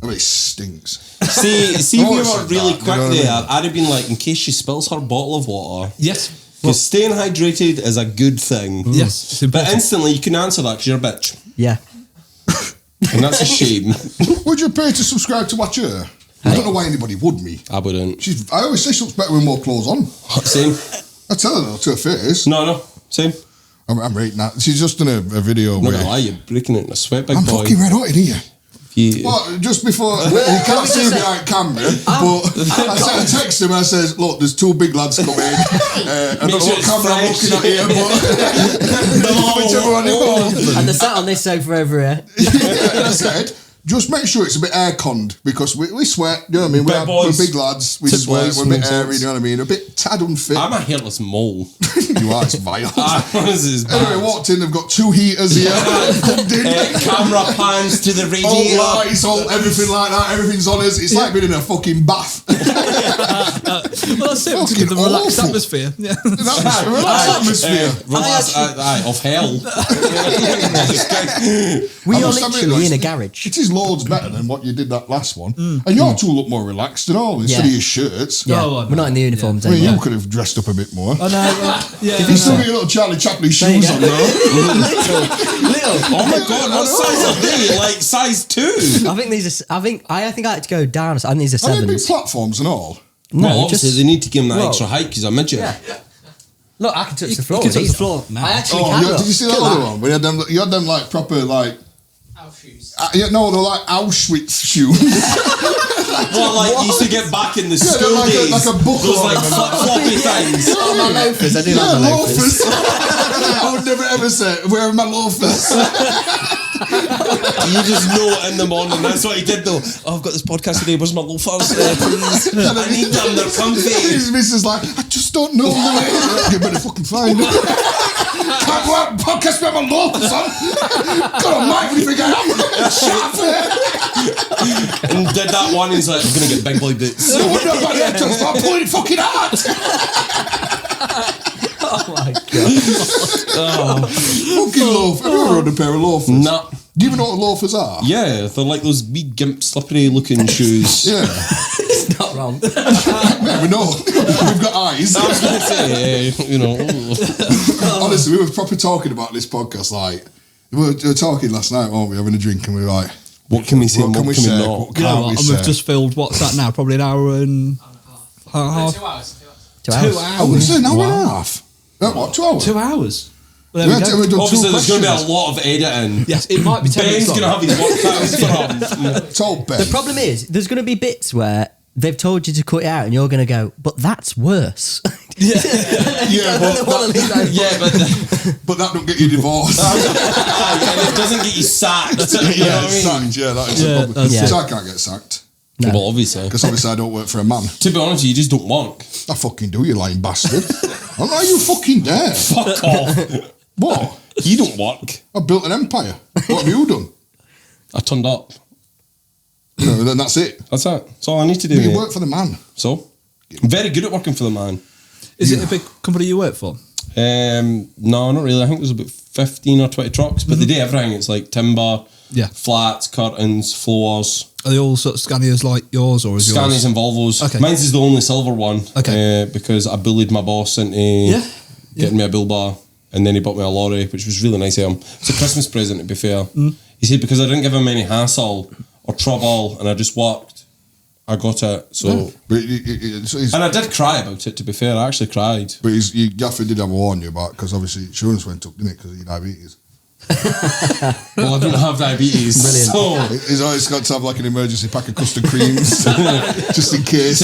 I mean, it stinks. See, if we were said really that, quick you know what I there, mean? I'd have been like, in case she spills her bottle of water. Yes. Because staying hydrated is a good thing. Yes, it's But important. instantly, you can answer that because you're a bitch. Yeah. And that's a shame. Would you pay to subscribe to watch her? I don't know why anybody would me. I wouldn't. I always say she looks better with more clothes on. Same. I tell her though, to her face. No, same. I'm rating that. She's just done a video I'm not where gonna lie, you're breaking it in a sweat, big I'm boy. fucking red-hotted here. Yeah. Well, just before, you can't see me behind camera, but I sent a text him and I says, look, there's 2 big lads coming. I don't know sure what it's camera I'm fresh. looking at here, but whichever one you want. And they're sat on this sofa over here. And I said, just make sure it's a bit air-conned because we sweat, you know what I mean? We're big lads, we Tip sweat, boys, we're a bit makes airy, sense. you know what I mean? A bit tad unfit. I'm a hairless mole. You are, it's vile. This is Anyway, bad. walked in, they've got 2 heaters here, plugged in. Camera pans to the All radiator. lights, everything like that, everything's on us. It's like being in a fucking bath. Well, that's it. Just give the Fucking relaxed awful. atmosphere. Yeah. That's a relaxed atmosphere. Of hell. We I are must admit, literally though, in a garage. It is loads better than what you did that last one. And your 2 look more relaxed and all, instead Yeah. of your shirts. Yeah, Oh, we're not in the uniforms I mean, anymore. you could have dressed up a bit more. Oh, no. Yeah. You still got your little Charlie Chaplin shoes go. on though. Little. Oh my god, what size are they? Like size 2? I think these are. I think I had to go down. I think these are Are they big 7s. platforms and all? No, Well, obviously just they need to give him that Whoa. extra height because I'm a midget. look. I can touch the floor. You can touch with the floor these. now. I actually Oh, can. yeah, look. did you see that Look other at one? When you had them like proper like. Our shoes. Yeah, no, they're like Auschwitz shoes. Well, like you used to get back in the they're school like days. like a buckle Those on like them. floppy things. Oh, my loafers. I do Yeah, like my loafers. loafers. I would never ever say wearing my loafers. You just know it in the morning. That's what he did though. Oh, I've got this podcast today. Where's my loafers? Please. I need them. They're comfy. His missus like, I just don't know. You better fucking find it. Can't go out and podcast with my loafers on. God almighty, what do you think I am? Shut up. And did that one. He's like, I'm gonna get big boy boots. No wonder about the head start pulling it fucking hard. Oh my god. Fucking loaf. Have you ever owned a pair of loafers? Nah. Do you even know what loafers are? Yeah, they're like those wee gimp slippery looking shoes. Yeah. It's not wrong. Yeah, we know. We've got eyes. I was gonna say, you know. Honestly, we were proper talking about this podcast. Like, we were talking last night, weren't we? Having a drink, and we were like, What can we say? what and can we say? not? What You know can't what? we And say? we've just filled, what's that now? Probably an hour and a half. 2 hours. 2 hours. 2 I would hours. say an hour and a half. What, 2 hours? 2 hours. Well, We there we had go. to do Obviously, two there's going to be questions. a lot of editing. Yes, it might be 10 Ben's minutes going to long. have his work cut out for him. It's all Ben. The problem is, there's going to be bits where they've told you to cut it out, and you're going to go, but that's worse. Yeah, but Yeah, but that don't get you divorced. and it doesn't get you sacked. You know Yeah, what I mean? sacked. Yeah, that is Yeah, the problem. that's it. Because I can't get sacked. No. Well, obviously. Because obviously I don't work for a man. To be honest, you just don't work. I fucking do, you lying bastard. I'm not you fucking dare. Fuck off. What? You don't work. I built an empire. What have you done? I turned up. No, then that's it. That's it. That's all I need to do. You mate. work for the man. So, I'm very good at working for the man. Is it a big company you work for? No, not really. I think there's about 15 or 20 trucks, but they do everything. It's like timber, Yeah. flats, curtains, floors, Are they all sort of Scanias like yours, or is Scanies yours? and Volvos. Okay. Mine's is the only silver one. Okay. Because I bullied my boss into getting me a bull bar, and then he bought me a lorry, which was really nice of him. It's a Christmas present, to be fair. He said because I didn't give him any hassle or trouble, and I just worked, I got it. So, But, and I did cry about it. To be fair, I actually cried. Gaffer did have a warn you about because obviously insurance went up, didn't it? Because of your diabetes. Well, I don't have diabetes. Brilliant. So, He's always got to have like an emergency pack of custard creams just in case.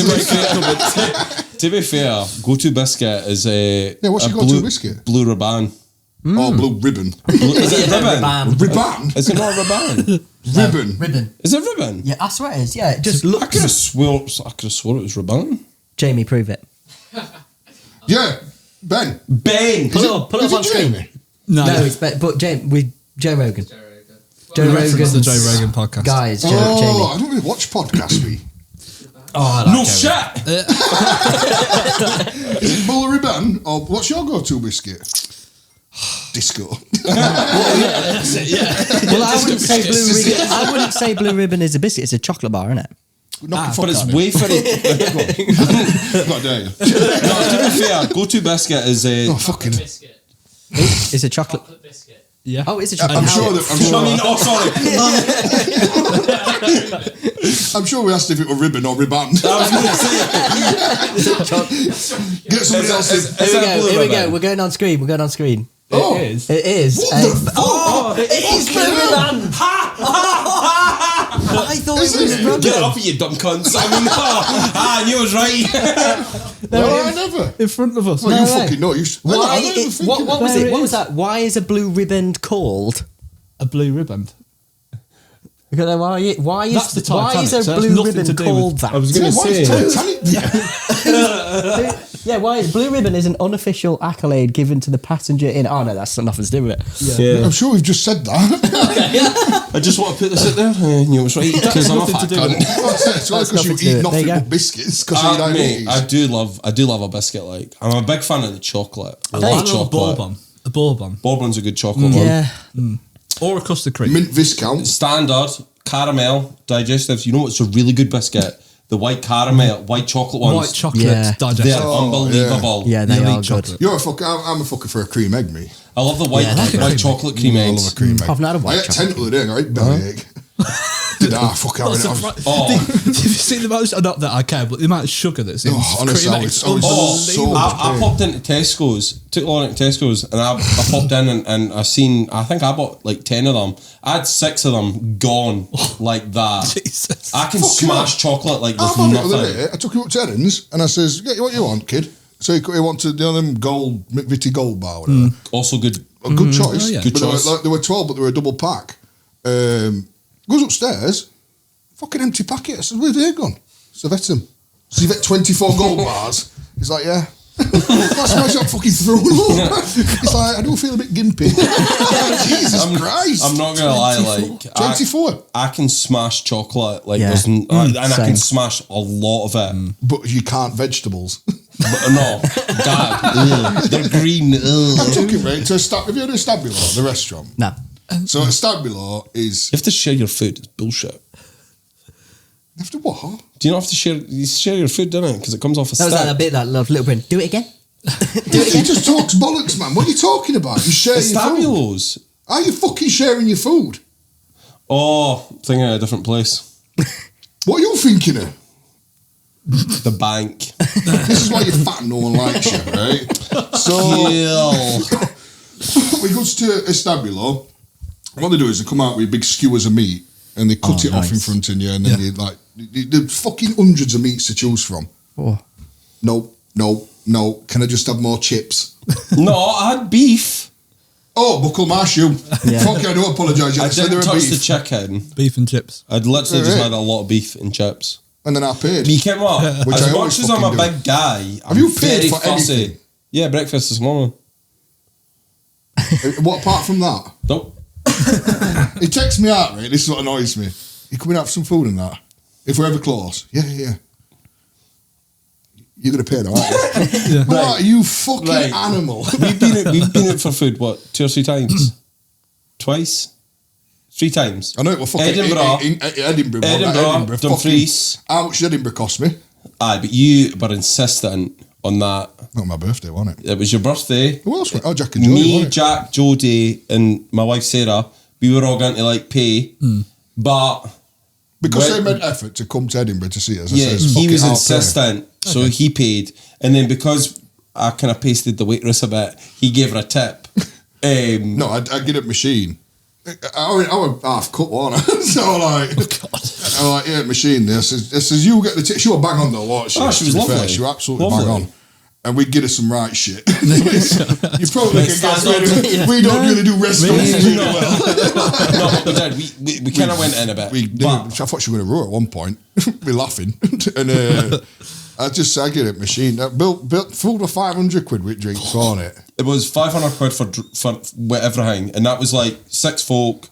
to be fair, go-to biscuit is a what's your go-to biscuit? Blue ribbon. Oh, blue ribbon. Is it a ribbon? Ribbon? Is it not a ribbon? Ribbon. Ribbon. Is it ribbon? Yeah, I swear it is. Yeah, it just I look. could have swore it was ribbon. Jamie, prove it. Yeah, Ben. Ben. Pull it up Is on it screen. Jamie? No, it's but Jamie with Joe Rogan. Joe Reference Rogan's the Joe Rogan podcast. guys. Oh, Jamie. I don't really watch podcasts, me. No shit. Is it Bull Ribbon or what's your go-to biscuit? disco. That's it, yeah. Well, I wouldn't say blue ribbon. I wouldn't say blue ribbon is a biscuit. It's a chocolate bar, isn't it? But it's wafery. Not dare you. No, to be fair, go-to biscuit is Oh, fucking. Biscuit. It's a chocolate. Chocolate biscuit. Yeah. Oh, it's a chocolate. I'm sure that. sorry. I'm sure we asked if it were ribbon or ribband. I was going to say. Get somebody else in. Here we go. We're going on screen. Oh. It is. It is. What the fuck? It is blue ribbon. I thought it was rubber. Get off of you dumb cunts. I mean, I knew I was right. No, I never. In front of us. Well, you fucking know. Why? What was it? What was that? Why is a blue ribbon called A blue ribbon. Why is That's the why is a Titanic, so that's blue nothing ribbon to do called with- that? I was going to say. Yeah, why is blue ribbon is an unofficial accolade given to the passenger in. Oh no, that's nothing to do with it. Yeah. I'm sure we've just said that. I just want to put this out there. I knew it was right because I'm a fat cunt. It's only because you nothing to do eat with it. nothing There you but biscuits. Because you Mate, diabetes. I do love a biscuit. Like, I'm a big fan of the chocolate. I I love love a chocolate. bourbon. A bourbon. Bourbon's a good chocolate one. Yeah, Or a custard cream. Mint Viscount. Standard caramel digestives. You know what's a really good biscuit? The white caramel, white chocolate ones. White chocolate Yeah. digestive. They're unbelievable. yeah, they Elite are good. chocolate. You're a fucker. I'm a fucker for a cream egg, me. I love the white, Yeah, that's white cream chocolate cream I love eggs. a cream egg. I've not had a white I ate chocolate. 10 the other day, right? Bellyache. Fuck, I What's the was. fri- Oh. Have you seen the amount of, not that I care, but the amount of sugar that's in Honestly, cream I eggs? was so I much pain. popped into Tesco's, took Lauren to Tesco's, and I popped in and I think I bought like 10 of them. I had 6 of them gone like that. Jesus. I can Fucking smash chocolate like I there's found it the other nothing. day. I took him up to Edens and I says, "Yeah, what you want, kid?" So he wanted them gold, McVitie gold bar, whatever. Also good. A good choice. Oh, yeah. Good But choice. They were 12, but they were a double pack. Goes upstairs, fucking empty packet. I said, "Where've they gone?" So vet him. So you vet 24 gold bars. He's like, "Yeah." That's why he's not fucking thrown up. He's like, "I do feel a bit gimpy." Jesus Christ. I'm not gonna lie, like 24. I can smash chocolate like Yeah. there's and I same. can smash a lot of it. But you can't vegetables. But no, God, they're green. I took him right to have you heard of Stabilo, the restaurant? No. So Stabilo is You have to share your food. It's bullshit. after what? Do you not have to share? You share your food, don't it? Because it comes off a That was stick. like a bit that little bit. Do it again. He just talks bollocks, man. What are you talking about? You share your food. Stabulos. Are you fucking sharing your food? Oh, thinking of a different place. What are you thinking of? The bank. This is why you're fat and no one likes you, right? So we go to Estabulo. What they do is they come out with big skewers of meat and they cut it off in front of you, and then there's fucking hundreds of meats to choose from. Oh. No. Can I just have more chips? No, I had beef. Oh, buckle my shoe. Yeah. Fuck you, I do apologise. I said didn't they were touch the beef. chicken. Beef and chips. I'd literally just Right. had a lot of beef and chips. And then I paid. But you came up. Which As I much always as I'm a fucking do. big guy, Have I'm you paid very for fussy. anything? Yeah, breakfast this morning. What apart from that? Nope. He texts me out, right? This is what annoys me. You coming out for some food and that? If we're ever close. Yeah. You're going to pay that, aren't you? Yeah. Right, you fucking Right. animal. We've been out for food, what, 2 or 3 times? Twice? 3 times. I know it was fucking Edinburgh. Edinburgh. Edinburgh, Dumfries. How much did Edinburgh cost me? Aye, but you were insistent on that. Not my birthday, wasn't it? It was your birthday. Who else went? Oh, Jack and Jodie, Me, wasn't it? Jack, Jodie, and my wife Sarah, we were all going to like pay, but Because when- they made effort to come to Edinburgh to see us. I yeah, says, he "Fuck was it, I'll insistent, so he paid, and then because I kind of pasted the waitress a bit, he gave her a tip. pay." No, I get a machine. I was half cut, wasn't I? So like, I'm like, yeah, machine. This says you get the tip. She was bang on though, wasn't she? Oh, she was To be fair, lovely. She was absolutely Lovely. bang on. And we'd get her some right shit. You probably Like can guess stand we don't really do restaurants really well. No, we did. We kind of went in a bit. We did. but I thought she was going to roar at one point. We're laughing. And I get it machine. Built food for 500 quid with drinks on it. it was 500 quid for everything, and that was like 6 folk,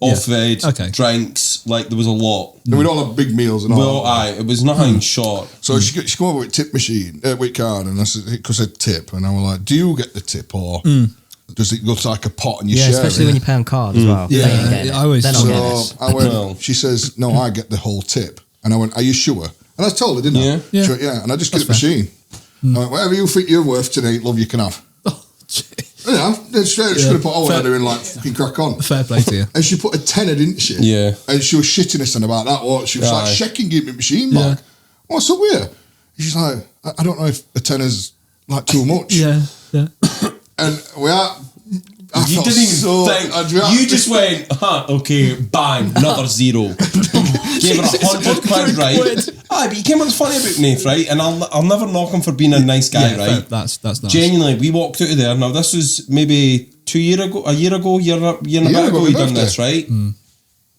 off fed, Okay. drinks. Like there was a lot. And we'd all have big meals and all. Well, aye, it was nothing short. So she come over with tip machine, with card, and I said, because I tip, and I was like, "Do you get the tip or?" does it look like a pot and you share especially it? when you pay on card as well. Yeah, I always. They're not getting it. So I went, she says, no, I get the whole tip. And I went, are you sure? And I told her, didn't I? Yeah. She went, yeah. And I just get a machine. I went, whatever you think you're worth tonight, love, you can have. You know, she could have put all her in like fucking crack on. Fair play to you. And she put a tenner, didn't she? Yeah. And she was shitting us on about that. What? She was like, shaking, give me machine back. What's up with her? She's like, I don't know if a tenner's like too much. Yeah. And we are. You didn't even think. You just went, okay, bang, another zero. Gave her 100 quid, right? Aye, but you came on funny about Nath, right? And I'll never knock him for being a nice guy, right? That's nice. Genuinely, we walked out of there. Now, this was maybe a year and a bit ago, he done this, right?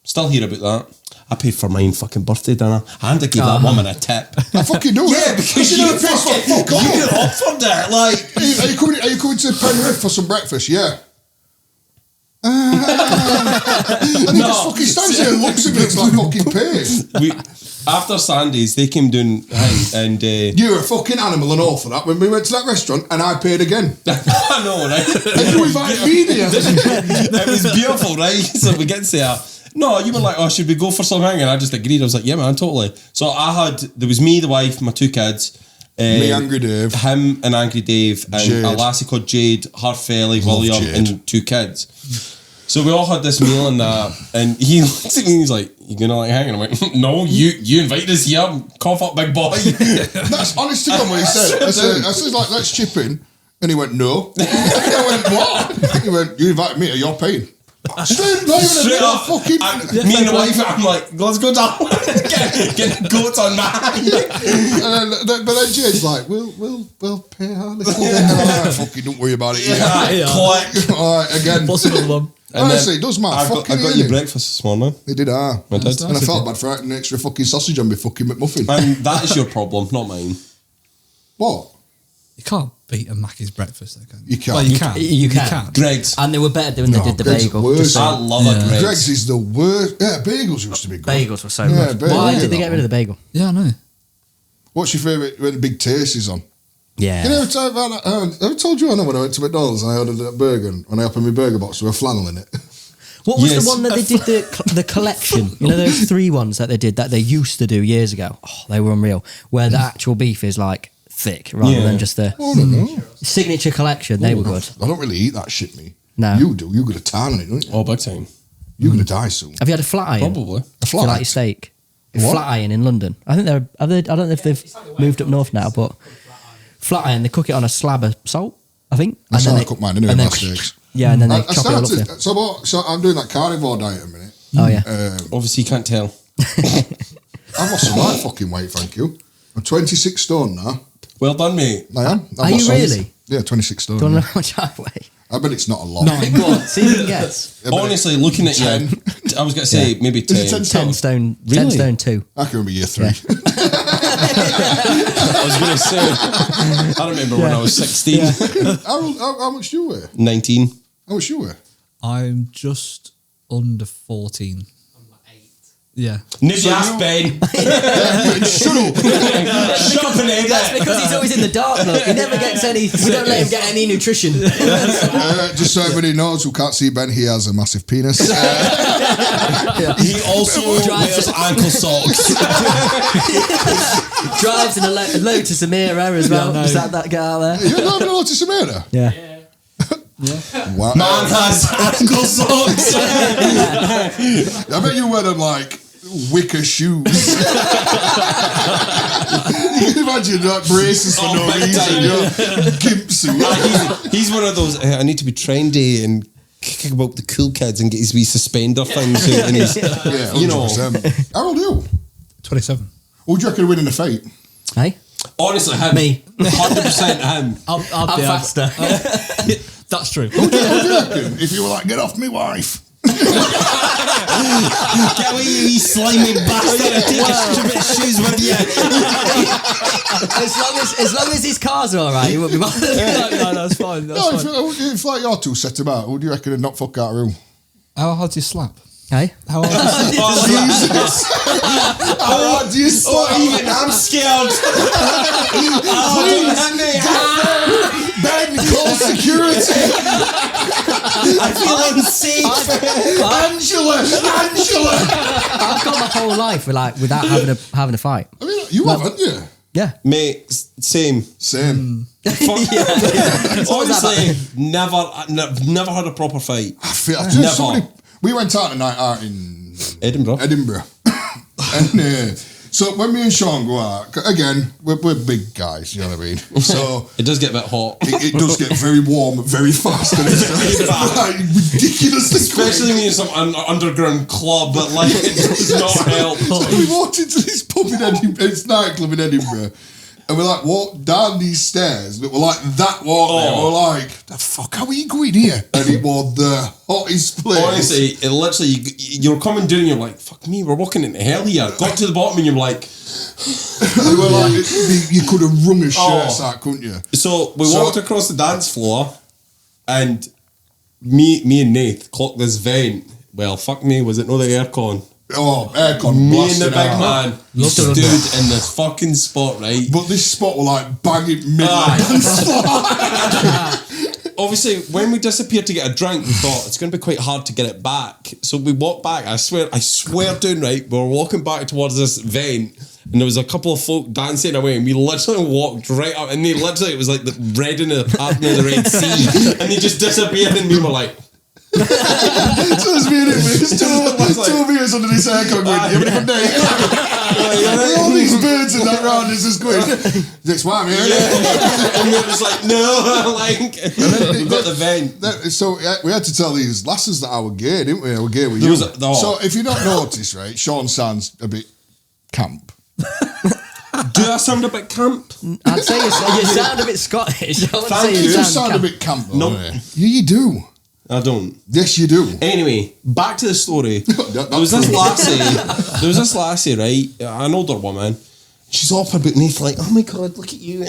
Still hear about that. I paid for my own fucking birthday dinner and I gave that woman a tip. I fucking do. Yeah, because you offered it. Like, are you coming to Penrith for some breakfast? Yeah. And he just fucking stands there and looks at me. It's like fucking paid. After Sandy's, they came down and you're a fucking animal and all for that. When we went to that restaurant and I paid again. I know, right? And you invited me there. It was beautiful, right? So we get there. No, you were like, oh, should we go for something? And I just agreed. I was like, yeah, man, totally. So there was me, the wife, my 2 kids. Me, Angry Dave. Him and Angry Dave. And Jade. a lassie called Jade, her felly, Love William, Jade. and 2 kids. So we all had this meal and that. And he looks at me and he's like, you gonna like hang? And I'm like, no, you invited us here. Cough up, big boy. That's honest to God what he said. I said, like, let's chip in. And he went, no. And I went, what? He went, you invited me, you're paying. Straight up, fucking. Me and the wife, I'm like, let's go down, get the goats on mine. But then Jade's like, we'll pay her a little bit. And I'm like, fucking don't worry about it. Click. All right, again. Possible one. Honestly, it does matter. I got you breakfast this morning. They did, I did. And I felt bad for eating an extra fucking sausage on my fucking McMuffin. And that is your problem, not mine. What? You can't beat a Mackey's breakfast, though, can you? You can't. Well, you can. Greg's. And they were better when they did the Greg's bagel. worse. I love a Greg's. Greg's is the worst. Yeah, bagels used to be good. Bagels were so Yeah, good. bagels. Why Yeah, did they that get rid of the bagel? Yeah, I know. What's your favourite when the big taste is on? Yeah. You never talk about that? Have I told you when I went to McDonald's and I ordered a burger and when I opened my burger box there was flannel in it? What was the one that they did the collection? You know those 3 ones that they did that they used to do years ago? Oh, they were unreal. Where the actual beef is like thick rather than just the signature collection. They were good. I don't really eat that shit, me. No. You do. You got a tan on it, don't you? Oh, big time. You're going to die soon. Have you had a flat iron? Probably. A For like your steak? What? Flat iron in London. I think I don't know if they've moved up north now, but flat iron, they cook it on a slab of salt, I think. That's and how then I cook mine anyway, my steaks. Yeah, and then they I chop it all up started, there. so I'm doing that carnivore diet at the minute. Oh, yeah. Obviously, you can't tell. I've lost some right fucking weight, thank you. I'm 26 stone now. Well done, mate. I am. Are you really? Yeah, 26 stone. Do you want to Yeah. know how much I weigh? I bet it's not a lot. Go on, see if you can guess. I bet Honestly, looking at you, I was going to say maybe 10. Is it 10 10 Really? stone 2. I can remember year 3. I was going to say, I remember when I was 16. How much do you weigh? 19. How much do you weigh? I'm just under 14. Yeah. Nip your ass, Ben. Shut up. Shut up and eat That's it. because he's always in the dark, look. He never gets any, we don't let him get any nutrition. Just so everybody knows who can't see Ben, he has a massive penis. He also wears ankle socks. Drives in a Lotus Amira as well. Yeah, no. Is that guy out there? You're not even allowed to Samira? Yeah. Wow. Man has ankle socks. I bet you wear them like wicker shoes. You can imagine like braces for no big reason. time. You know, gimp suit. He's one of those, I need to be trendy and kick about the cool kids and get his wee suspender things out. And he's, Yeah, you know. 100%. How old are you? 27. What would you reckon winning a fight? Hey? Honestly, him. Me. 100% him. I'm I'm faster. That's true. What do you reckon? If you were like, get off me wife. Get away, you wee slimy bastard, and take your stupid shoes with you. As long as his car's all right, he won't be bothered. No, that's fine. That's No, fine. if like your two set him out, who do you reckon would not fuck out of room? How hard do you slap? Hey? How old is this? Jesus. How hard do you slap? Even I'm scared. Don't hit me. Ben, call security. I feel unsafe. Angela. I've got my whole life without having a fight. I mean, you haven't you? Yeah. Mate, same. Honestly, never had a proper fight. We went out tonight out in Edinburgh. And so when me and Shaun go out, again, we're big guys, you know what I mean? So It does get a bit hot. it does get very warm very fast. And it's like ridiculously Especially when you're in some underground club, but like, it does not help. So we walked into this pub in Edinburgh, this nightclub in Edinburgh, and we like walked down these stairs that were like that walk there. We're like, the fuck are we going here? And it was the hottest place. Honestly, it literally, you're coming down and you're like, fuck me, we're walking into hell here. Got to the bottom and you're like... We were like, you could have wrung a shirt out, couldn't you? So we walked across the dance floor and me and Nath clocked this vent. Well, fuck me, was it not the aircon? Oh, aircon. Me and the big man stood in this fucking spot, right? But this spot were like banging dance floor. Obviously, when we disappeared to get a drink, we thought it's going to be quite hard to get it back. So we walked back. I swear down, right? We were walking back towards this vent, and there was a couple of folk dancing away, and we literally walked right up, and it was like the red in the pattern of the Red Sea, and they just disappeared, and we were like... So there's me and him, there's two of us under this aircon going, you having a good day? All these birds in that round is just going, that's why I'm here. And we were just like, no, like, we got the vent. So we had to tell these lasses that I were gay, didn't we? I were gay with you. So if you don't notice, right, Shaun sounds a bit camp. Do I sound a bit camp? I'd say you sound a bit Scottish. You sound a bit camp, though. No. Yeah, you do. I don't. Yes, you do. Anyway, back to the story. There was this lassie, right? An older woman. She's all for about Nath, like, oh my god, look at you.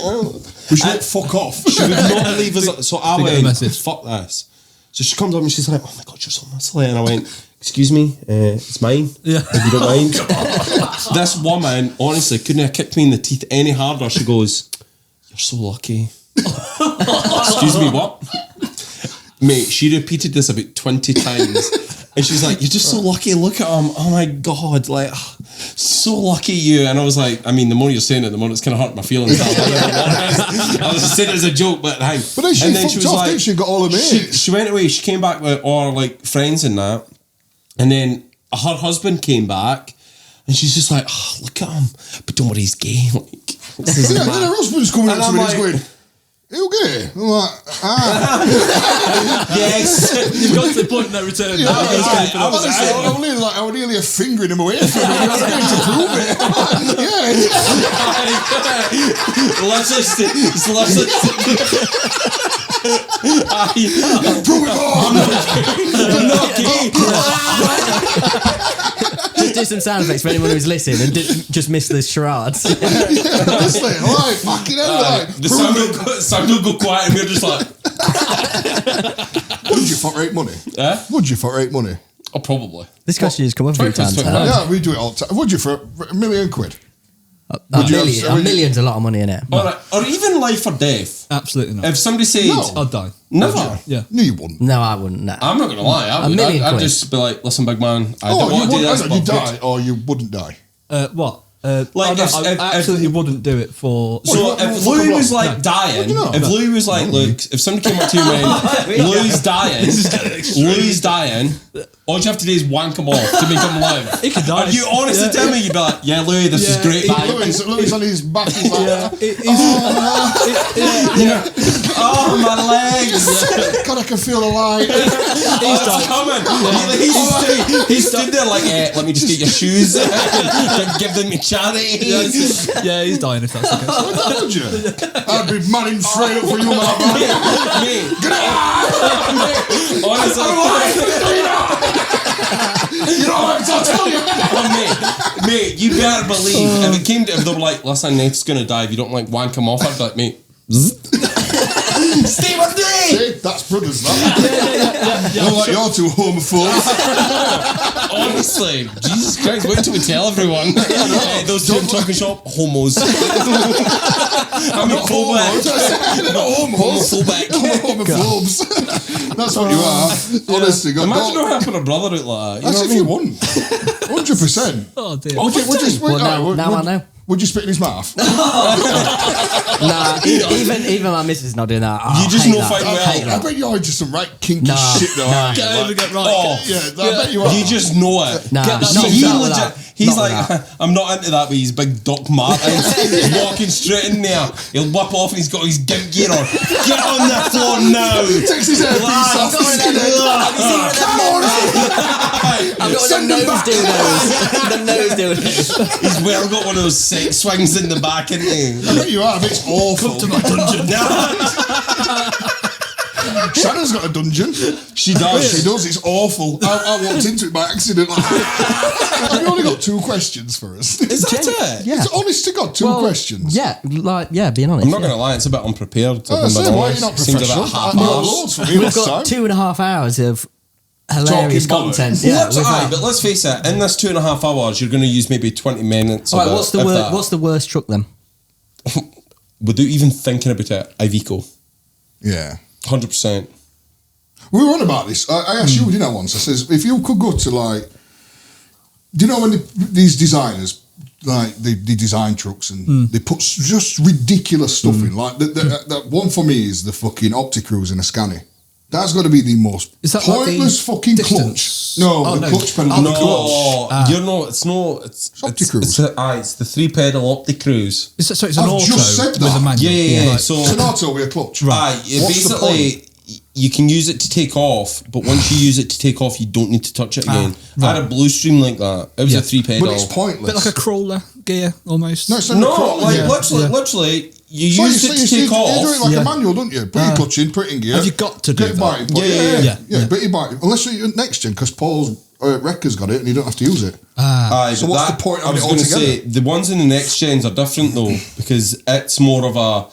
We should fuck off. She would not leave us. So I went, fuck this. So she comes up and she's like, oh my god, you're so muscly. And I went, excuse me, it's mine. Yeah. If you don't mind. This woman, honestly, couldn't have kicked me in the teeth any harder. She goes, you're so lucky. Excuse me, what? Mate, she repeated this about 20 times. And she's like, you're just so lucky, look at him. Oh my God, like, so lucky you. And I was like, I mean, the more you're saying it, the more it's kind of hurt my feelings. I was just saying it as a joke, but hang. But then she fucked off, didn't she? Got all her mates. She went away, she came back with all like friends and that. And then her husband came back. And she's just like, oh, look at him. But don't worry, he's gay. Like, then her husband's coming up to me and he's going, you gay? I'm like, yes. You've got to the point of no return. Yeah, I was nearly a fingering him away from him. I was going to prove it. Let's prove it on. I'm not gay. Just do some sound effects for anyone who's listening and just miss the charades. Honestly, like, fucking hell, the sound will go quiet and we're just like... Would you for 8 money? Would you for 8 money? Oh, probably. This question has come up a few times. Yeah, we do it all the time. Would you for £1 million? A million's a lot of money, innit? Or even life or death. Absolutely not. If somebody said... No. I'd die. Never. Yeah. No, you wouldn't. No, I wouldn't. No. I'm not going to lie. I'd just be like, listen, big man, I don't want to do this. You die or you wouldn't die. What? Like I absolutely wouldn't do it for... So if Louis was like dying, if Louis was like, look, if somebody came up to you and went, Louis dying, all you have to do is wank him off to make him live. He could die. And you honestly tell me, you'd be like, yeah, Louis, this is great. Louis on his back, he's like, oh, my legs. God, I can feel the light. He's coming. He's stood there like, let me just get your shoes. Give them your charity. Yeah, he's dying if that's the case. Would you? I'd be manning straight up for you, man. Honestly, you know what I'll tell you. Mate, you better believe if it came to, if they were like, listen, Nate's gonna die if you don't like wank him off, I'd be like, mate, stay with me. See, that's brothers, that. Not like you're two homophobes. Honestly, Jesus Christ, wait till we tell everyone. Those two in Talkin Shop, homos. I'm not homophobic. Homophobes. That's what you are. Honestly, God. Imagine not helping a brother out like that. That's if you want. 100%. Oh dear. Now I know. Would you spit in his mouth? Nah, even my missus not doing that. Oh, You just know fine well. I bet you're just some right kinky shit though. aren't you? Get right. Oh, Yeah, I bet you are. you just know it. Nah, Get that not He with legit, that. he's Not with like, that. I'm not into that with his big Doc Martens. He's walking straight in there. He'll whip off and he's got his gimp gear on. Get on the floor now. Takes his hairpiece off. I've got the nose dildos. The nose dildos. He's well got one of those sex swings in the back, isn't he? I bet you have. It's awful. Come to my dungeon. Shannon's got a dungeon. She does. She does. It's awful. I walked into it by accident. Like, have you only got 2 questions for us? Is that it? Yeah. It's honest to God, 2 questions. Yeah, being honest. I'm not going to lie, it's a bit unprepared. Why are you not professional? I know loads from you We've this got time. 2.5 hours of hilarious Talking content. bollocks. Yeah, But let's face it, in this 2.5 hours, you're going to use maybe 20 minutes All of right, it. what's the worst truck then? Without even thinking about it, Iveco. Yeah. 100%. We were on about this. I asked you, didn't I, once? I says, if you could go to, like, do you know when these designers, like, they design trucks and they put just ridiculous stuff in? Like, that one for me is the fucking Opticruise in a Scania. That's got to be the most Is that like pointless the fucking distance? clutch. No, Oh, the no. clutch pedal. Oh, the the clutch. You're no, it's no, it's Opticruise. It's the 3-pedal Opticruise. It's an I've auto just said with that. a manual. Yeah. Right. So, It's an auto with a clutch. What's basically, you can use it to take off, but once you use it to take off, you don't need to touch it again. I had a Blue Stream like that. It was a 3-pedal. But it's pointless. Bit like a crawler gear almost. No, it's not a No, crawl, like yeah. literally, you So used it to take you do off. it like a manual, don't you? Put your clutch in, put it in gear. Have you got to do Get it that? by. Yeah. But you buy it. Unless you're next gen, because Paul's Wrecker's got it and you don't have to use it. Aye, So but what's the point of I was it going to altogether? say, the ones in the next gens are different though, because it's more of a,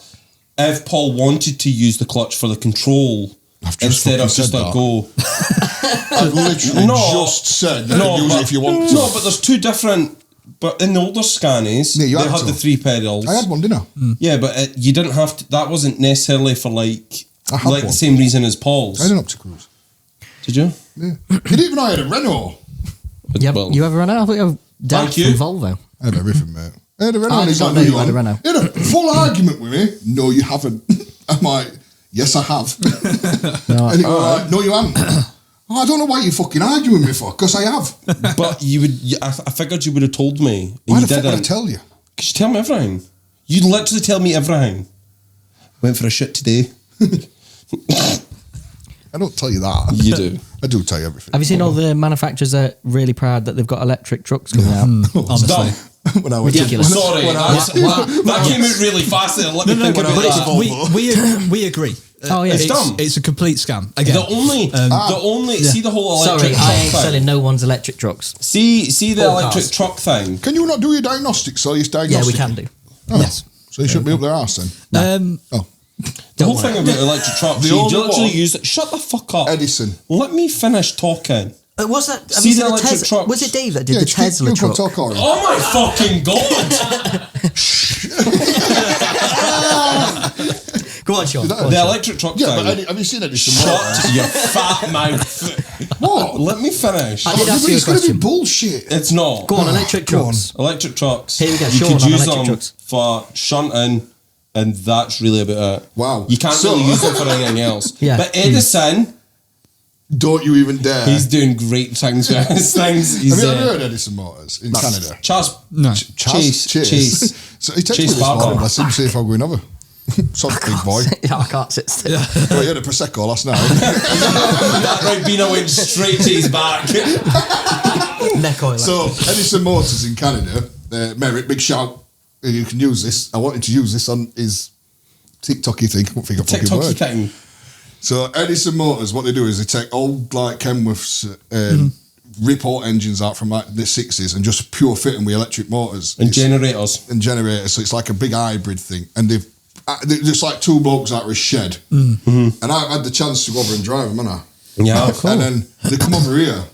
if Paul wanted to use the clutch for the control, I've just instead of fucking just said a that. go. I've literally just said you can use it if you want to. No, but there's 2 different. But in the older Scanies, Yeah, you they had had to. the 3 pedals. I had one, didn't I? Yeah, but you didn't have to. That wasn't necessarily for like I had the one. same reason as Paul's. I had an Opticruise. Did you? Yeah. You didn't even know I had a Renault. You ever run out? I thought you had Dad Thank you. from Volvo. I had everything, mate. I had a Renault. I and he's did not like, know "No, you had a haven't." Renault. He had a full argument with me. No, you haven't. I'm like, yes, I have. And he was like, no, you haven't. Oh, I don't know why you're fucking arguing with me for, because I have. But you would. I figured you would have told me. And Why you the fuck would I didn't. tell you? Because you tell me everything. You literally tell me everything. Went for a shit today. I don't tell you that. You do. I do tell you everything. Have you seen all the manufacturers are really proud that they've got electric trucks coming out? Honestly. Done. when I went Ridiculous. To, Sorry, that came out really fast. Let me think about that. We agree. Oh, yeah. It's dumb. It's a complete scam. Again, The only see the whole electric Sorry, truck I ain't thing. selling no one's electric trucks. See the Podcast. electric truck thing. Can you not do your diagnostics? So it's Yeah, diagnostic. we can do. Oh, Yes. So you shouldn't be up their arse then. Oh, The whole Don't thing about electric trucks, The you only literally one- use it. Shut the fuck up, Edison. Let me finish talking. Was that? Have See you the seen electric Tesla? trucks? Was it Dave that did Yeah, the just keep- Tesla keep on truck? talking. Oh my fucking god! Go on, Sean. Go on, The Sean. electric truck Yeah, thing. but have you seen Edison Motors? Shut your fat mouth. What? Let me finish. I did ask but you a it's going to be question. bullshit. It's not. Go on, electric Go on. trucks. Electric trucks. Here we go, You Sean could on use electric them trucks. for shunting, and that's really about it. Wow. You can't So- really use them for anything else. Yeah. But Edison, Don't you even dare. he's doing great things with his things. He's, have you ever heard Edison Motors in Canada? Charles No. Chase. So he texted me Chase this Barber. morning. I said, see if I'm going over. Sorry, big boy. Yeah, I can't sit still. Well, he had a Prosecco last night. That Ribena went straight to his back. Neck oil. So, Edison Motors in Canada, Merritt, big shout. You can use this. I wanted to use this on his TikToky thing. I couldn't think of a fucking TikTok word. thing. So, Edison Motors, what they do is they take old like Kenworth's rip-out engines out from like the 60s and just pure fit them with electric motors And generators. and generators. So it's like a big hybrid thing, and they've just like two blokes out of his shed. And I've had the chance to go over and drive them, haven't I? Yeah, cool. And then they come over here.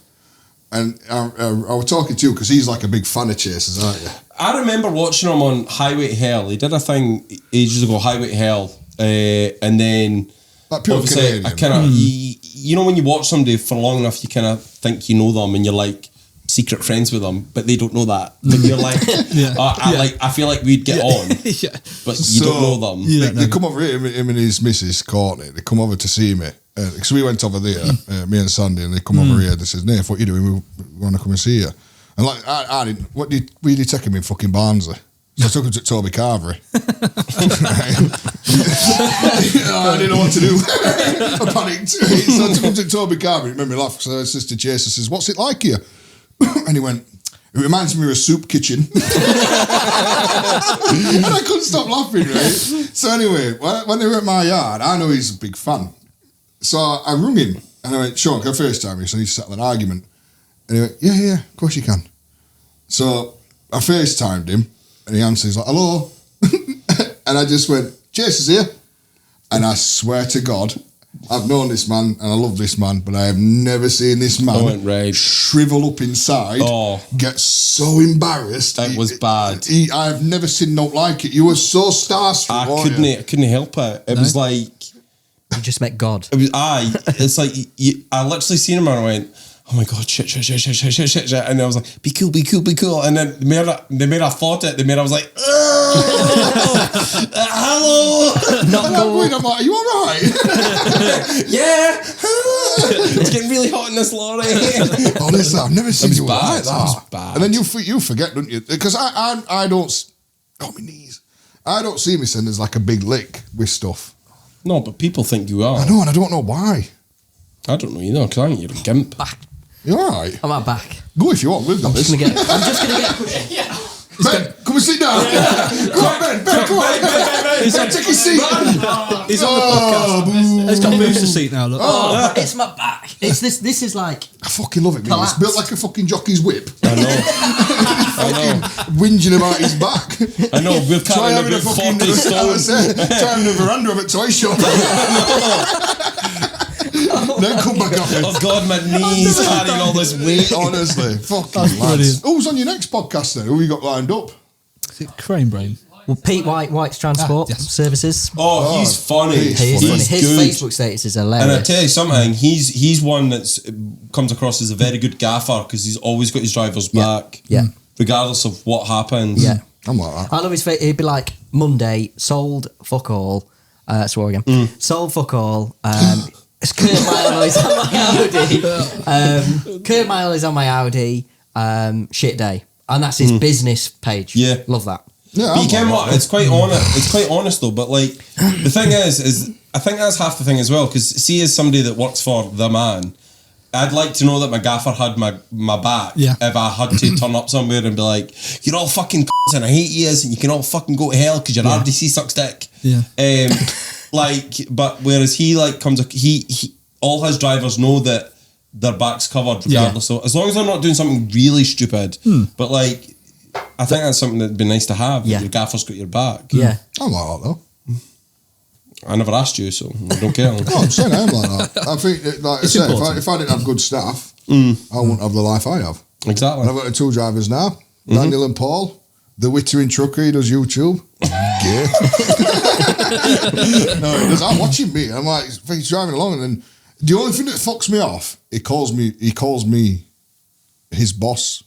And I was talking to you because he's like a big fan of chasers, aren't you? I remember watching him on Highway to Hell. He did a thing ages ago, Highway to Hell. And then... Like pure obviously, Canadian. I kind of... You know when you watch somebody for long enough, you kind of think you know them and you're like secret friends with them, but they don't know that. But you're like, I feel like we'd get on, but you don't know them. They come over here, him and his missus, Courtney, they come over to see me. Because we went over there, me and Sandy, and they come over here. They says, "Nath, what you doing? We want to come and see you." And like, I didn't. Where did you take him in fucking Barnsley? So I took him to Toby Carvery. I didn't know what to do. I panicked. So I took him to Toby Carvery. It made me laugh. So I says to Jason, says, "What's it like here?" And he went, "It reminds me of a soup kitchen." And I couldn't stop laughing, right? So anyway, when they were at my yard, I know he's a big fan. So I rung him and I went, "Sean, can I FaceTime you?" So he settled an argument. And he went, yeah, of course you can. So I FaceTimed him and he answers like, "Hello." And I just went, "Jason's here." And I swear to God, I've known this man and I love this man, but I have never seen this man shrivel up inside, get so embarrassed. That was bad. I have never seen no like it. You were so starstruck. I couldn't help it. It was like... You just met God. It's like I literally seen him and I went, "Oh my God, shit," and I was like, be cool," and then the minute I thought it, the minute I was like, "Hello." I'm like, "Are you all right?" Yeah. It's getting really hot in this lorry. Honestly, I've never seen you like that. That was bad. And then you forget, don't you? Because I don't. Oh, my knees. I don't see myself as like a big lick with stuff. No, but people think you are. I know, and I don't know why. I don't know either, because I think you're a gimp. Back. You're alright. I'm at back. Go if you want, we've got this. I'm just gonna get Ben, come and sit down. Go on, Ben, come on. Ben, take a seat. He's on the podcast. He's got a booster seat now, look. It's my back. It's this is like... I fucking love it, man. It's built like a fucking jockey's whip. I know. Whinging about his back. I know, we've carried about 40 stones. Try having a veranda of a toy shop. Then come back up. Oh God, my knees carrying all this weight. Honestly, fucking lads. Who's on your next podcast then? Who you got lined up? Is it Crane Brain? Well, Pete White's Transport Services. Oh, he's funny. He's funny. His good. Facebook status is hilarious. And I tell you something, he's one that's comes across as a very good gaffer because he's always got his driver's back. Yeah. Regardless of what happens. Yeah. I'm like that. I love his face. He'd be like, "Monday, sold fuck all." Swore again. Sold fuck all. It's curb mileage on my Audi. Curb mileage on my Audi. Shit day. And that's his business page. Yeah. Love that. Yeah, But you can what? It's quite honest. It's quite honest though. But like the thing is I think that's half the thing as well. Because see, as somebody that works for the man, I'd like to know that my gaffer had my back. Yeah. If I had to turn up somewhere and be like, "You're all fucking and I hate you, and you can all fucking go to hell because your RDC sucks dick." Yeah. But whereas he like comes, he all his drivers know that their back's covered regardless. So as long as they're not doing something really stupid, but like. I think that's something that'd be nice to have. Yeah. Your gaffer's got your back. Yeah. I'm like that though. I never asked you, so I don't care. No, I'm saying I'm like that. I think, like I say, if I didn't have good staff, I wouldn't have the life I have. Exactly. And I've got two drivers now, Daniel and Paul. The Wittering trucker, he does YouTube. Gay. No, he does. I'm watching me. I'm like, he's driving along, and then the only thing that fucks me off, he calls me his boss.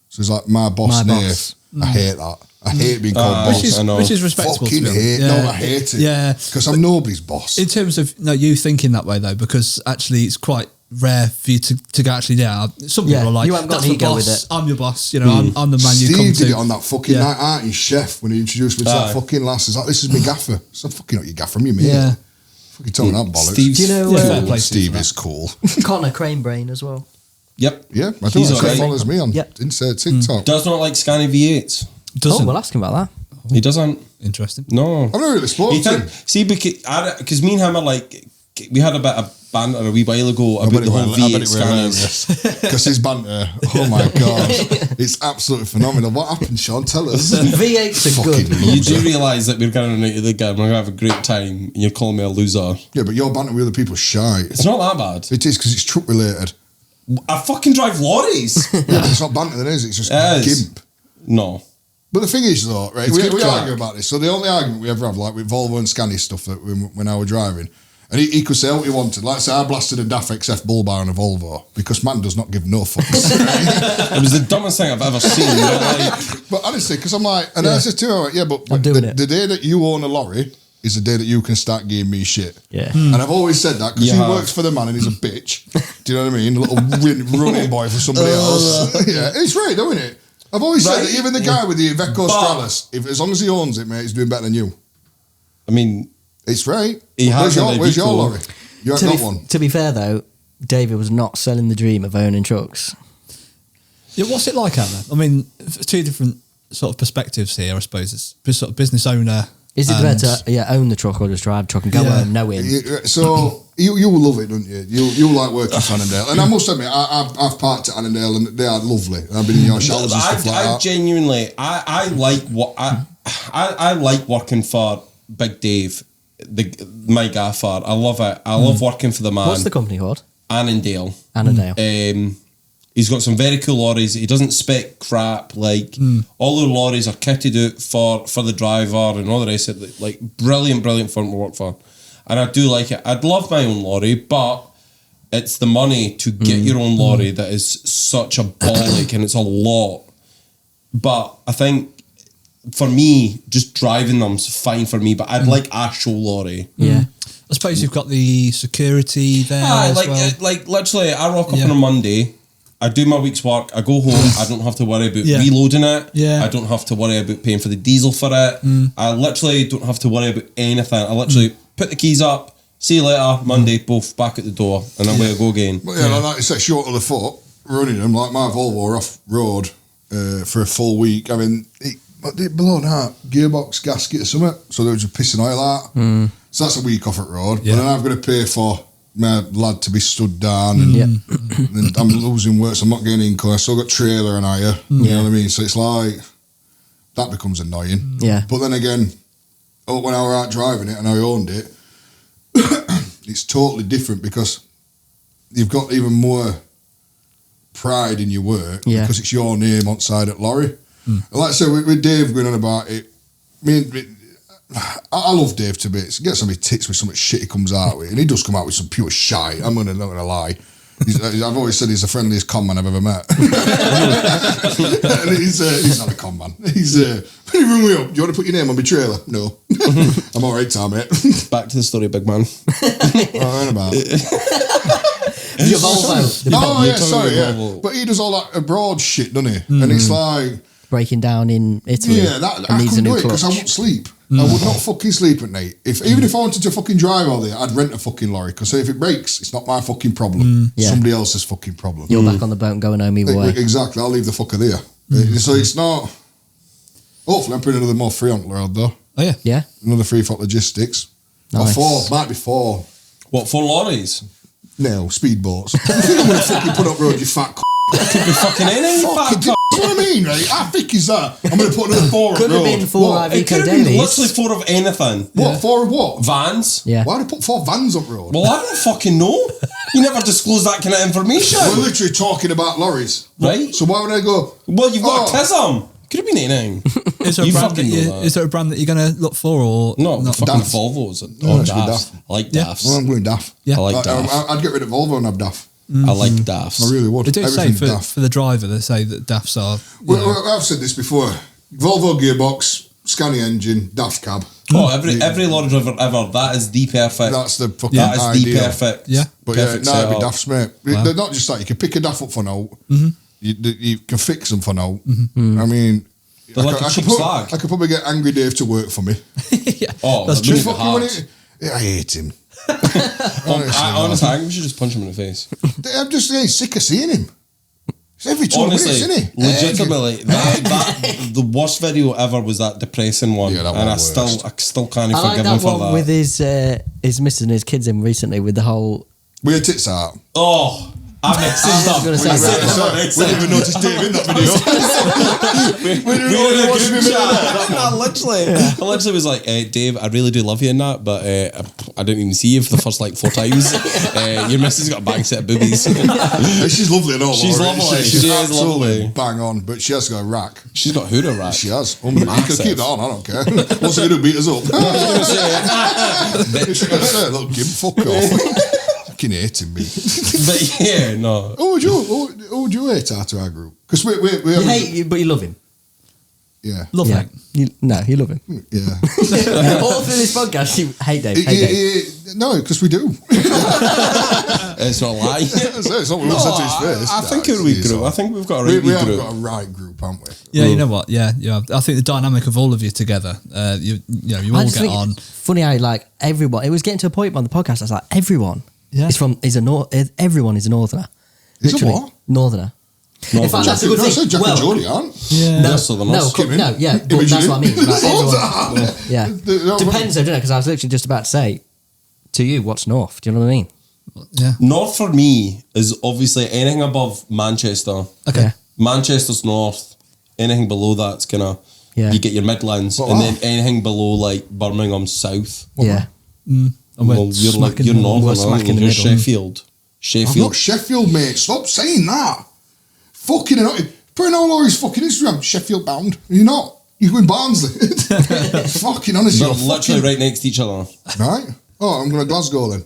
So he's like, my boss, Nath. I hate that. I hate being called boss. Which is respectable. Fucking hate. Yeah. No, I hate it. Yeah. Because I'm nobody's boss. In terms of you thinking that way though, because actually it's quite rare for you to go actually down. Some people are like, you haven't got that's an the ego boss. with it. I'm your boss. You know, I'm the man you come to. Steve did it on that fucking night out in Chef when he introduced me to that fucking lass. He's like, "This is my gaffer." So fucking not your gaffer, I'm your mate. Yeah. Fucking telling that bollocks. Do you know Steve is cool. Connor Crane Brain as well? Yep. Yeah, I do. He follows me on TikTok. Does not like scanning V8s. Doesn't. We'll ask him about that. He doesn't. Interesting. No. I've never really spoken to him. See, because me and him are like we had a bit of banter a wee while ago about the whole V8 scanners. Because his banter, oh my God, it's absolutely phenomenal. What happened, Sean? Tell us. V8s are good. You do realise that we're going out to the game, we're going to have a great time, and you're calling me a loser. Yeah, but your banter with other people shite. It's not that bad. It is, because it's truck related. I fucking drive lorries. Yeah, but it's not banter then, is it? It's just gimp. No. But the thing is, though, right, we argue about this. So the only argument we ever have, like with Volvo and Scania stuff, that when I was driving, and he could say what he wanted. Like, say, I blasted a DAF XF bull bar on a Volvo, because man does not give no fucks. It was the dumbest thing I've ever seen. But honestly, because I'm like, and I said to him, yeah, but the day that you own a lorry is the day that you can start giving me shit. Yeah. And I've always said that, because he works for the man and he's a bitch. Do you know what I mean? A little running boy for somebody else. Yeah, it's right, though, isn't it? I've always said that even the guy with the Iveco Stralis, as long as he owns it, mate, he's doing better than you. I mean... It's right. Where's your lorry? You haven't got one. To be fair, though, David was not selling the dream of owning trucks. Yeah, what's it like out there? I mean, two different sort of perspectives here, I suppose. It's sort of business owner. Is it better to own the truck or just drive the truck and go home knowing? So you will love it, don't you? You like working for Annandale, and I must admit, I've parked at Annandale and they are lovely. I've been in your shelters and stuff like that. Genuinely, I like working for Big Dave, my gaffer. I love it. I love working for the man. What's the company called? Annandale. He's got some very cool lorries. He doesn't spec crap. Like all the lorries are kitted out for the driver and all the rest of it. Like brilliant firm to work for. And I do like it. I'd love my own lorry, but it's the money to get your own lorry that is such a bollock, and it's a lot. But I think for me, just driving them's fine for me. But I'd like actual lorry. Yeah. I suppose you've got the security there. Like literally, I rock up on a Monday. I do my week's work, I go home, I don't have to worry about reloading it, I don't have to worry about paying for the diesel for it, I literally don't have to worry about anything. I literally put the keys up, see you later, Monday, both back at the door, and away I go again. But like you said, short of the foot, running them, like my Volvo off-road for a full week. I mean, it below that, gearbox, gasket or something, so they were just pissing oil out. So that's a week off at road, but then I've got to pay for my lad to be stood down and I'm losing work, so I'm not getting income. I still got trailer and hire, you know what I mean? So it's like, that becomes annoying. Yeah. But then again, when I was out driving it and I owned it, it's totally different because you've got even more pride in your work because it's your name on side at lorry. And like I said, with Dave going on about it, I love Dave to bits. He gets on my tits with some shit he comes out with, and he does come out with some pure shite. I'm not gonna lie. I've always said he's the friendliest con man I've ever met. And he's not a con man. He's when you ring me up, do you want to put your name on my trailer? No. I'm all right, Tom, mate. Back to the story, big man. I heard about it. Your Volvo. Sorry. But he does all that abroad shit, doesn't he? And it's like breaking down in Italy. Yeah, I couldn't do it because I won't sleep. I would not fucking sleep at night. Even if I wanted to fucking drive all day, I'd rent a fucking lorry because if it breaks, it's not my fucking problem. Somebody else's fucking problem. You're back on the boat and going home either way. Exactly. I'll leave the fucker there. So it's not... Hopefully I'm putting another more free on the road though. Oh yeah. Yeah. Another 3 foot logistics. Nice. Or 4. Might be 4. What, 4 lorries? No, speedboats. You think I'm going to fucking put up road, you fat c***? Could be fucking anything, you fat c***. You know what I mean, right? How thick is that? I'm going to put another 4 Could on road. have been 4 Iveco It could have been literally 4 of anything. What? 4 of what? Vans. Yeah. Why do they put 4 vans up road? Well, I don't fucking know. You never disclose that kind of information. We're literally talking about lorries. Right. So why would I go... Well, you've got a Tism. Could have been anything. Is there a brand that you're going to look for or no? Not? Fucking DAF. Volvos. No, DAF. I like DAFs. Well, I'm going DAF. Yeah. I like DAF. I'd get rid of Volvo and have DAF. I like DAFs. I really would. They do say Everything's DAF. for the driver, they say that DAFs are... Well, I've said this before. Volvo gearbox, Scania engine, DAF cab. Oh, every lorry driver ever, that is the perfect. That's the fucking That is ideal. the perfect. Yeah. But perfect it'd be setup. DAFs, mate. Wow. They're not just that. You can pick a DAF up for now. You can fix them for now. I mean... They're like a cheap slag. I could probably get Angry Dave to work for me. Yeah. Oh, that's the true. minute Fucking hard. when it- yeah, I hate him. Honestly, I think we should just punch him in the face. I'm just sick of seeing him. It's every 2 minutes, isn't it? Legitimately, that the worst video ever was that depressing one, Yeah, that and one I still can't I like forgive that him for one that. with his missus and his kids in recently with the whole. Weird tits out. Oh, I messaged them. gonna say that. We didn't even notice Dave in that video. We were in a group chat. I literally was like, Dave, I really do love you in that, but I didn't even see you for the first like 4 times. Your missus got a bang set of boobies. She's lovely and all. She's lovely. She's She is absolutely lovely. bang on, but she has got a rack. She's got hooter rack. She has. You can keep that on, I don't care. What's it going to beat us up? She's going to say, look, Kim, fuck off. Fucking hating me. But yeah, no. Who would you hate out of our group? Because we You hate you, but you love him. Yeah. Love Yeah. him. You love him. Yeah. All through this podcast, you hate Dave. Hate Dave. No, because we do. It's not a lie. It's not what we said to his face. I think we group. I think we've got a right we have group. got a right group, haven't we? Yeah, you know what? Yeah. I think the dynamic of all of you together, you all just get think on. it's funny how like everyone. It was getting to a point on the podcast. I was like, everyone everyone is a northerner. Is a Literally, what? Northerner. In fact, that's a good No, I thing. said Jack and Jody, aren't? Yeah. No, so they're no, not skipping. no, yeah, but Imagine that's what I mean. Like, everyone, yeah. No, Depends though, doesn't it? Because I was literally just about to say to you, what's north? Do you know what I mean? Yeah. North for me is obviously anything above Manchester. Okay. Yeah. Manchester's north. Anything below that's kind of you get your Midlands, What, and wow. then anything below like Birmingham south. Yeah. And Well, you're like you're northern, We're smack in the you're middle. Sheffield. I'm not Sheffield, mate. Stop saying that. Fucking hell. Putting all his fucking Instagram, Sheffield bound. You're not. You're going Barnsley. Fucking honest. They're You're literally right next to each other. Right? Oh, I'm going to Glasgow then.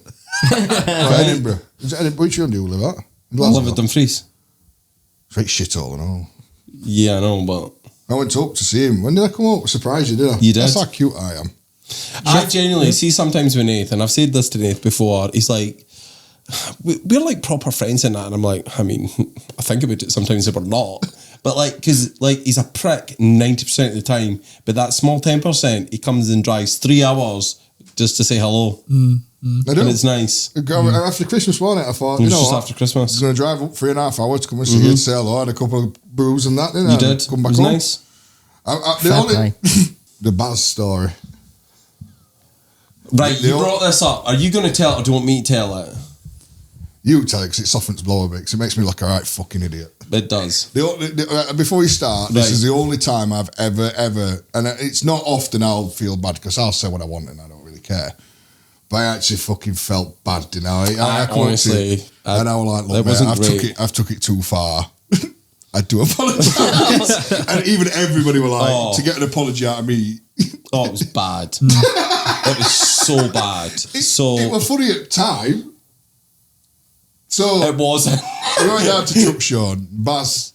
Or Edinburgh. Is it Edinburgh? Which one do you live at? I live at Dumfries. It's right shit all and all. Yeah, I know, but I went up to see him. When did I come up? Surprised you, did I? You did. That's how cute I am. I genuinely see sometimes with Nath, and I've said this to Nath before, he's like, we're like proper friends in that, and I'm like, I mean, I think about it sometimes if we're not, but like, because like he's a prick 90% of the time, but that small 10%, he comes and drives 3 hours just to say hello, I do. and it's nice. After Christmas, wasn't it? I thought, It you was know just what? after Christmas. I was going to drive up 3.5 hours to come and see you, say hello, had a couple of brews and that, didn't I? You did. Come It back was home. nice. Fair play. The Baz story. Right, The you old- brought this up. Are you going to tell it or do you want me to tell it? You tell it because it softens blow a bit 'cause it makes me look a right fucking idiot. It does. Before we start, this Right. is the only time I've ever, and it's not often I'll feel bad because I'll say what I want and I don't really care. But I actually fucking felt bad, you know. I honestly, and I was like, look, that mate, wasn't great. I've took it too far. I do apologise. And even everybody were like, to get an apology out of me. Oh, it was bad. It was so bad. It was funny at the time. So It wasn't. we went down to Trucksean. Baz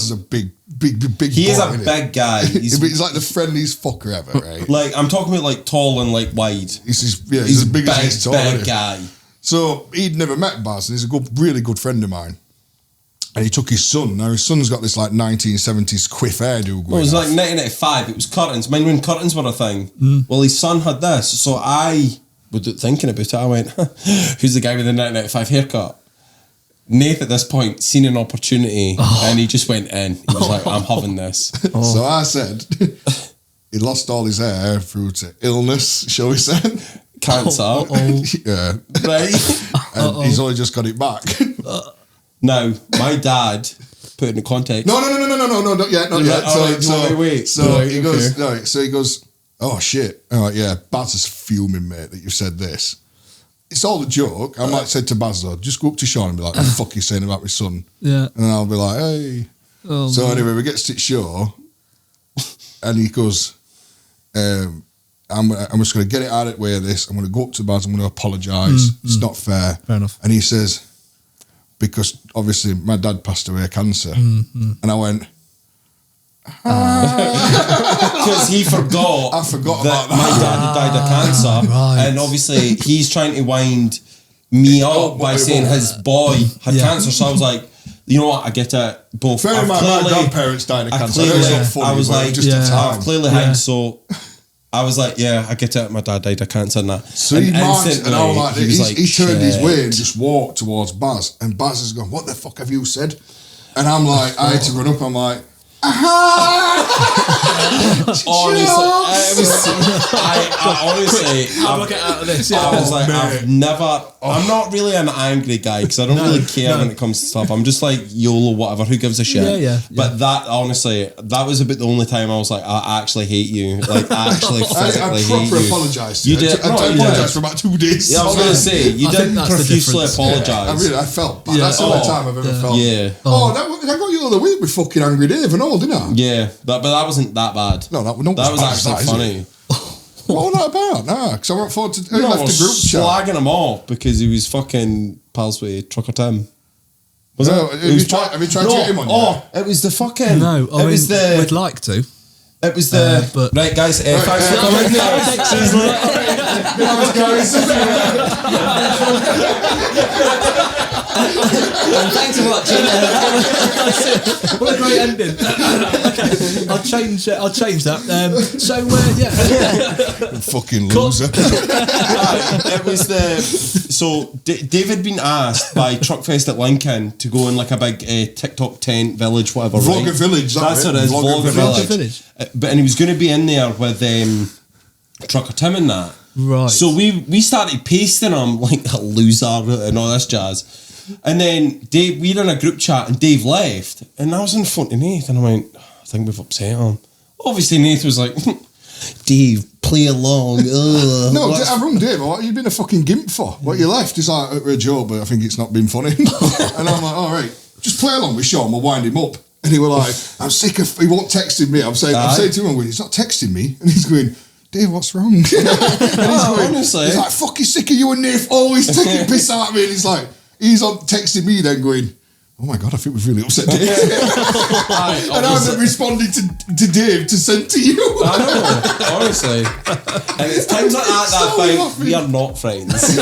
is a big He is boy, a innit? big guy. He's like the friendliest fucker ever, right? Like, I'm talking about like tall and like wide. He's He's as a big big, as he's tall. big isn't he? guy. So he'd never met Baz, and he's a really good friend of mine. And he took his son. Now his son's got this like 1970s quiff hairdo going. Well, it was off. like 1995. It was curtains. Mind when curtains were a thing. Well, his son had this. So without thinking about it, I went, who's the guy with the 1995 haircut? Nath at this point seen an opportunity and he just went in. He was like, I'm having this. So I said, he lost all his hair through to illness, shall we say? Cancer. Yeah. Right? And he's only just got it back. Now, my dad, put it in context. No, not yet. Wait. So Right, he okay. goes, no, so he goes, oh shit. Oh yeah, Baz is fuming, mate, that you've said this. It's all a joke. I might say to Baz though, just go up to Shaun and be like, what the fuck are you saying about my son? Yeah. And I'll be like, hey. Oh, So man. anyway, we get to the show and he goes, I'm just going to get it out of the way of this. I'm going to go up to Baz. I'm going to apologise. It's not fair. Fair enough. And he says, because obviously my dad passed away of cancer. And I went, Because he forgot. I forgot that about that. my dad had died of cancer, right. and obviously he's trying to wind me up by saying his boy had cancer. So I was like, you know what? I get it. Both. Fair in mind, my grandparents died of cancer. I know it's not funny, I was but like, just a time. I've clearly had. So I was like, yeah, I get it. My dad died of cancer and that. So he marched, and I was like, he was he turned his shit. way and just walked towards Baz. And Baz has gone, what the fuck have you said? And I'm like, I had to run up, I'm like, honestly, how do I get out of this? I was like, I'm not really an angry guy because I don't really care when it comes to stuff. I'm just like YOLO, whatever. Who gives a shit? Yeah. But that, honestly, that was about the only time I was like, I actually hate you. Like, actually physically hate you. I proper apologised. You did. I apologised for about 2 days. Yeah, I was going to say, you didn't profusely apologise. I felt bad. That's the only time I've ever felt. Yeah. I got you the other week with fucking Angry Dave and all, didn't I? Yeah, but that wasn't that bad. No, that was actually funny. What was that about? Nah, because I went forward to left the group chat. Slagging him off because he was fucking pals with Trucker Tim. Was no, it? Have you tried to get him on? It was the fucking. No, I mean, we'd like to. It was the. But right, guys, thanks for coming. Thanks for watching. What a great ending. Okay, I'll change that. Fucking loser. It was the. So Dave had been asked by Truckfest at Lincoln to go in like a big TikTok tent village, whatever. Vlogger right? Village. That's what it is. Vlogger Village. And he was going to be in there with Trucker Tim and that. Right. So we started pasting him like a loser and all this jazz. And then Dave, we were in a group chat and Dave left. And I was in front of Nath and I went, I think we've upset him. Obviously Nath was like, Dave, play along. No, I rung Dave. What you been a fucking gimp for? What you left? He's like, a joke, but I think it's not been funny. And I'm like, all right, just play along with Sean. We'll wind him up. And he was like, I'm sick of. He won't texting me. I'm saying to him, he's not texting me, and he's going, Dave, what's wrong? And he's honestly, he's like, fucking sick of you and Nath always taking piss out of me. And he's like, he's on texting me then going, oh my God, I think we've really upset Dave. And I'm responding to Dave to send to you. I know, honestly. And it's times like that I think we are not friends.